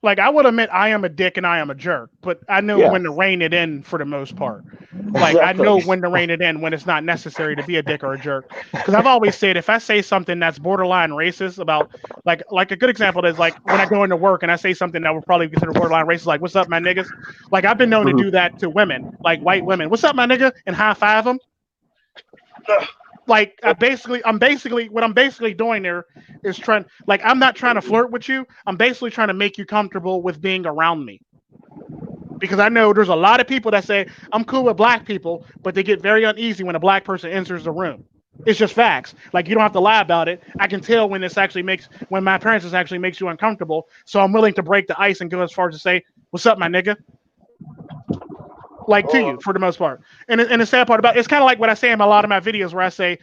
like I would admit I am a dick and I am a jerk, but I know Yeah, when to rein it in for the most part. Like I exactly. know when to rein it in when it's not necessary to be a dick or a jerk. Because I've always said if I say something that's borderline racist about like a good example is like when I go into work and I say something that would probably be considered borderline racist, like "What's up, my niggas?" Like I've been known to mhm, do that to women, like white women. "What's up, my nigga?" and high five them. Like what I'm basically doing there is trying, like I'm not trying to flirt with you. I'm basically trying to make you comfortable with being around me, because I know there's a lot of people that say I'm cool with black people, but they get very uneasy when a black person enters the room. It's just facts. Like you don't have to lie about it. I can tell when my appearance actually makes you uncomfortable. So I'm willing to break the ice and go as far as to say, "What's up, my nigga?" Like to you for the most part. And the sad part about it's kind of like what I say in a lot of my videos where I say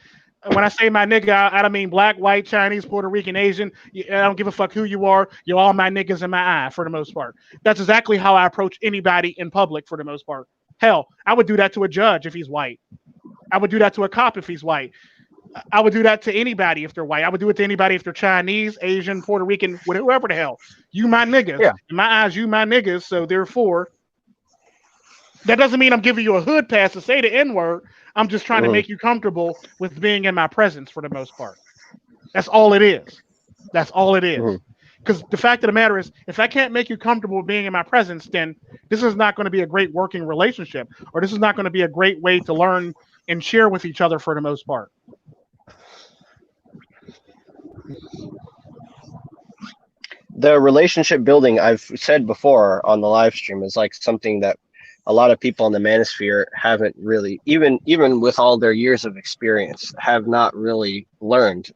when I say my nigga, I don't mean black, white, Chinese, Puerto Rican, Asian. I don't give a fuck who you are. You're all my niggas in my eye for the most part. That's exactly how I approach anybody in public for the most part. Hell, I would do that to a judge if he's white. I would do that to a cop if he's white. I would do that to anybody if they're white. I would do it to anybody if they're Chinese, Asian, Puerto Rican, whoever the hell. You my niggas. Yeah. In my eyes, you my niggas. So therefore, that doesn't mean I'm giving you a hood pass to say the N-word. I'm just trying to make you comfortable with being in my presence for the most part. That's all it is. That's all it is. Because the fact of the matter is, if I can't make you comfortable being in my presence, then this is not going to be a great working relationship, or this is not going to be a great way to learn and share with each other for the most part. The relationship building, I've said before on the live stream, is like something that a lot of people in the manosphere haven't really, even with all their years of experience, have not really learned,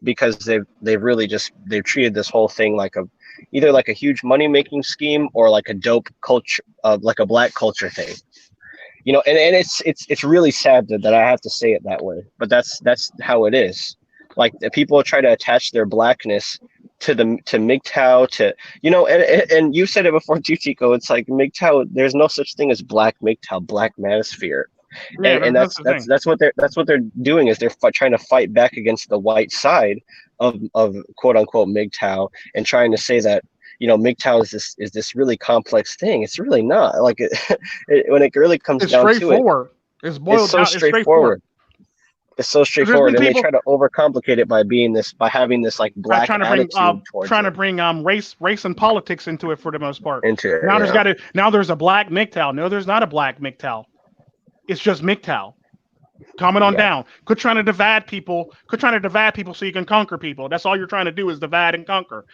because they've really just, they've treated this whole thing like either like a huge money making scheme or like a dope culture, like a black culture thing. You know, and it's really sad that I have to say it that way, but that's how it is. Like, the people try to attach their blackness to MiGTOW, to, you know, and you said it before too, Tico. It's like MiGTOW. There's no such thing as black MiGTOW, black manosphere, and that's what they're doing, is they're trying to fight back against the white side of quote unquote MiGTOW, and trying to say that, you know, MiGTOW is this really complex thing. It's really not. Like, when it really comes down to it, it's so straightforward. It's so straightforward, and they try to overcomplicate it by having this like black attitude towards trying to bring race and politics into it for the most part. Into it, now there's a black MiGTOW. No, there's not a black MiGTOW. It's just MiGTOW. Calm it on down. Quit trying to divide people. So you can conquer people. That's all you're trying to do, is divide and conquer.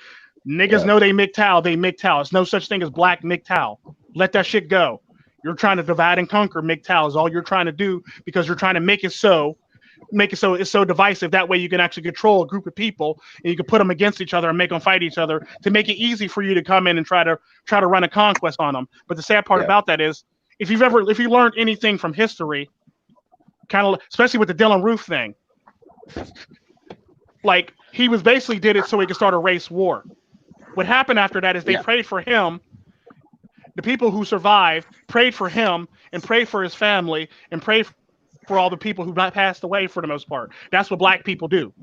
Niggas know they MiGTOW. They MiGTOW. It's no such thing as black MiGTOW. Let that shit go. You're trying to divide and conquer. MiGTOW is all you're trying to do, because you're trying to make it so it's so divisive. That way you can actually control a group of people, and you can put them against each other and make them fight each other to make it easy for you to come in and try to run a conquest on them. But the sad part about that is, if you learned anything from history, kind of especially with the Dylan Roof thing, like, he was basically did it so he could start a race war. What happened after that is they prayed for him. The people who survived prayed for him and prayed for his family and prayed for all the people who passed away for the most part. That's what black people do.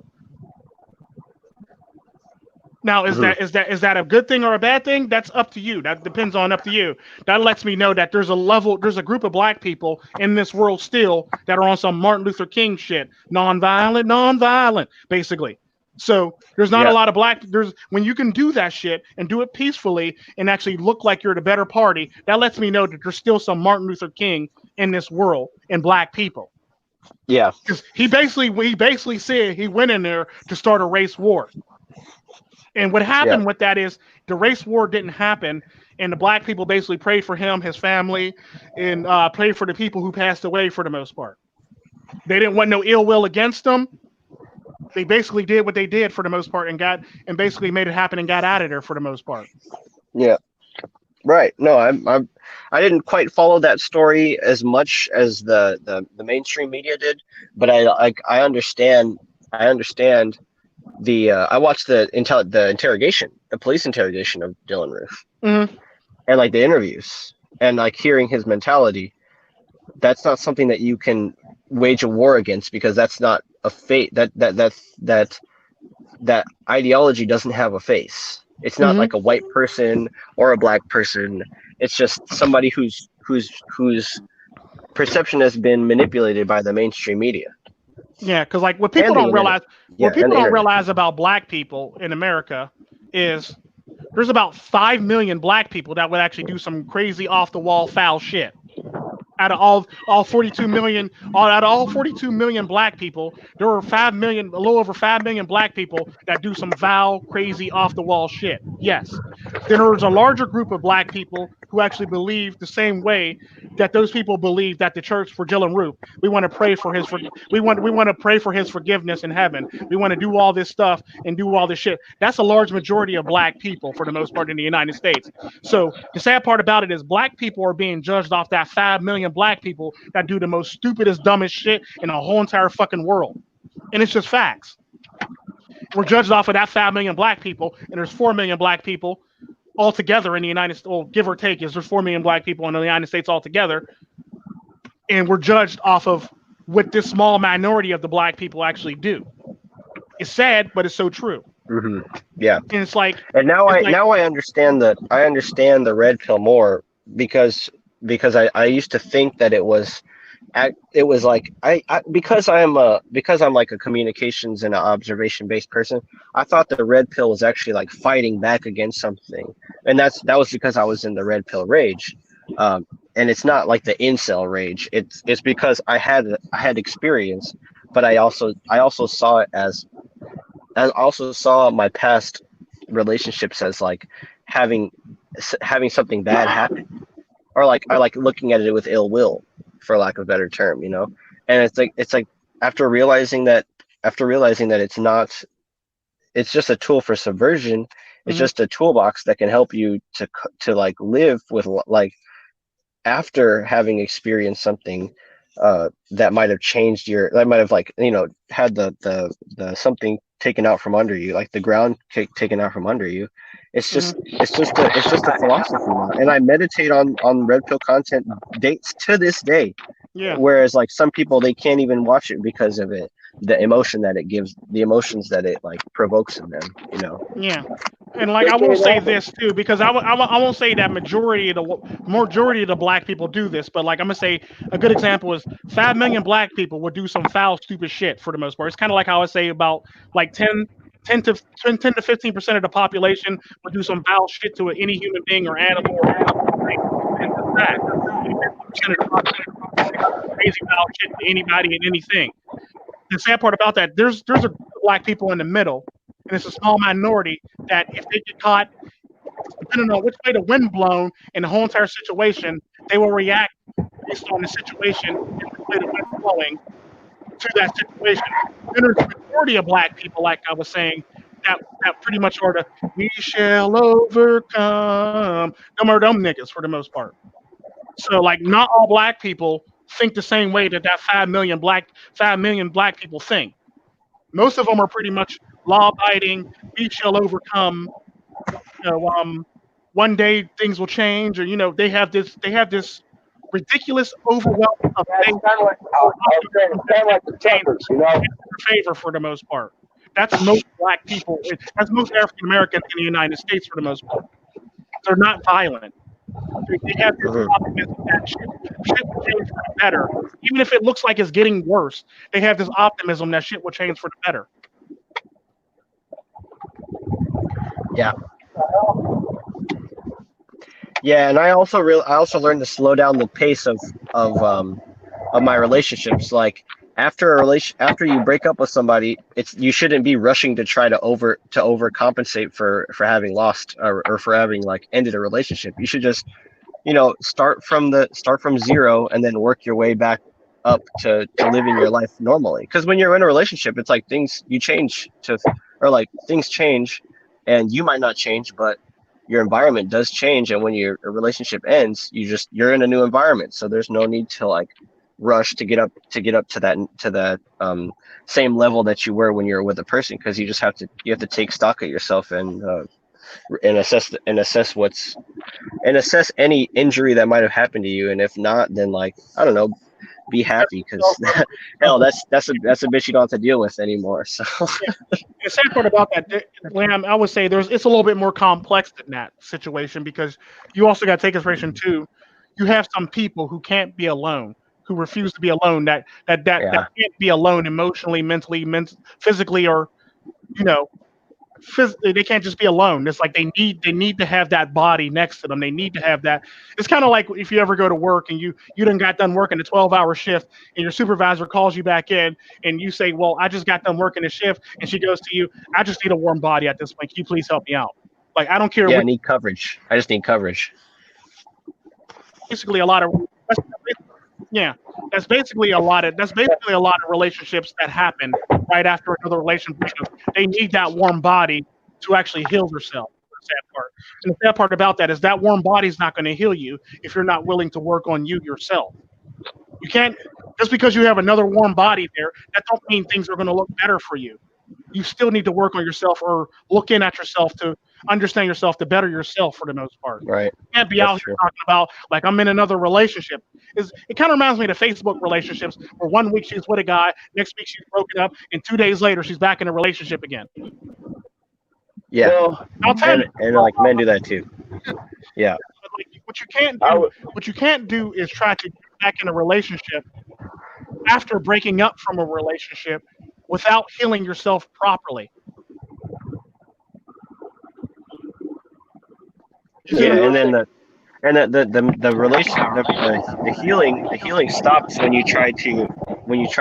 Now, is that a good thing or a bad thing? That's up to you. That depends on up to you. That lets me know that there's a group of black people in this world still that are on some Martin Luther King shit. Non-violent, basically. So there's not a lot of when you can do that shit and do it peacefully and actually look like you're the better party, that lets me know that there's still some Martin Luther King in this world and black people. Yeah. Because he basically said he went in there to start a race war. And what happened with that is the race war didn't happen, and the black people basically prayed for him, his family, and prayed for the people who passed away for the most part. They didn't want no ill will against them. They basically did what they did for the most part and basically made it happen and got out of there for the most part. Yeah. Right. No, I didn't quite follow that story as much as the mainstream media did, but I understand. I watched the interrogation, the police interrogation of Dylan Roof, and like the interviews, and like hearing his mentality. That's not something that you can wage a war against, because that's not a fate. That ideology doesn't have a face. It's not like a white person or a black person. It's just somebody whose perception has been manipulated by the mainstream media. Yeah, because like what people don't realize about black people in America is there's about 5 million black people that would actually do some crazy off the wall foul shit. Out of all 42 million, out of all 42 million black people, there were 5 million, a little over 5 million black people that do some foul, crazy, off the wall shit. Yes. Then there was a larger group of black people who actually believe the same way that those people believe that the church for Dylan Roof. We want to pray for his we want to pray for his forgiveness in heaven. We want to do all this stuff and do all this shit. That's a large majority of black people for the most part in the United States. So the sad part about it is black people are being judged off that 5 million black people that do the most stupidest, dumbest shit in the whole entire fucking world. And it's just facts. We're judged off of that 5 million black people, and there's 4 million black people altogether in the United States. Well, give or take, there's 4 million black people in the United States altogether. and we're judged off of what this small minority of the black people actually do. It's sad, but it's so true. Hmm. Yeah. And And now it's I like, now I understand that I understand the red pill more because I used to think that it was like because I'm like a communications and an observation based person. I thought the red pill was actually like fighting back against something, and that was because I was in the red pill rage. And it's not like the incel rage. It's because I had experience, but I also saw it as I also saw my past relationships as like having having something bad happen, or like I like looking at it with ill will, for lack of a better term, you know. And it's like after realizing that it's not, it's just a tool for subversion. It's mhm, just a toolbox that can help you to like live with like after having experienced something that might have changed your, that might have like, you know, had the something taken out from under you, like the ground taken out from under you. mhm, It's just a philosophy now, and I meditate on red pill content dates to this day. yeah, Whereas like some people, they can't even watch it because of it, the emotion that it gives, the emotions that it like provokes in them, you know. yeah. And like I will say this too, because I won't say that majority of the black people do this, but like I'm gonna say a good example is 5 million black people would do some foul, stupid shit for the most part. It's kind of like how I say about like 10 to 15% of the population would do some foul shit to any human being or animal or thing. And it's that 50% of the population do crazy foul shit to anybody and anything. The sad part about that, there's a group of black people in the middle, and it's a small minority that if they get caught, depending on which way the wind blown in the whole entire situation, they will react based on the situation and which way the wind's blowing to that situation. Then there's a majority of black people, like I was saying, that pretty much are the we shall overcome. Them are dumb niggas for the most part. So like not all black people think the same way that 5 million black people think. Most of them are pretty much law abiding. We shall overcome. You know, one day things will change, or they have this ridiculous overwhelm of That's faith kind of like I or was saying, it's kind of like the change truckers, you know. in their favor for the most part. That's most black people. That's most African Americans in the United States for the most part. They're not violent. They have this Mhm. optimism that shit will change for the better. Even if it looks like it's getting worse, they have this optimism that shit will change for the better. Yeah. Yeah, and I also learned to slow down the pace of my relationships. Like after you break up with somebody, it's you shouldn't be rushing to try to overcompensate for having lost, or for having like ended a relationship. You should just, you know, start from zero and then work your way back up to living your life normally. Because when you're in a relationship, it's like things you change to, or like things change, and you might not change, but your environment does change. And when your relationship ends, you're in a new environment, so there's no need to like rush to get up to that same level that you were when you were with a person, because you have to take stock of yourself and assess any injury that might have happened to you. And if not, then like, I don't know, be happy, because hell, that's a bitch you don't have to deal with anymore. So The sad part about that, Lamb, I would say it's a little bit more complex than that situation because you also got to take inspiration too. You have some people who can't be alone, who refuse to be alone, that yeah, can't be alone emotionally, mentally, physically, or you know, they can't just be alone. It's like they need to have that body next to them. They need to have that. It's kind of like if you ever go to work and you done got done working a 12-hour shift and your supervisor calls you back in and you say, "Well, I just got done working a shift," and she goes to you, "I just need a warm body at this point. Can you please help me out?" Like I don't care yeah, I what. need coverage. I just need coverage. Basically, a lot of that's, yeah, that's basically a lot of relationships that happen right after another relationship. They need that warm body to actually heal themselves. The sad part, and the sad part about that is that warm body is not going to heal you if you're not willing to work on you yourself. You can't just because you have another warm body there. That don't mean things are going to look better for you. you still need to work on yourself or look in at yourself to understand yourself, to better yourself for the most part. Right. You can't be That's out true. here talking about like I'm in another relationship. It kind of reminds me of Facebook relationships where 1 week she's with a guy, next week she's broken up, and 2 days later she's back in a relationship again. Yeah. Well, I'll tell you. And like men do that too. Yeah. But like, I would, what you can't do is try to get back in a relationship after breaking up from a relationship without healing yourself properly. You see Yeah. what I'm And saying? then the relation the healing stops when you try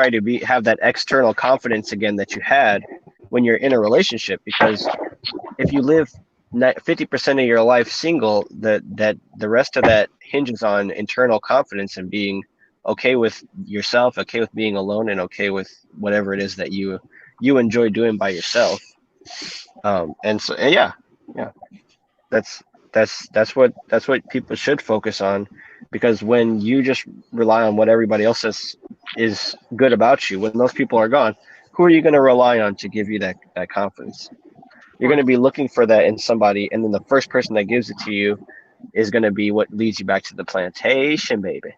to have that external confidence again that you had when you're in a relationship, because if you live 50% of your life single, that the rest of that hinges on internal confidence and being okay with yourself, okay with being alone, and okay with whatever it is that you enjoy doing by yourself. And yeah, that's what people should focus on, because when you just rely on what everybody else is good about you, when those people are gone, who are you going to rely on to give you that confidence? You're going to be looking for that in somebody, and then the first person that gives it to you is going to be what leads you back to the plantation, baby.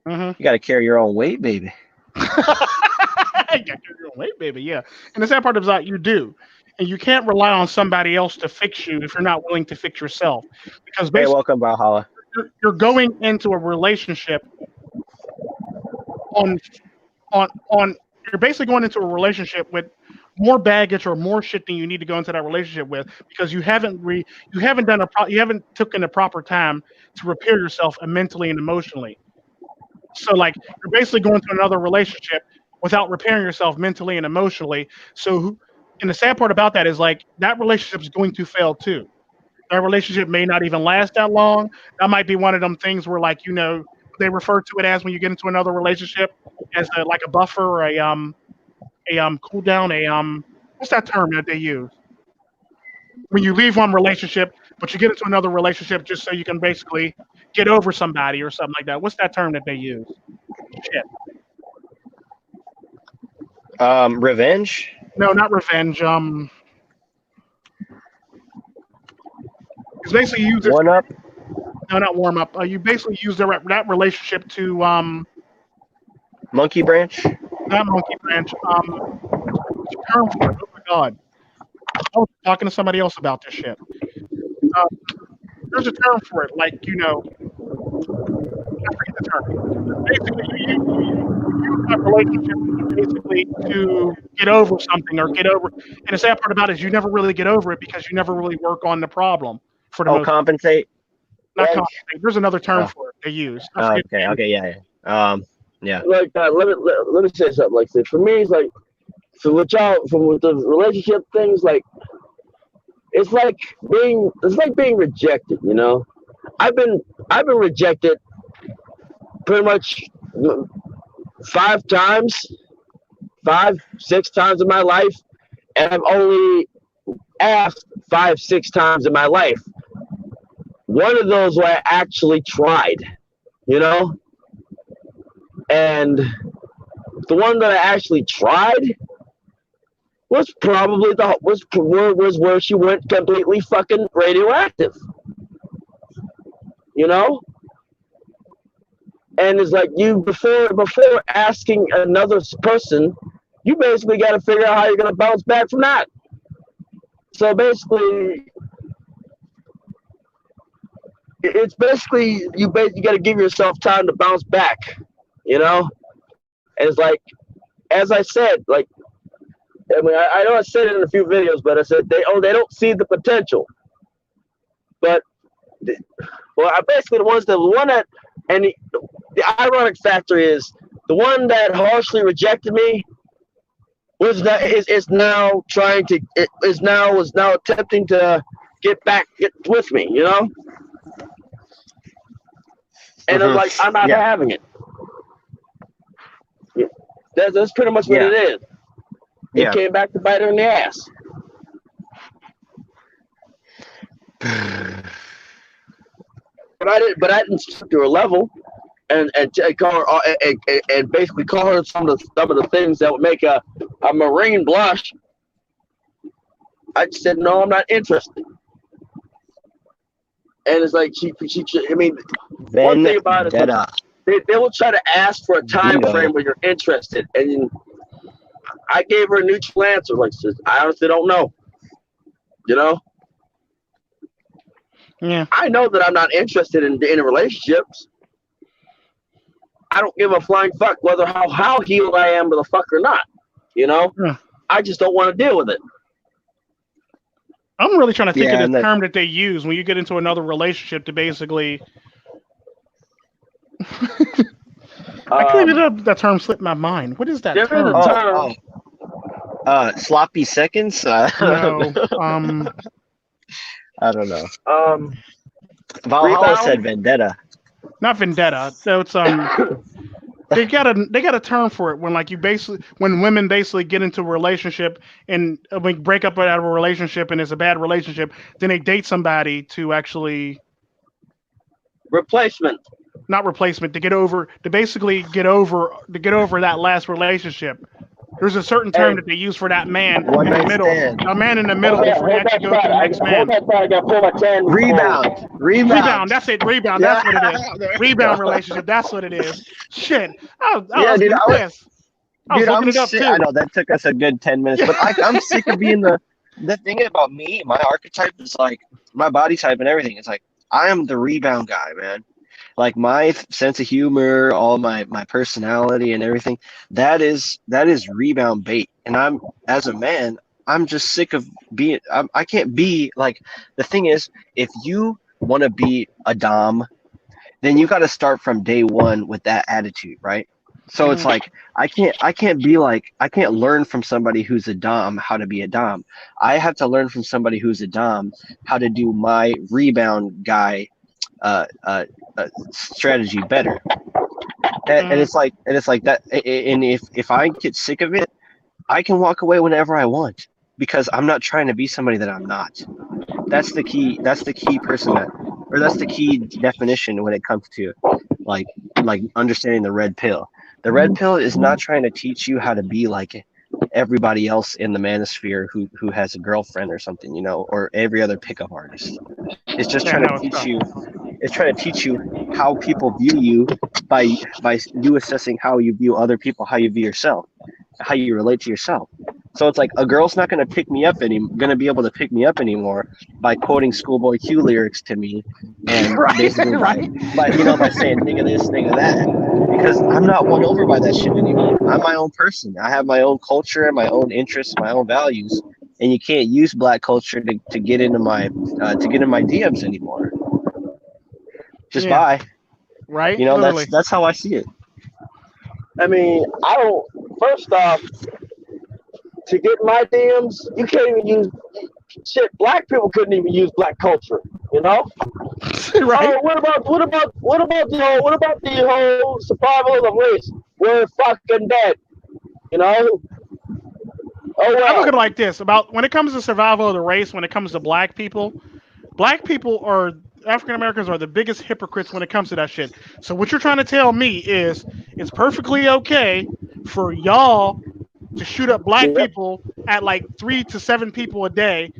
Mm-hmm. You got to carry your own weight, baby. You got your own weight, baby. Yeah, and the sad part is that you do, and you can't rely on somebody else to fix you if you're not willing to fix yourself. Because Hey, basically, welcome, Valhalla. you're going into a relationship on on. You're basically going into a relationship with more baggage or more shit than you need to go into that relationship with, because you haven't taken the proper time to repair yourself mentally and emotionally. So like you're basically going to another relationship without repairing yourself mentally and emotionally. And the sad part about that is like that relationship is going to fail too. That relationship may not even last that long. That might be one of them things where like they refer to it as when you get into another relationship as like a buffer or a cool down, what's that term that they use? When you leave one relationship, but you get into another relationship just so you can basically get over somebody or something like that. What's that term that they use? Shit. Revenge. No, not revenge. It's basically you use it. One up. No, not warm up. You basically use that relationship to Monkey branch. not monkey branch. What's the term for it? Oh my god! I was talking to somebody else about this shit. Uh, there's a term for it, like I forget the term. Basically, you use that relationship basically to get over something or get over. And the sad part about it is you never really get over it because you never really work on the problem for the Oh, most. compensate. Not Like- compensate. There's another term Oh. for it they use. I forget the Okay. name. Okay. Yeah. Yeah. like let me say something. Like for me, it's like so with the relationship things, like it's like being rejected. You know, I've been rejected pretty much 6 times in my life, and I've only asked 6 times in my life. One of those where I actually tried, you know, and the one that I actually tried was probably was where she went completely fucking radioactive, you know. And it's like you before asking another person, you basically got to figure out how you're gonna bounce back from that. So basically, it's basically you got to give yourself time to bounce back, you know. And it's like, as I said, like, I mean, I know I said it in a few videos, but I said they don't see the potential. But I basically the one that, and the ironic factor is the one that harshly rejected me was now attempting to get with me, you know. And I'm like, I'm not having it. That's pretty much what it is. It came back to bite her in the ass. But I didn't stoop to her level and call her and basically call her some of the things that would make a Marine blush. I just said, no, I'm not interested. And it's like I mean, one thing about it is Vendetta. they will try to ask for a time Vito. frame where you're interested, and I gave her a neutral answer, like, I honestly don't know. You know, Yeah. I know that I'm not interested in relationships. I don't give a flying fuck whether how healed I am with a fuck or not. You know, Yeah. I just don't want to deal with it. I'm really trying to think Yeah, of and the that- term that they use when you get into another relationship to basically. I couldn't even that term slipped my mind. What is that There is term? a term. Sloppy seconds. No. I don't know. Rebound? Valhalla said vendetta. Not vendetta. So it's they got a term for it when like when women basically get into a relationship and we break up out of a relationship and it's a bad relationship, then they date somebody to actually Replacement. not replacement to basically get over that last relationship. There's a certain term that they use for that man One in the night middle. stand. A man in the middle before they actually go to the next man. I gotta pull my can. Rebound. Rebound. That's it. Rebound. That's what it is. There you Rebound go. relationship. That's what it is. Shit. I was Dude, pissed. I was looking it up too. I know that took us a good 10 minutes, but I'm sick of being the thing about me. My archetype is like my body type and everything. It's like I am the rebound guy, man. Like my sense of humor, all my personality and everything, that is rebound bait. And I'm as a man, I'm just sick of being. I can't be like. The thing is, if you want to be a dom, then you got to start from day one with that attitude, right? So it's like I can't be like I can't learn from somebody who's a dom how to be a dom. I have to learn from somebody who's a dom how to do my rebound guy strategy better. And it's like that. And if I get sick of it, I can walk away whenever I want because I'm not trying to be somebody that I'm not. That's the key. That's the key person that's the key definition when it comes to like understanding the red pill. The red pill is not trying to teach you how to be like everybody else in the manosphere who has a girlfriend or something, you know, or every other pickup artist. It's just trying to teach you. It's trying to teach you how people view you by you assessing how you view other people, how you view yourself, how you relate to yourself. So it's like a girl's not going to be able to pick me up anymore by quoting Schoolboy Q lyrics to me and basically by saying nigga this, nigga that, because I'm not won over by that shit anymore. I'm my own person. I have my own culture and my own interests, my own values, and you can't use black culture to get into my DMs anymore. Just bye. Right? You know, literally. that's how I see it. I mean, I don't. First off, to get my DMs, you can't even use shit. Black people couldn't even use black culture. You know? Right? Oh, what about the whole survival of the race? We're fucking dead. You know? Oh well. I look at it like this: about when it comes to survival of the race, when it comes to black people are African Americans are the biggest hypocrites when it comes to that shit. So what you're trying to tell me is it's perfectly okay for y'all to shoot up black people at like 3 to 7 people a day,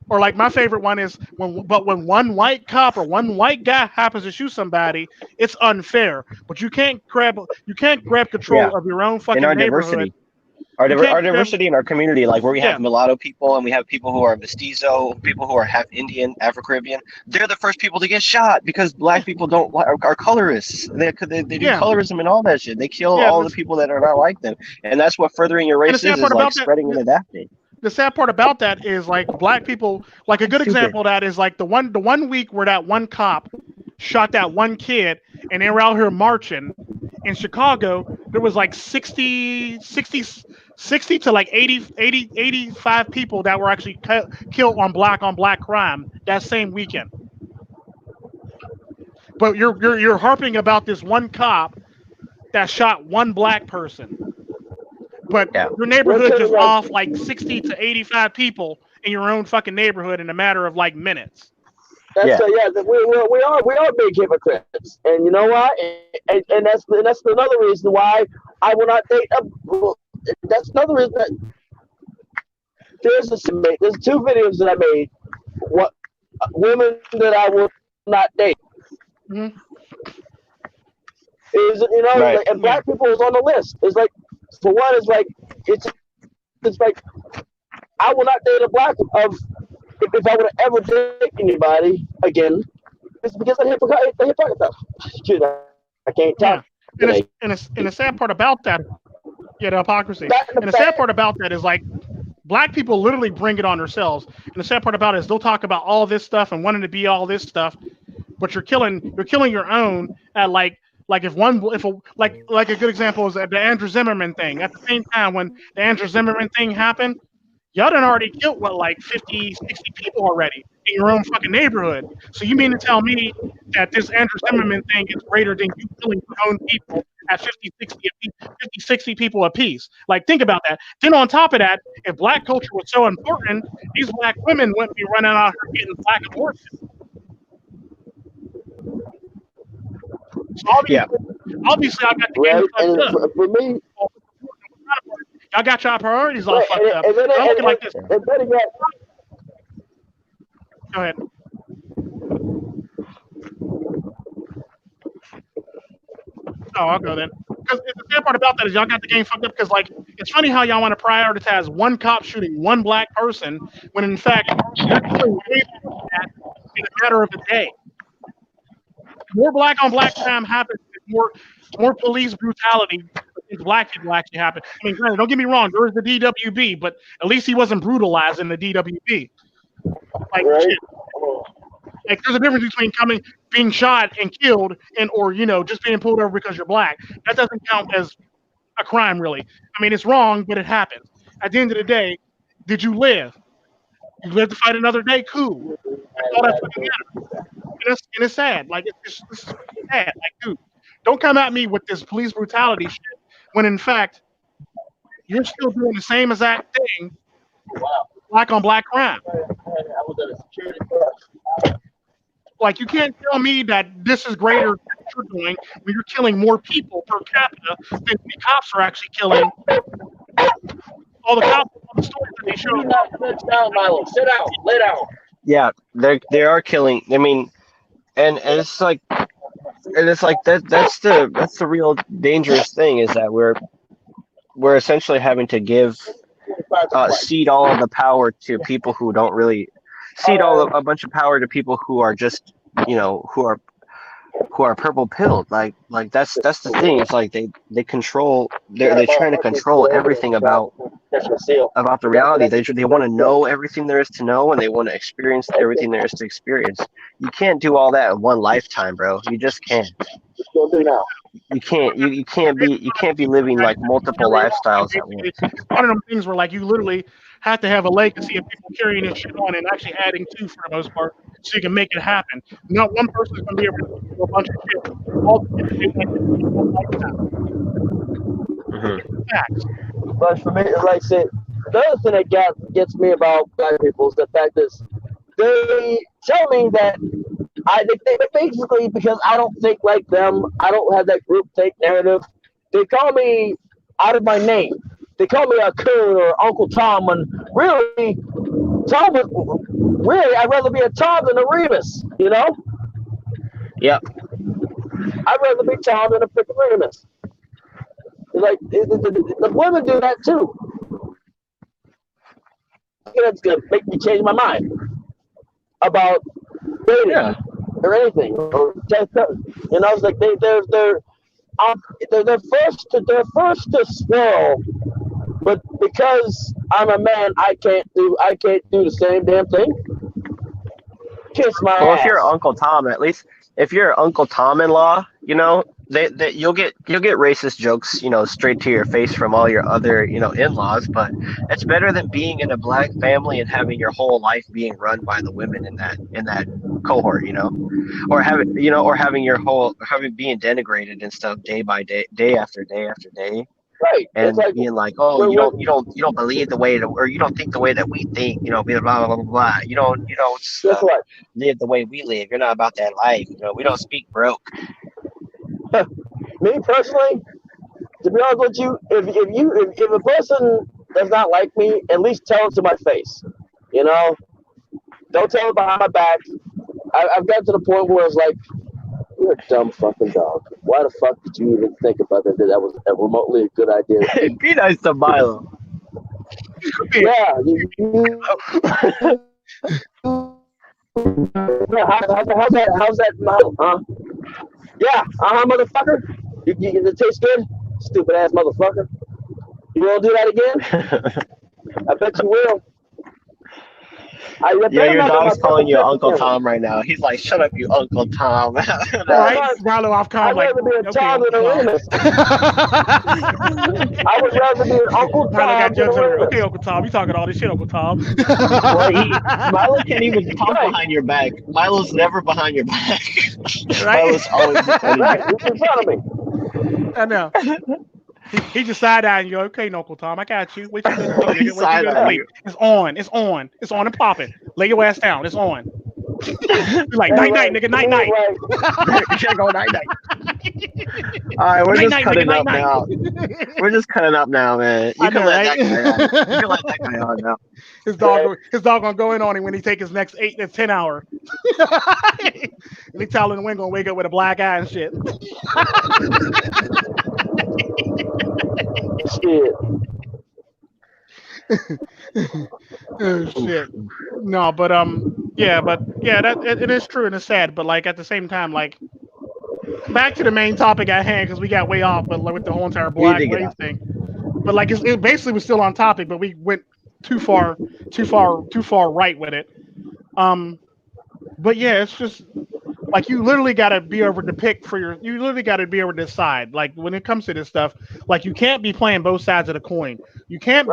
or like my favorite one is when one white cop or one white guy happens to shoot somebody, it's unfair. But you can't grab control of your own fucking in our neighborhood. diversity. Our diversity in our community, like where we have mulatto people and we have people who are mestizo, people who are half Indian, Afro-Caribbean, they're the first people to get shot because black people are colorists. They do colorism and all that shit. They kill all the people that are not like them. And that's what furthering your race is like spreading and adapting. The sad part about that is like black people, like a good example of that is like the one week where that one cop shot that one kid and they were out here marching in Chicago. There was like 60 to like 85 people that were actually killed on black crime that same weekend. But you're harping about this one cop that shot one black person. But your neighborhood just off like 60 to 85 people in your own fucking neighborhood in a matter of like minutes. We are big hypocrites, and you know why? And that's another reason why I will not date. That's another reason there's 2 videos that I made. What women that I will not date Mhm. is Right. and black people is on the list. It's like for one, it's like I will not date a black of if I would ever date anybody again. It's because of the hypocrite. Dude, I can't talk Yeah, and today. the sad part about that, yeah, the hypocrisy. That and And the the sad fact part about that is like black people literally bring it on themselves. And the sad part about it is they'll talk about all this stuff and wanting to be all this stuff, but you're killing your own at like like a good example is the Andrew Zimmerman thing. At the same time when the Andrew Zimmerman thing happened, y'all done already killed what like 50, 60 people already in your own fucking neighborhood. So you mean to tell me that this Andrew Zimmerman thing is greater than you killing your own people at 50, 60, 50, 60 people apiece? Like, think about that. Then on top of that, if black culture was so important, these black women wouldn't be running out here getting black abortions. So Yeah. obviously I got the game right, fucked and up. for me, Y'all got y'all priorities all right, fucked up. and then I'm looking like this. and better yet, Go ahead. Oh, I'll go then. Because the sad part about that is y'all got the game fucked up. Because like, it's funny how y'all want to prioritize one cop shooting one black person when in fact you're killing way more than that in a matter of a day. More black on black crime happens. More police brutality against black people actually happen. I mean, granted, don't get me wrong. There was the DWB, but at least he wasn't brutalized in the DWB. Like right, shit. Like there's a difference between being shot and killed, and or just being pulled over because you're black. That doesn't count as a crime, really. I mean, it's wrong, but it happens. At the end of the day, did you live? You lived to fight another day. Cool. That's all that fucking matters. And it's sad. Like this is sad. Like, dude, don't come at me with this police brutality shit when in fact you're still doing the same exact thing, black on black crime. Like, you can't tell me that this is greater than what you're doing when you're killing more people per capita than the cops are actually killing. All the cops, all the stories that they show. sit down, Milo. Sit down. Lay down. Yeah, they are killing. I mean, and it's like that's the real dangerous thing is that we're essentially having to cede all of the power to people who don't really cede a bunch of power to people who are just who are purple pilled. Like that's the thing. It's like they control. They're trying to control everything about the reality. They want to know everything there is to know, and they want to experience everything there is to experience. You can't do all that in one lifetime, bro. You just can't. You can't be living like multiple lifestyles at once. It's one of them things where like you literally have to have a legacy of people carrying this shit on and actually adding to for the most part so you can make it happen. Not one person is going to be able to do a bunch of shit all in one lifetime. Facts. But for me, like I said, the other thing that gets me about black people is the fact that they tell me that they basically, because I don't think like them, I don't have that group think narrative. They call me out of my name. They call me a coon or Uncle Tom, and really, I'd rather be a Tom than a Remus. Yep. I'd rather be Tom than a freaking Remus. Like the women do that too. That's gonna make me change my mind about dating or anything. Or it's like they're first to swirl, but because I'm a man, I can't do the same damn thing. Kiss my ass. If you're Uncle Tom, at least if you're Uncle Tom-in-law, you'll get racist jokes, straight to your face from all your other, in-laws. But it's better than being in a black family and having your whole life being run by the women in that cohort, or having being denigrated and stuff day by day, day after day after day. Right. And being like, oh, you don't believe the way or you don't think the way that we think, blah blah blah blah blah. You don't live the way we live. You're not about that life. We don't speak broke. Me personally, to be honest with you, if a person does not like me, at least tell it to my face. You know, don't tell it behind my back. I've gotten to the point where it's like, you're a dumb fucking dog. Why the fuck did you even think about that? That was remotely a good idea. Be nice to Milo. Yeah. How's that Milo? Huh? Yeah. Motherfucker. It tastes good. Stupid ass motherfucker. You won't do that again? I bet you will. Yeah, your dog's calling you Uncle Tom right now. He's like, "Shut up, you Uncle Tom." Right, Marlo off calm. I'd rather be a Tom than a Remus. I would rather be an Uncle Tom than a Remus. Okay, Uncle Tom, you talking all this shit, Uncle Tom. Well, Milo can't even talk behind your back. Milo's never behind your back. Right? Milo's always behind your back. He's in front of me. I know. He just side eyeing you. Okay, Uncle Tom, I got you. Wait till you go He's side-eyeing you. It's on. It's on. It's on and popping. Lay your ass down. It's on. You're like, night, nigga, night. You can't go night. All right, we're just cutting up now. We're just cutting up now, man. You can let that guy on. You can let that guy on now. His dog gonna go in on him when he take his next 8 to 10 hour. And he telling the wind gonna wake up with a black eye and shit. Shit. Oh shit. No, but it is true and it's sad, but like at the same time, like back to the main topic at hand because we got way off, but like with the whole entire black wave thing. But like it basically was still on topic, but we went too far right with it. But yeah, it's just like you literally got to be able to pick you literally got to be able to decide. Like when it comes to this stuff, like you can't be playing both sides of the coin. You can't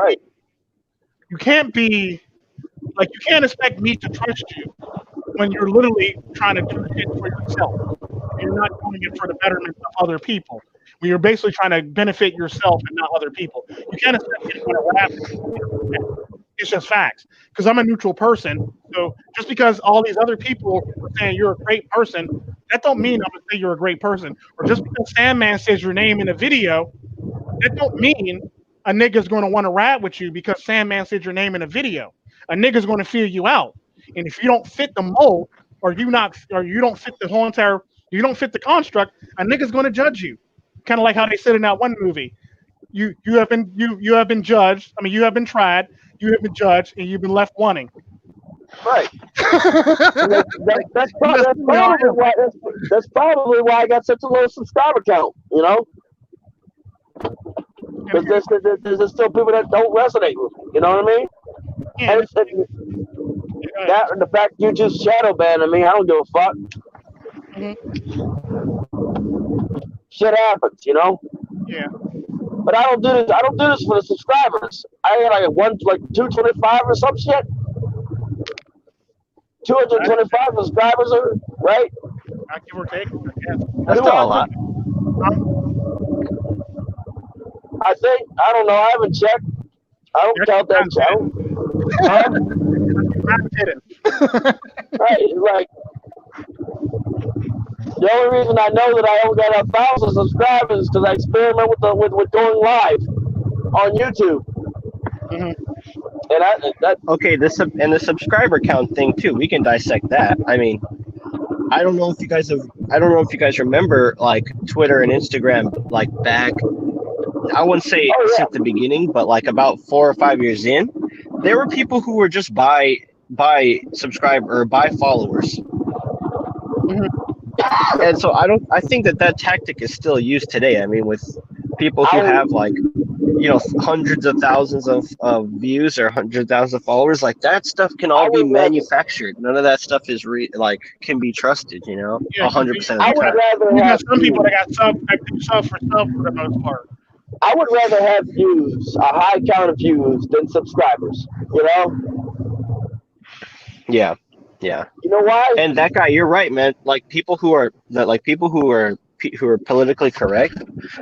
be like you can't expect me to trust you when you're literally trying to do shit for yourself. You're not doing it for the betterment of other people. When you're basically trying to benefit yourself and not other people. You can't expect me to want to rap. It's just facts. Because I'm a neutral person. So just because all these other people are saying you're a great person, that don't mean I'm gonna say you're a great person. Or just because Sandman says your name in a video, that don't mean a nigga's gonna want to rap with you because Sandman said your name in a video. A nigga's gonna feel you out. And if you don't fit the mold, or you don't fit the whole entire, you don't fit the construct, a nigga's gonna judge you. Kind of like how they said in that one movie. You have been judged. I mean, you have been tried. You have been judged, and you've been left wanting. Right. That's probably why I got such a low subscriber count. You know, because there's still people that don't resonate with me. You know what I mean? Yeah. And that and the fact you just shadow banned me, I don't give a fuck. Mm-hmm. Shit happens, you know. Yeah. But I don't do this. I don't do this for the subscribers. I got like 225 or some shit. 225 subscribers, right? Give or take. Yeah. That's not a lot. I think. I don't know. I haven't checked. I don't count that channel. Right. Like the only reason I know that I only got 1,000 subscribers is because I experiment with going live on YouTube. Mm-hmm. And okay, the subscriber count thing too. We can dissect that. I mean, I don't know if you guys remember like Twitter and Instagram like back. I wouldn't say since the beginning, but like about 4 or 5 years in, there were people who were just buy subscribe or buy followers. Mm-hmm. And so I think that tactic is still used today. I mean, with people who have like, you know, hundreds of thousands of views or hundreds of thousands of followers, like that stuff can all be manufactured. None of that stuff is can be trusted, you know, 100% of the time. You got some people that got sub for the most part. I would rather have views, a high count of views, than subscribers. You know? Yeah. Yeah. You know why? And that guy, you're right, man. Like people who are politically correct,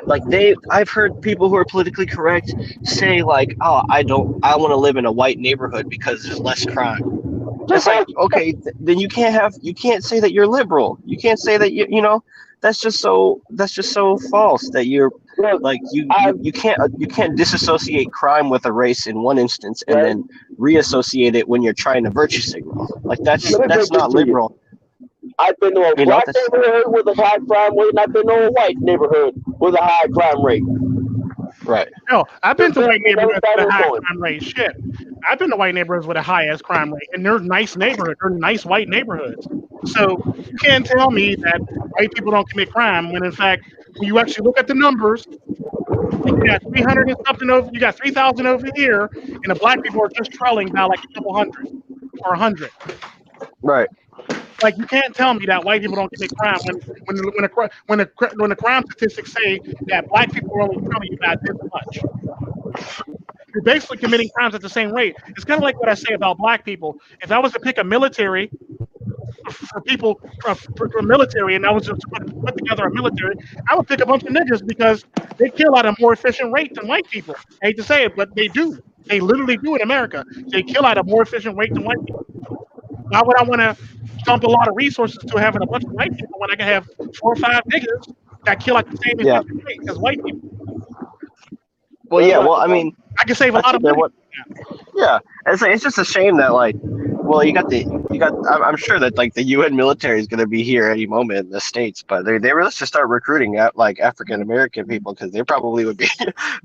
like I've heard people who are politically correct say like, oh, I want to live in a white neighborhood because there's less crime. It's like, okay, then you can't say that you're liberal. You can't say that you know, that's just so false that you're Look, Like I've you can't disassociate crime with a race in one instance and right. then reassociate it when you're trying to virtue signal. Like Let me that's break this not to you. liberal. I've been to a You know black that's neighborhood with a high crime rate, and I've been to a white neighborhood with a high crime rate. right. No, I've been There's to white been every neighborhoods side with of a the high coin. crime rate. Shit, I've been to white neighborhoods with a high ass crime rate, and they're nice neighborhoods. They're nice white neighborhoods. So you can't tell me that white people don't commit crime when, in fact, when you actually look at the numbers, and you got 300 and something over, you got 3,000 over here, and the black people are just trailing by like a couple hundred or 100. Right. Like you can't tell me that white people don't commit crime when the crime statistics say that black people are only trailing you by this much. You're basically committing crimes at the same rate. It's kind of like what I say about black people. If I was to pick a military for people for military, and I was just put together a military, I would pick a bunch of niggas because they kill at a more efficient rate than white people. I hate to say it, but they do. They literally do in America. They kill at a more efficient rate than white people. Why would I want to dump a lot of resources to having a bunch of white people when I can have 4 or 5 niggas that kill at the same Yeah. efficient rate as white people? Well, Well, yeah. look, Well, I mean, I can save a I lot of think that money. what. Yeah, it's just a shame that like, well, you got. I'm sure that like the UN military is going to be here any moment in the states, but they really should start recruiting at like African American people because they probably would be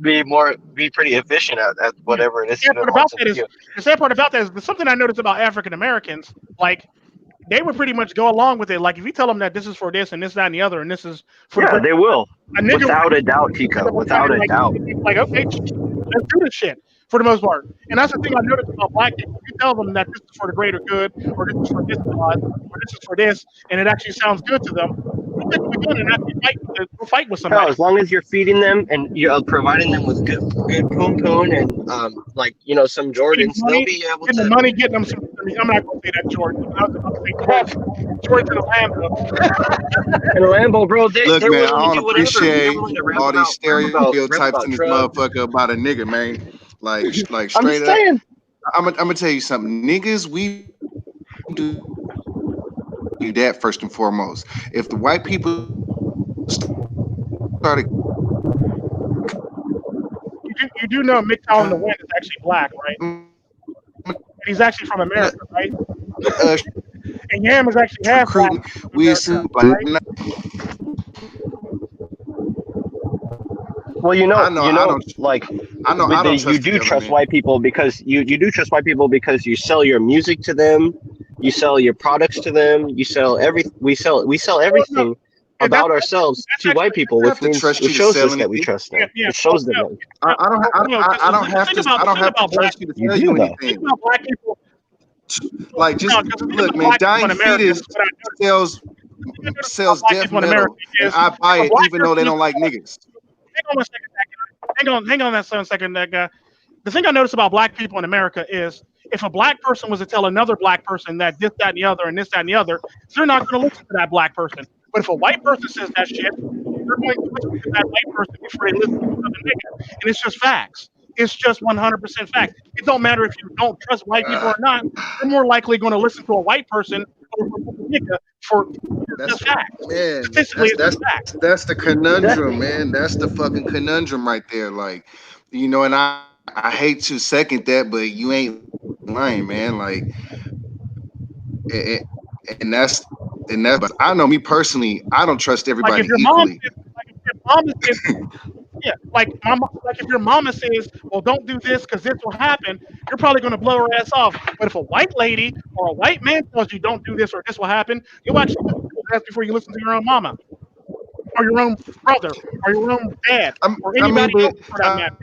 be pretty efficient at Yeah. whatever it is The sad UN part about wants them that to is do. the sad part about that is something I noticed about African Americans. Like they would pretty much go along with it. Like if you tell them that this is for this and this, that, and the other, and this is for the Yeah, they will, a nigga without a doubt, would pick Tico, up a gun without and a doubt. like okay, let's do this shit for the most part. And that's the thing I noticed about black people. You tell them that this is for the greater good, or this is for this cause, or this is for this, and it actually sounds good to them. You pick up a gun and actually fight with Hell, somebody. as long as you're feeding them and you're providing them with good poon poon and like some Getting Jordans, they'll money, be able getting the to. money, getting them some. I'm not gonna say that Jordan. I was about to say Jordan. Jordan to the Lambo. And Lambo, bro, Look, they're man, willing I to don't do whatever. They're appreciate willing to all these rap stereotypes about in this drugs. motherfucker about a nigga, man. Like I'm straight just up. saying. I'm gonna tell you something. Niggas, we do that first and foremost. If the white people started, You do know MiGTOW in the Wind is actually black, right? And he's actually from America, right? uh, And Yam is actually half black recruiting, from we America, assume like, right? Well, like I with don't you trust the do trust government. white people because you do trust white people because you sell your music to them, you sell your products to them, you sell we sell Well, no, everything yeah, about ourselves to white people, I have which to means trust which you to shows sell us that we anything. trust them. yeah. It Well, shows them no, that I, I don't. well, no, I don't the have thing to. about I don't have to black trust you to you tell do you though. the thing anything. about black people, Like, just no, because the thing look, about man. black people in Dying America, fetus what I noticed, sells the thing I noticed about sells black death people in America metal, and is I buy if a it black even though they person is, don't like niggas. hang on one second, hang on that second, that guy. The thing I noticed about black people in America is if a black person was to tell another black person that this, that, and the other, and this, that, and the other, they're not going to listen to that black person. But if a white person says that shit, they're going to listen to that white person before they listen to another nigga. And it's just facts. It's just 100% facts. It don't matter if you don't trust white people or not. You're more likely going to listen to a white person over a nigga for That's just facts. man. Statistically, it's just facts. That's the conundrum, Exactly. man. That's the fucking conundrum right there. Like, and I hate to second that, but you ain't lying, man. Like, and, and that's But I know me personally, I don't trust Like if everybody your mom equally. says, like if your mama says, yeah, like if your mama says, "Well, don't do this because this will happen," you're probably going to blow her ass off. But if a white lady or a white man tells you, "Don't do this or this will happen," you'll actually listen to his ass before you listen to your own mama or your own brother or your own dad or I mean, anybody but else for that matter.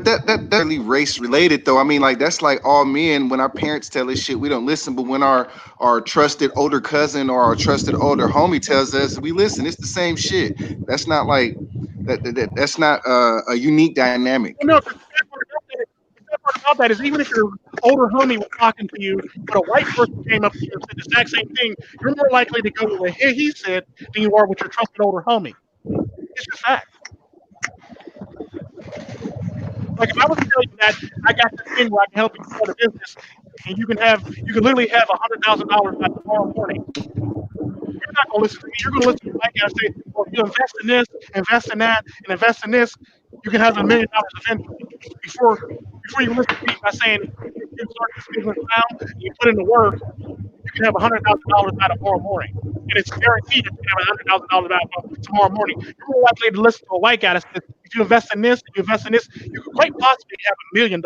that really race related though. I mean, like that's like all men. When our parents tell us shit, we don't listen. But when our trusted older cousin or our trusted older homie tells us, we listen. It's the same shit. That's not like that's not a unique dynamic. Well, no, 'cause the sad part about that is even if your older homie was talking to you, but a white person came up to you and said the exact same thing, you're more likely to go with what he said than you are with your trusted older homie. It's just fact. Like if I was to tell you that I got this thing where I can help you start a business, and you can literally have $100,000 by tomorrow morning, you're not going to listen to me. You're going to listen to the white guy say, well, if you invest in this, invest in that, and invest in this, you can have $1 million eventually. Before you listen to me by saying, if you start this business now and you put in the work, you can have $100,000 out of tomorrow morning. And it's guaranteed that you can have $100,000 out of tomorrow morning. You're more likely to listen to a white guy that says, if you invest in this, you invest in this, you could quite possibly have $1 million.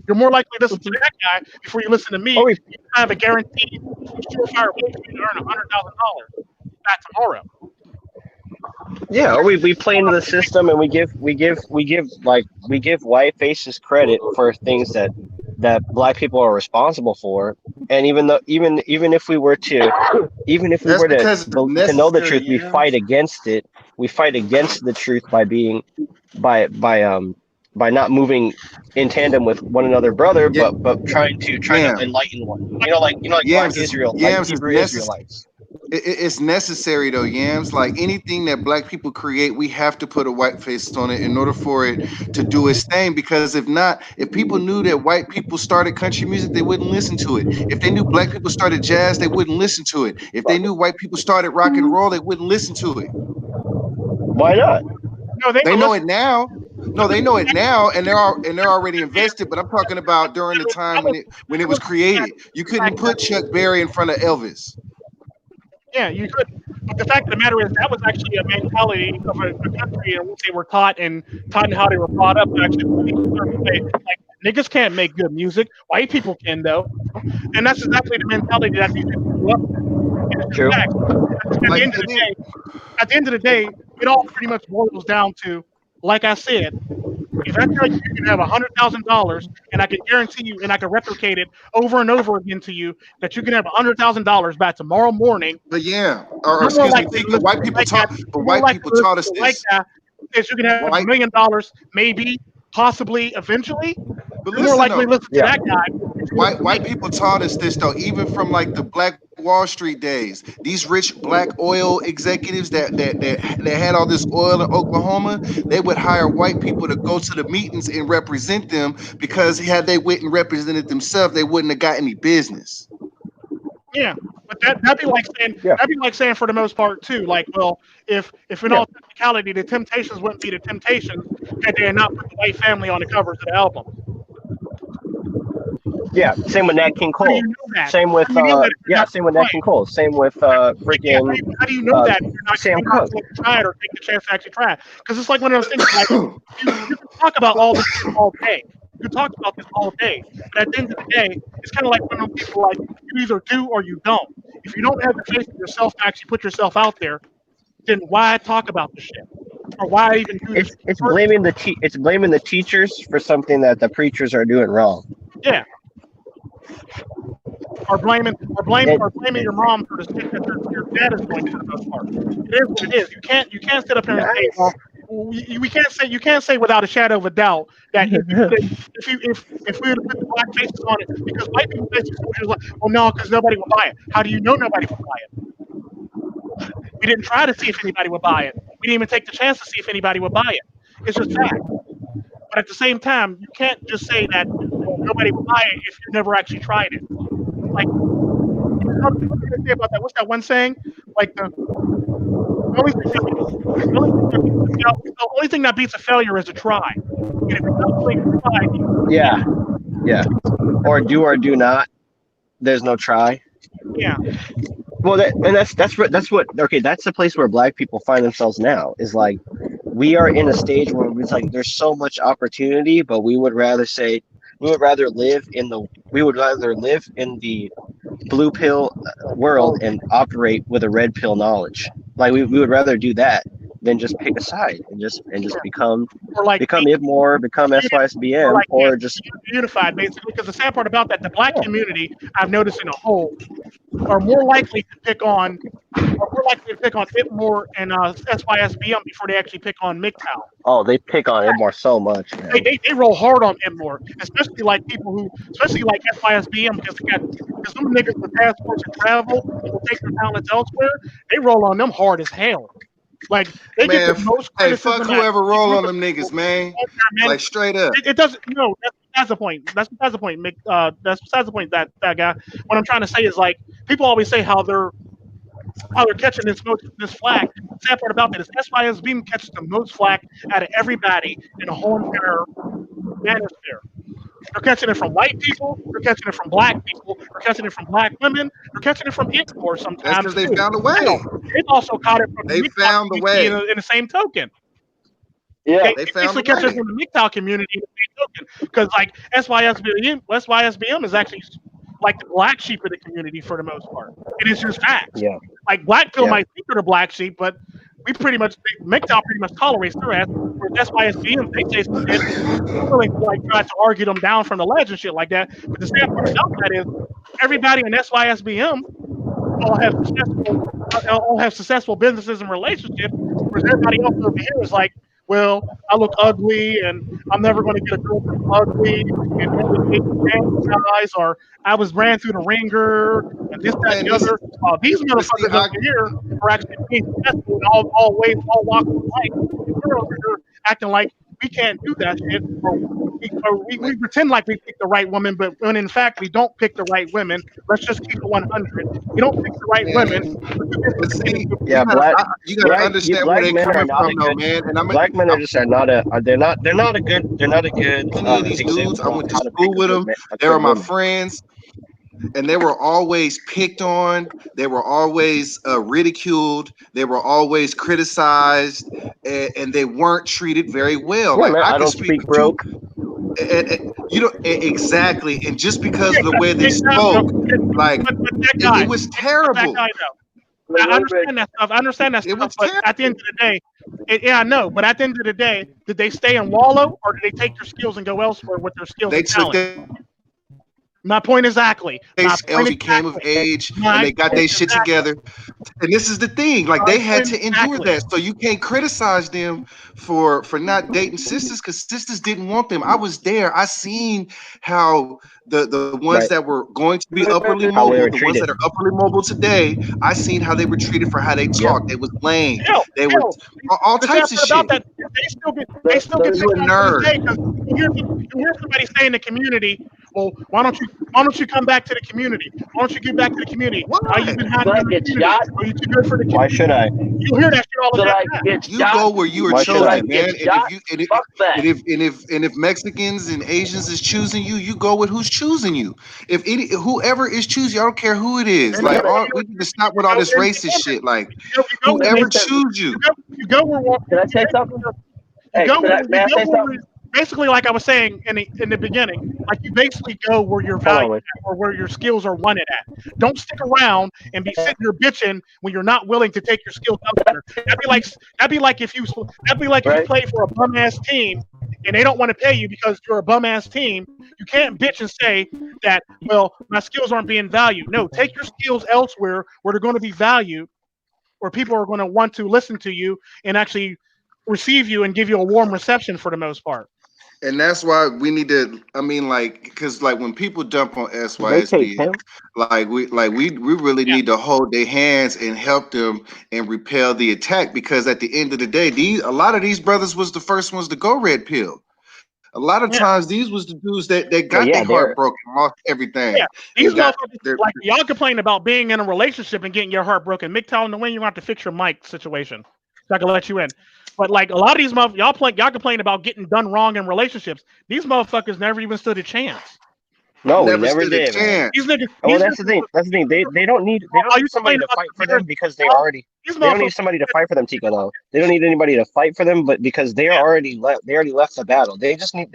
You're more likely to listen to that guy before you listen to me. Or we, You have a guaranteed surefire way for you to earn $100,000 back tomorrow. yeah, or we play into the system and we give white faces credit for things that black people are responsible for. And even if we were to That's because it's to know the truth, necessary. we fight against it. We fight against the truth by not moving in tandem with one another, brother, Yeah, but trying to yeah. enlighten one. Like black Yams is Hebrew necessary. Israelites. It's necessary though, Yams. Like anything that black people create, we have to put a white face on it in order for it to do its thing. Because if not, if people knew that white people started country music, they wouldn't listen to it. If they knew black people started jazz, they wouldn't listen to it. If they knew white people started rock and roll, they wouldn't listen to it. Why not? No, they They would know listen. it now. No, they know it now, and they're already invested. But I'm talking about during the time when it was created. You couldn't put Chuck Berry in front of Elvis. Yeah, you could. But the fact of the matter is, that was actually a mentality of a country in which they were taught and how they were brought up. To actually believe a certain way. Like niggas can't make good music, white people can though, and that's exactly the mentality that these people grew up with. And it's just True. facts. Like At the end of the day, it all pretty much boils down to, like I said, if I tell you you can have $100,000 and I can guarantee you and I can replicate it over and over again to you that you can have $100,000 by tomorrow morning, But yeah, or you're more excuse me, likely to Tico, listen to white the people white guy. taught, but You're more white likely people to listen taught to us the white this. guy that says you can have White, $1 million, maybe, possibly, eventually. but You're more listen likely though, to listen to Yeah. that guy if you listen to white me. people taught us this though, even from like the Black Wall Street days. These rich black oil executives that had all this oil in Oklahoma, they would hire white people to go to the meetings and represent them because had they went and represented themselves, they wouldn't have got any business. Yeah, but Yeah. that'd be like saying for the most part too. Like, well, if in Yeah. all technicality the Temptations wouldn't be the Temptations had they not put the white family on the covers of the album. Yeah. Same with Nat King How do you Cole. know that? Same How with do you know that if you're not same going with to Nat try King it? Cole. Same with Yeah, freaking how do you know that if Sam you're not Cooke. going to try it or take the chance to actually try it? Because it's like one of those things. Like you can talk about all this all day. You can talk about this all day, but at the end of the day, it's kind of like one of those people. Like you either do or you don't. If you don't have the faith in yourself to actually put yourself out there, then why talk about this shit? Or why even do this? It's blaming the teachers for something that the preachers are doing wrong. Yeah, And or blaming your mom for the shit that your dad is doing for the most part. It is what it is. You can't sit up here and say, well, you can't say without a shadow of a doubt that if we would have put the black faces on it, because white people basically told you like, well, no, because nobody will buy it. How do you know nobody will buy it? We didn't try to see if anybody would buy it. We didn't even take the chance to see if anybody would buy it. It's just fact. But at the same time, you can't just say that well, nobody will buy it if you never actually tried it. Like, what do they say about that? What's that one saying? Like the only thing that the only thing that beats the only thing that beats a failure is a try. And if you're not willing to try, yeah, yeah. Or do not. There's no try. yeah, Well, that's what. Okay, that's the place where black people find themselves now. Is like we are in a stage where it's like there's so much opportunity, but we would rather live in the blue pill world and operate with a red pill knowledge. Like we would rather do that than just pick a side and just become or like IBMOR, become or SYSBM, like or just unified basically. Because the sad part about that, the black community I've noticed in a whole are more likely to pick on IBMOR and SYSBM before they actually pick on MiGTOW. they pick on IBMOR so much, man. They roll hard on IBMOR, especially like especially like SYSBM, because some niggas with passports and travel and will take their talents elsewhere. They roll on them hard as hell. Like they get Man, the most hey, criticism. fuck whoever roll on them niggas, man. Man, Like straight up. it doesn't. No, that's besides the point. That's besides the point. That's besides the point. That guy. What I'm trying to say is like people always say how they're they're catching this flack. The sad part about that is SYS Beam catches the most flack out of everybody in the whole entire manosphere. They're catching it from white people. They're catching it from black people. They're catching it from black women. They're catching it from Igor That's sometimes because they too. found a Hell, way. they've also caught it from the They MiGTOW found a community way. in the same token. Yeah. They They found basically a catch it way. from the MiGTOW community in the same token. Because like SYSBM is actually like the black sheep of the community for the most part. It is just facts. Yeah. Like Black Pill Yeah. might think they're the black sheep, but MiGTOW pretty much tolerates their ass. Whereas SYSBM, they say some shit, we're willing to like try to argue them down from the ledge and shit like that. But the sad part about that is everybody in SYSBM all have successful businesses and relationships, whereas everybody else over here is like, well, I look ugly and I'm never going to get a girl because I'm ugly and only dating trans guys, or I was ran through the ringer and this, that, and Man, the other. These but see, motherfuckers over here are actually being successful in all ways, all walks of life. And we're over here acting like we can't do that shit, we pretend like we pick the right woman, but when in fact we don't pick the right women. Let's just keep it 100. We don't pick the right women. man, We're too busy but pretending see, to Yeah, you gotta understand where black they men are coming not from, a though, good. man. And Black men are just are not a. They're not a good. They're not a good many of these dudes, I example of went to how to pick school with them. a They were good my woman. friends, and they were always picked on. They were always ridiculed. They were always criticized, and they weren't treated very well. Yeah, Like man. I I could don't speak speak for two. broke. You know exactly, and just because yeah, of the but way they spoke, like but that it guy, was but that terrible. guy though. Wait, I wait, wait. understand that stuff. I understand that It stuff. was But at the end terrible. of the day, yeah, I know. But at the end of the day, did they stay and wallow, or did they take their skills and go elsewhere with their skills They and took talent? their My point exactly. My point else became of exactly. age, and My they got point their shit exactly. together. And this is the thing, like My they had point to endure exactly. that, so you can't criticize them for not dating sisters because sisters didn't want them. I was there. I seen how the ones Right. that were going to be upwardly How we mobile, were the ones treated. that are upwardly mobile today, I seen how they were treated for how they Yep. talked. They was lame. Hell, They were hell. all The sad types of part about shit. that, they still get Let, You picked a on to this nerd. day because you hear somebody say in the community, "Well, why don't you come back to the community? Why don't you get back to the community? Why you Why? been should hiding I in the get community? shot? Are you too good for the Why community?" should I? You hear that shit all the Should damn I time. get You shot? go where you are Why should Should I I? chosen, get man. And if shot? you Fuck that. and if Mexicans and Asians is choosing you, you go with who's choosing you. If any whoever is choosing you, I don't care who it is. And you Like know, all we need to stop with all this racist shit. Like you go where whoever Listen, choose you. can I say something? you Hey, go where may you I go say where something? basically like I was saying in the beginning, like you basically go where you're Hold on, valued wait. at or where your skills are wanted at. Don't stick around and be sitting here bitching when you're not willing to take your skills elsewhere. That'd be like if you Right? play for a bum ass team and they don't want to pay you because you're a bum ass team. You can't bitch and say that, well, my skills aren't being valued. No, take your skills elsewhere where they're going to be valued, where people are going to want to listen to you and actually receive you and give you a warm reception for the most part. And that's why we need to. I mean, like, because like when people dump on Vacate SYSB, him. we really Yeah. need to hold their hands and help them and repel the attack. Because at the end of the day, a lot of these brothers was the first ones to go red pill. A lot of Yeah. times, these was the dudes that got Well, their yeah, heart they're broken, lost everything, Yeah. and These got motherfuckers, their. like y'all complain about being in a relationship and getting your heart broken. MiGTOW and the win, you're gonna have to fix your mic situation so I can let you in. But like a lot of these y'all complain about getting done wrong in relationships. These motherfuckers never even stood a chance. no, we Never never stood a did, man. chance. These niggas, Well, these that's the thing. niggas, That's the thing. They don't need all you somebody complain to about fight the for marriage, them because they all already. these They don't need motherfuckers. somebody to fight for them, Tico. Though they don't need anybody to fight for them, but because they are Yeah. already left. They already left the battle. They just need.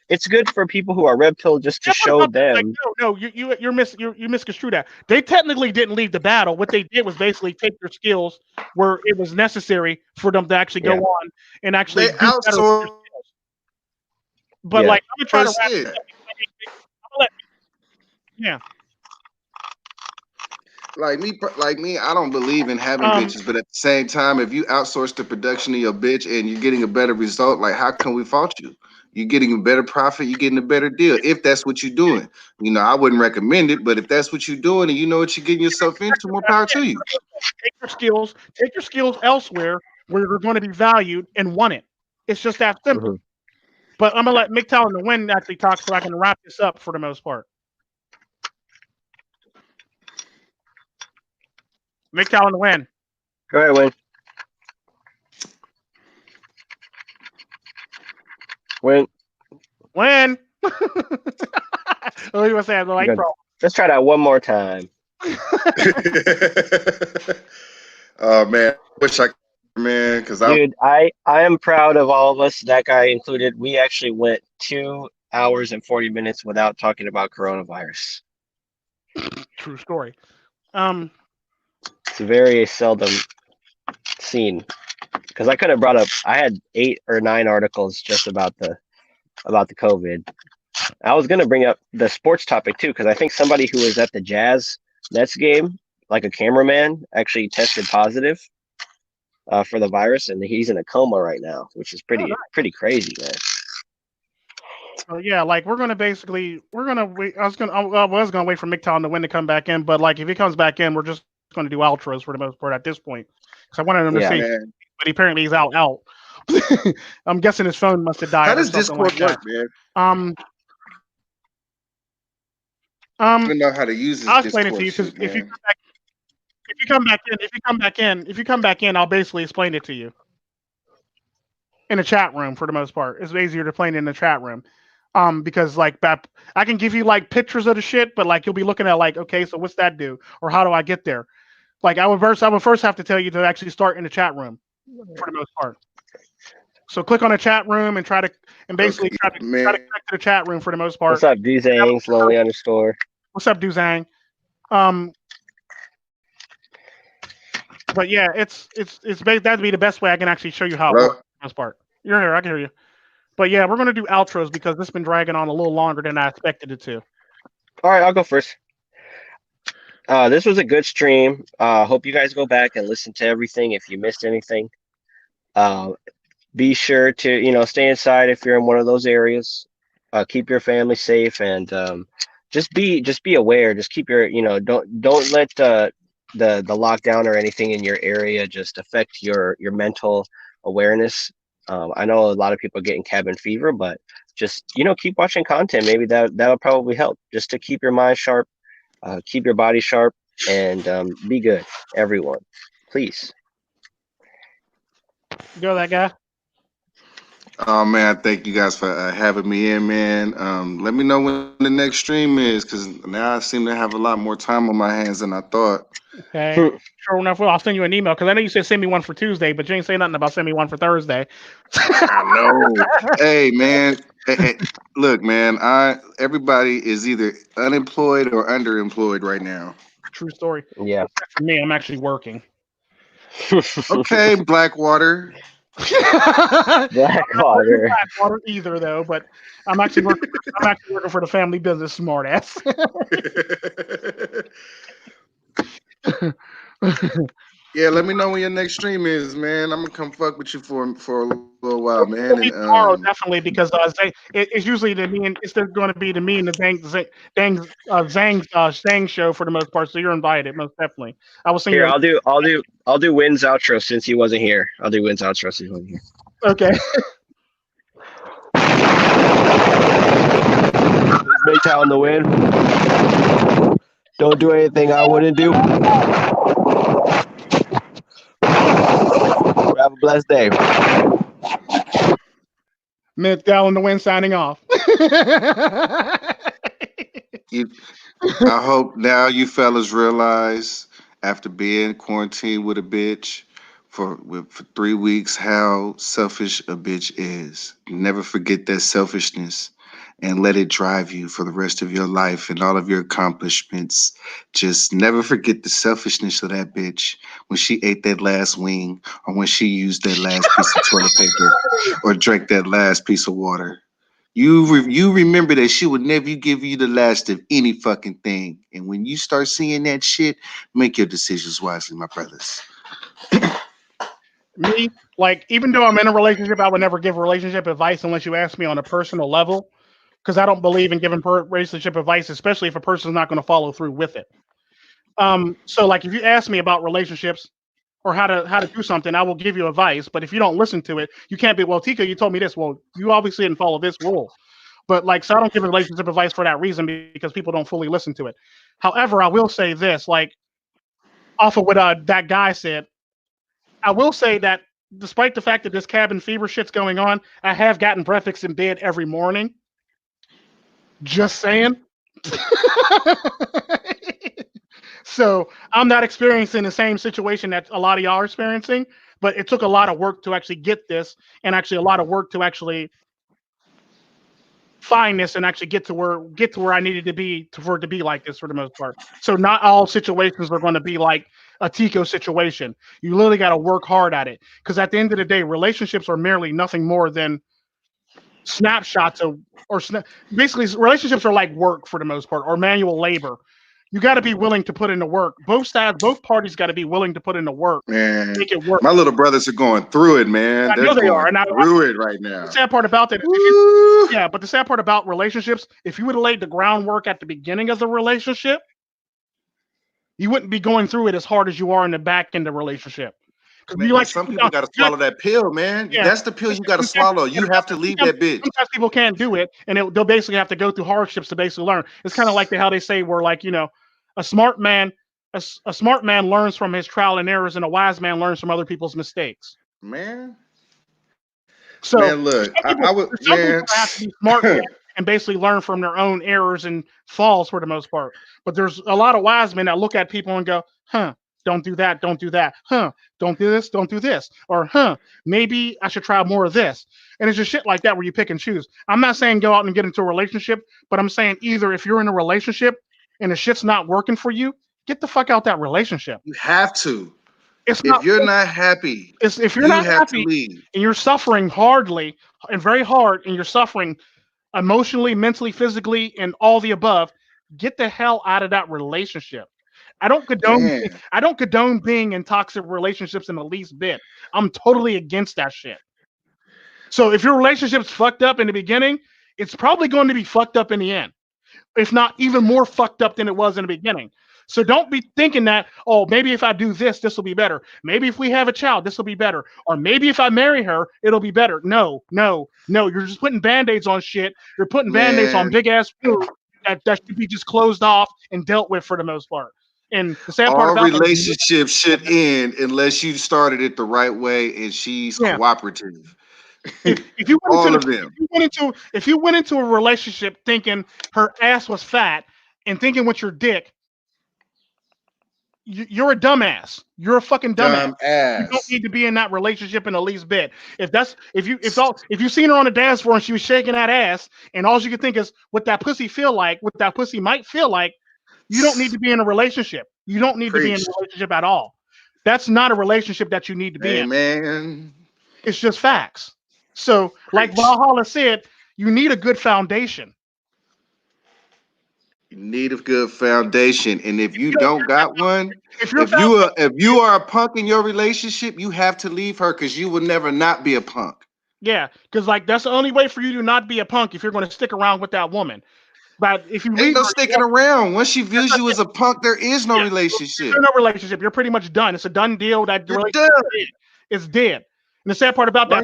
It's good for people who are red pill just to Yeah, what show about that? Like, them. no, you misconstrued that. They technically didn't leave the battle. What they did was basically take their skills where it was necessary for them to actually go Yeah, on and actually They do better with their outsourced skills. But yeah. like, I'm gonna try to wrap this shit. up. I'm gonna let, yeah. Like me, I don't believe in having Um, bitches, but at the same time, if you outsource the production of your bitch and you're getting a better result, like how can we fault you? You're getting a better profit, you're getting a better deal if that's what you're doing. You know, I wouldn't recommend it, but if that's what you're doing and you know what you're getting yourself into, more power to you. take your skills elsewhere where you're going to be valued and wanted. It's just that simple. hmm But I'm gonna let MiGTOW and the Win actually talk so I can wrap this up for the most part. MiGTOW on the win. Go ahead, Win. Win. Win. Oh, you want to say the light Good. pro? Let's try that one more time. Oh man, wish I could, man, because I Dude, I am proud of all of us, that guy included. We actually went 2 hours and 40 minutes without talking about coronavirus. True story. It's very seldom seen. Because I could have brought up, I had 8 or 9 articles just about the COVID. I was gonna bring up the sports topic too, because I think somebody who was at the Jazz Nets game, like a cameraman, actually tested positive for the virus, and he's in a coma right now, which is pretty crazy, man. So yeah, like we're gonna wait. I was gonna wait for MiGTOW to win to come back in, but like if he comes back in, we're just gonna do outros for the most part at this point. Because I wanted him to Yeah. see, man. but apparently he's out. I'm guessing his phone must have died. How or does something Discord like work, man? that. I don't know how to use this I'll explain it Discord to you because shit, man. if you come back in, I'll basically explain it to you in a chat room for the most part. It's easier to explain it in the chat room. Because like I can give you like pictures of the shit, but like you'll be looking at like, okay, so what's that do, or how do I get there? Like I would first have to tell you to actually start in the chat room for the most part. So click on the chat room and basically try to man. connect to the chat room for the most part. What's up, Duzangs, lonely underscore? What's up, Duzang? But yeah, that'd be the best way I can actually show you how it Hello? works for the most part. You're here, I can hear you. But yeah, we're gonna do outros because this has been dragging on a little longer than I expected it to. All right, I'll go first. This was a good stream. Hope you guys go back and listen to everything if you missed anything. Be sure to stay inside if you're in one of those areas. Keep your family safe, and just be aware. Just keep your don't let the lockdown or anything in your area just affect your mental awareness. I know a lot of people are getting cabin fever, but just keep watching content. Maybe that'll probably help just to keep your mind sharp, keep your body sharp, and be good, everyone. Please. Go that guy. Oh man, thank you guys for having me in, man. Let me know when the next stream is, because now I seem to have a lot more time on my hands than I thought. Okay. Sure enough, I'll send you an email because I know you said send me one for Tuesday, but you ain't say nothing about send me one for Thursday. I know. Hey man, hey, look, man. Everybody is either unemployed or underemployed right now. True story. Yeah. Except for me, I'm actually working. Okay, Blackwater. Blackwater. Blackwater either though, but I'm actually working. I'm actually working for the family business, smartass. Yeah, let me know when your next stream is, man. I'm gonna come fuck with you for a little while, man. It'll be And tomorrow, definitely, because it's usually it's going to be the me and the Zang show for the most part. So you're invited, most definitely. I will send Here, you. I'll do Wynn's outro since he wasn't here. I'll do Wynn's outro since he wasn't here. Okay. MiGTOW on the win. Don't do anything I wouldn't do. Have a blessed day. MiGTOW in the wind signing off. I hope now you fellas realize, after being quarantined with a bitch for 3 weeks, how selfish a bitch is. Never forget that selfishness and let it drive you for the rest of your life and all of your accomplishments. Just never forget the selfishness of that bitch when she ate that last wing, or when she used that last piece of toilet paper, or drank that last piece of water. You remember that she would never give you the last of any fucking thing. And when you start seeing that shit, make your decisions wisely, my brothers. Me, like, even though I'm in a relationship, I would never give relationship advice unless you ask me on a personal level, because I don't believe in giving relationship advice, especially if a person's not going to follow through with it. So like if you ask me about relationships or how to do something, I will give you advice. But if you don't listen to it, you can't be, well, Tico, you told me this. Well, you obviously didn't follow this rule. But like, so I don't give relationship advice for that reason, because people don't fully listen to it. However, I will say this, like, off of what that guy said. I will say that despite the fact that this cabin fever shit's going on, I have gotten breakfast in bed every morning. Just saying. So I'm not experiencing the same situation that a lot of y'all are experiencing, but it took a lot of work to actually get this, and actually a lot of work to actually find this and actually get to where I needed to be for it to be like this for the most part. So not all situations are going to be like a Tico situation. You literally got to work hard at it, because at the end of the day, relationships are merely nothing more than snapshots of basically relationships are like work for the most part, or manual labor. You got to be willing to put in the work. Both parties got to be willing to put in the work. Man, Make it work. my little brothers are going through it, man. I They're know they are, going and through it right now. the sad part about that, Woo. yeah, but the sad part about relationships, if you would have laid the groundwork at the beginning of the relationship, you wouldn't be going through it as hard as you are in the back end of the relationship. Man, some people got to swallow that pill, man. Yeah. That's the pill you got to swallow. You have to leave that bitch. Sometimes people can't do it, and they'll basically have to go through hardships to basically learn. It's kind of like how they say, where like, a smart man learns from his trial and errors, and a wise man learns from other people's mistakes. Man. So man, look, people have to be smart men and basically learn from their own errors and falls for the most part. But there's a lot of wise men that look at people and go, don't do that, don't do that, don't do this, don't do this, or maybe I should try more of this. And it's just shit like that where you pick and choose. I'm not saying go out and get into a relationship, but I'm saying either if you're in a relationship and the shit's not working for you, get the fuck out that relationship. You have to. If you're not happy, if you're not happy and you're suffering hardly and very hard, and you're suffering emotionally, mentally, physically, and all the above, get the hell out of that relationship. I don't condone being in toxic relationships in the least bit. I'm totally against that shit. So if your relationship's fucked up in the beginning, it's probably going to be fucked up in the end, if not even more fucked up than it was in the beginning. So don't be thinking that, oh, maybe if I do this, this will be better. Maybe if we have a child, this will be better. Or maybe if I marry her, it'll be better. No. You're just putting Band-Aids on shit. You're putting Band-Aids on big-ass food that should be just closed off and dealt with for the most part. And the sad part about relationships should end unless you started it the right way and she's cooperative. If you went into a relationship thinking her ass was fat and thinking with your dick, you're a dumbass. You're a fucking dumbass. You don't need to be in that relationship in the least bit. If you seen her on the dance floor and she was shaking that ass, and all you could think is what that pussy feel like, what that pussy might feel like, you don't need to be in a relationship. You don't need to be in a relationship at all. That's not a relationship that you need to be in. Man. It's just facts. So, like Valhalla said, you need a good foundation. You need a good foundation, and if you don't got one, if you are a punk in your relationship, you have to leave her, because you will never not be a punk. Yeah, because like that's the only way for you to not be a punk, if you're going to stick around with that woman. But if you ain't no sticking around. Once she views you as a punk, there is no relationship. There's no relationship. You're pretty much done. It's a done deal. That relationship is dead. And the sad part about that,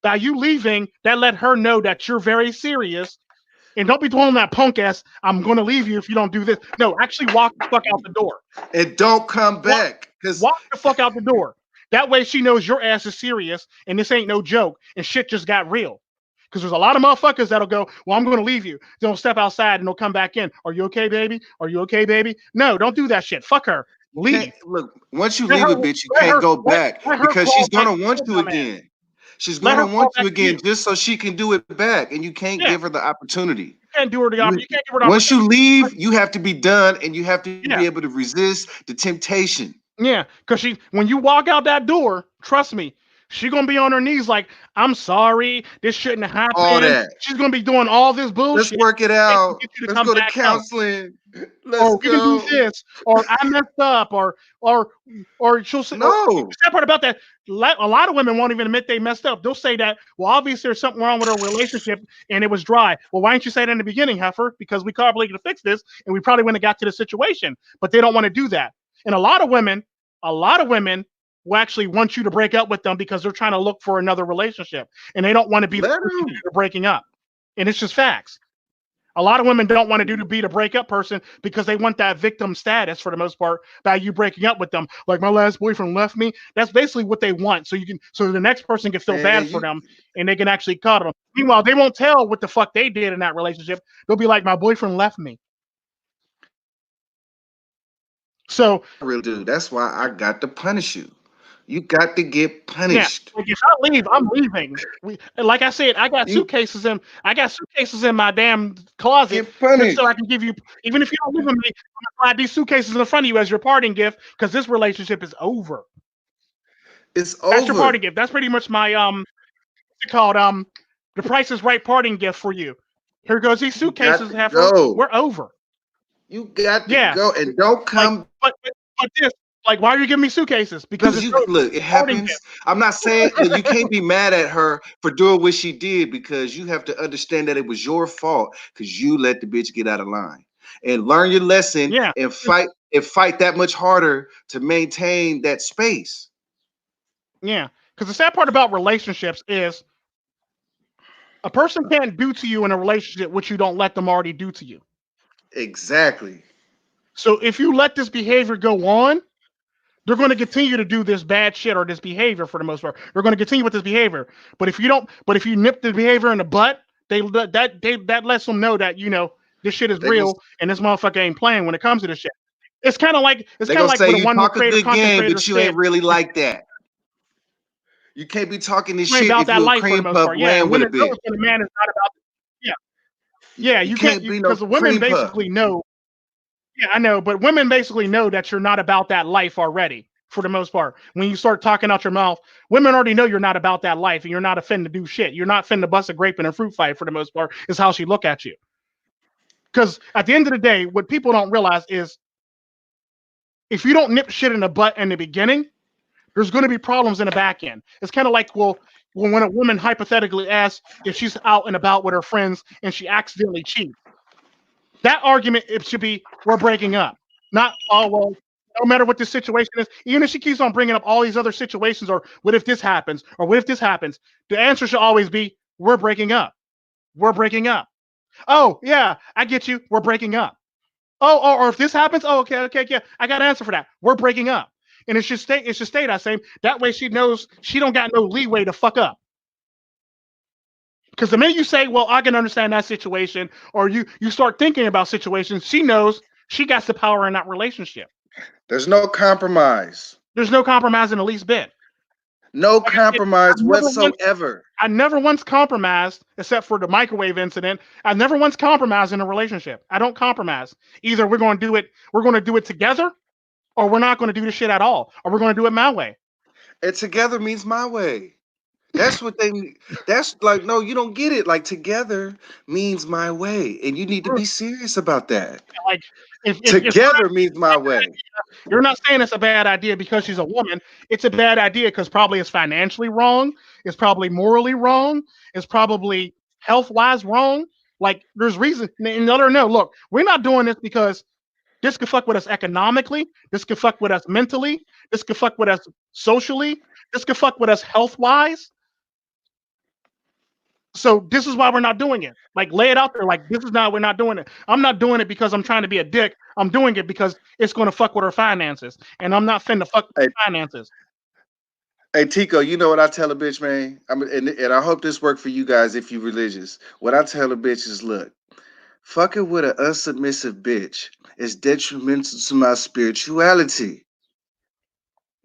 by you leaving, that let her know that you're very serious. And don't be doing that punk ass, I'm going to leave you if you don't do this. No, actually walk the fuck out the door. And don't come back. Walk the fuck out the door. That way she knows your ass is serious and this ain't no joke and shit just got real. Because there's a lot of motherfuckers that'll go, well, I'm going to leave you. They'll step outside and they'll come back in. Are you okay, baby? Are you okay, baby? No, don't do that shit. Fuck her. Leave. Look, once you leave a bitch, you can't go back, because she's going to want you again. She's going to want you again just so she can do it back, and you can't give her the opportunity. You can't do her the opportunity. You can't give her the Once you leave, you have to be done, and you have to be able to resist the temptation. Yeah, because when you walk out that door, trust me, she's going to be on her knees like, I'm sorry, this shouldn't have happened. All that. She's going to be doing all this bullshit. Let's work it out. Let's go to counseling. Let's go. We can do this, or I messed up, or she'll say, no. The part about that, a lot of women won't even admit they messed up. They'll say that, well, obviously there's something wrong with our relationship and it was dry. Well, why didn't you say that in the beginning, heifer? Because we probably could have fixed this and we probably wouldn't have got to the situation. But they don't want to do that. And a lot of women will actually want you to break up with them because they're trying to look for another relationship and they don't want to be the person you're breaking up. And it's just facts. A lot of women don't want to be the breakup person because they want that victim status for the most part by you breaking up with them. Like my last boyfriend left me. That's basically what they want. So the next person can feel bad for them and they can actually cuddle them. Meanwhile, they won't tell what the fuck they did in that relationship. They'll be like, my boyfriend left me. So I really do. That's why I got to punish you. You got to get yeah, punished. like if I leave, I'm leaving. Like I said, I got You suitcases in my damn closet get just so I punished. can give you. Even if you don't live with me, I'm gonna slide these suitcases in front of you as your parting gift because this relationship is over. It's That's your parting over. gift. That's pretty much my what's it called the Price is Right parting gift for you. Here goes these You got suitcases, to heifer. go. We're over. You got to Yeah, go, and don't like come but this like why are you giving me suitcases? Because because it's you your look. It parting happens. gift. I'm not saying that you can't be mad at her for doing what she did because you have to understand that it was your fault because you let the bitch get out of line and learn your lesson Yeah, and fight that much harder to maintain that space. yeah. Because the sad part about relationships is a person can't do to you in a relationship what you don't let them already do to you. Exactly. So if you let this behavior go on, they're going to continue to do this bad shit or this behavior for the most part. They're going to continue with this behavior. But if you nip the behavior in the butt, that lets them know that this shit is They gonna real and this motherfucker ain't playing when it comes to this shit. It's kind of like they gonna say what a you one talk a creator good content game, creator but you ain't said. really like that. You can't be talking this Explain shit about if that you a life for the cream most puff part. Yeah, and laying with a women bitch. notice when a man is not about. Yeah, yeah. You You can't can't be no because women cream puff. basically know. Yeah, I know, but women basically know that you're not about that life already, for the most part. When you start talking out your mouth, women already know you're not about that life and you're not finna to do shit. You're not finna to bust a grape in a fruit fight, for the most part, is how she look at you. Because at the end of the day, what people don't realize is if you don't nip shit in the butt in the beginning, there's going to be problems in the back end. It's kind of like, well, when a woman hypothetically asks if she's out and about with her friends and she accidentally cheats. That argument, it should be, we're breaking up. Not, oh, well, no matter what the situation is, even if she keeps on bringing up all these other situations, or what if this happens, or what if this happens, the answer should always be, we're breaking up. We're breaking up. Oh, yeah, I get you. We're breaking up. Oh, or if this happens, oh, okay, yeah, I got an answer for that. We're breaking up. And it should stay that same. That way she knows she don't got no leeway to fuck up. Because the minute you say, well, I can understand that situation, or you start thinking about situations, she knows she got the power in that relationship. There's no compromise. There's no compromise in the least bit. No Like I said, compromise whatsoever. I never once compromised, except for the microwave incident. I never once compromised in a relationship. I don't compromise. Either we're going to do it together, or we're not going to do the shit at all, or we're going to do it my way. And together means my way. That's what they that's like, no, you don't get it. Like together means my way. And you need to be serious about that. Like if Together means my way. you're not saying it's a bad idea because she's a woman. It's a bad idea because probably it's financially wrong. It's probably morally wrong. It's probably health wise wrong. Like there's reason. And let her know. Look, we're not doing this because this could fuck with us economically. This could fuck with us mentally. This could fuck with us socially. This could fuck with us health wise. So this is why we're not doing it. Like lay it out there. Like this is not we're not doing it. I'm not doing it because I'm trying to be a dick. I'm doing it because it's going to fuck with our finances, and I'm not finna fuck with Hey, finances. hey Tico, you know what I tell a bitch, man? And I hope this work for you guys if you religious. What I tell a bitch is, look, fucking with an unsubmissive bitch is detrimental to my spirituality.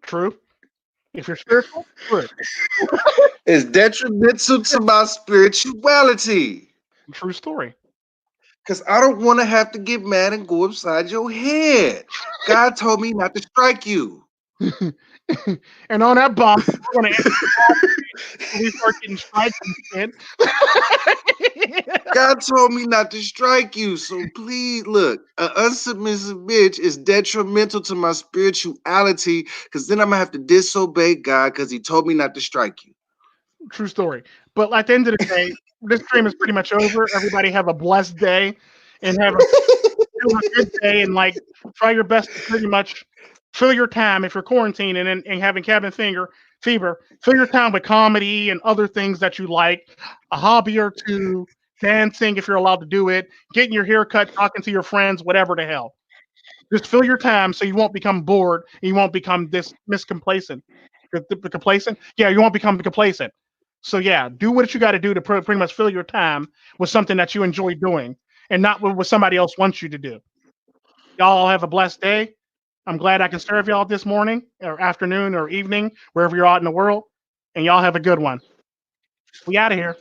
True. If you're spiritual, true. It's detrimental to my spirituality. True story. Because I don't want to have to get mad and go upside your head. God told me not to strike you. And on that bomb, we're going to end we start getting strikes and shit. God told me not to strike you. So please look, an unsubmissive bitch is detrimental to my spirituality because then I'm going to have to disobey God because he told me not to strike you. True story. But at the end of the day, this stream is pretty much over. Everybody have a blessed day and have a good day, and like try your best to pretty much fill your time if you're quarantining and having fever, fill your time with comedy and other things that you like, a hobby or two, dancing if you're allowed to do it, getting your hair cut, talking to your friends, whatever the hell. Just fill your time so you won't become bored and you won't become this miscomplacent. Complacent? Yeah, you won't become complacent. So yeah, do what you got to do to pretty much fill your time with something that you enjoy doing and not what somebody else wants you to do. Y'all have a blessed day. I'm glad I can serve y'all this morning or afternoon or evening, wherever you're out in the world. And y'all have a good one. We out of here.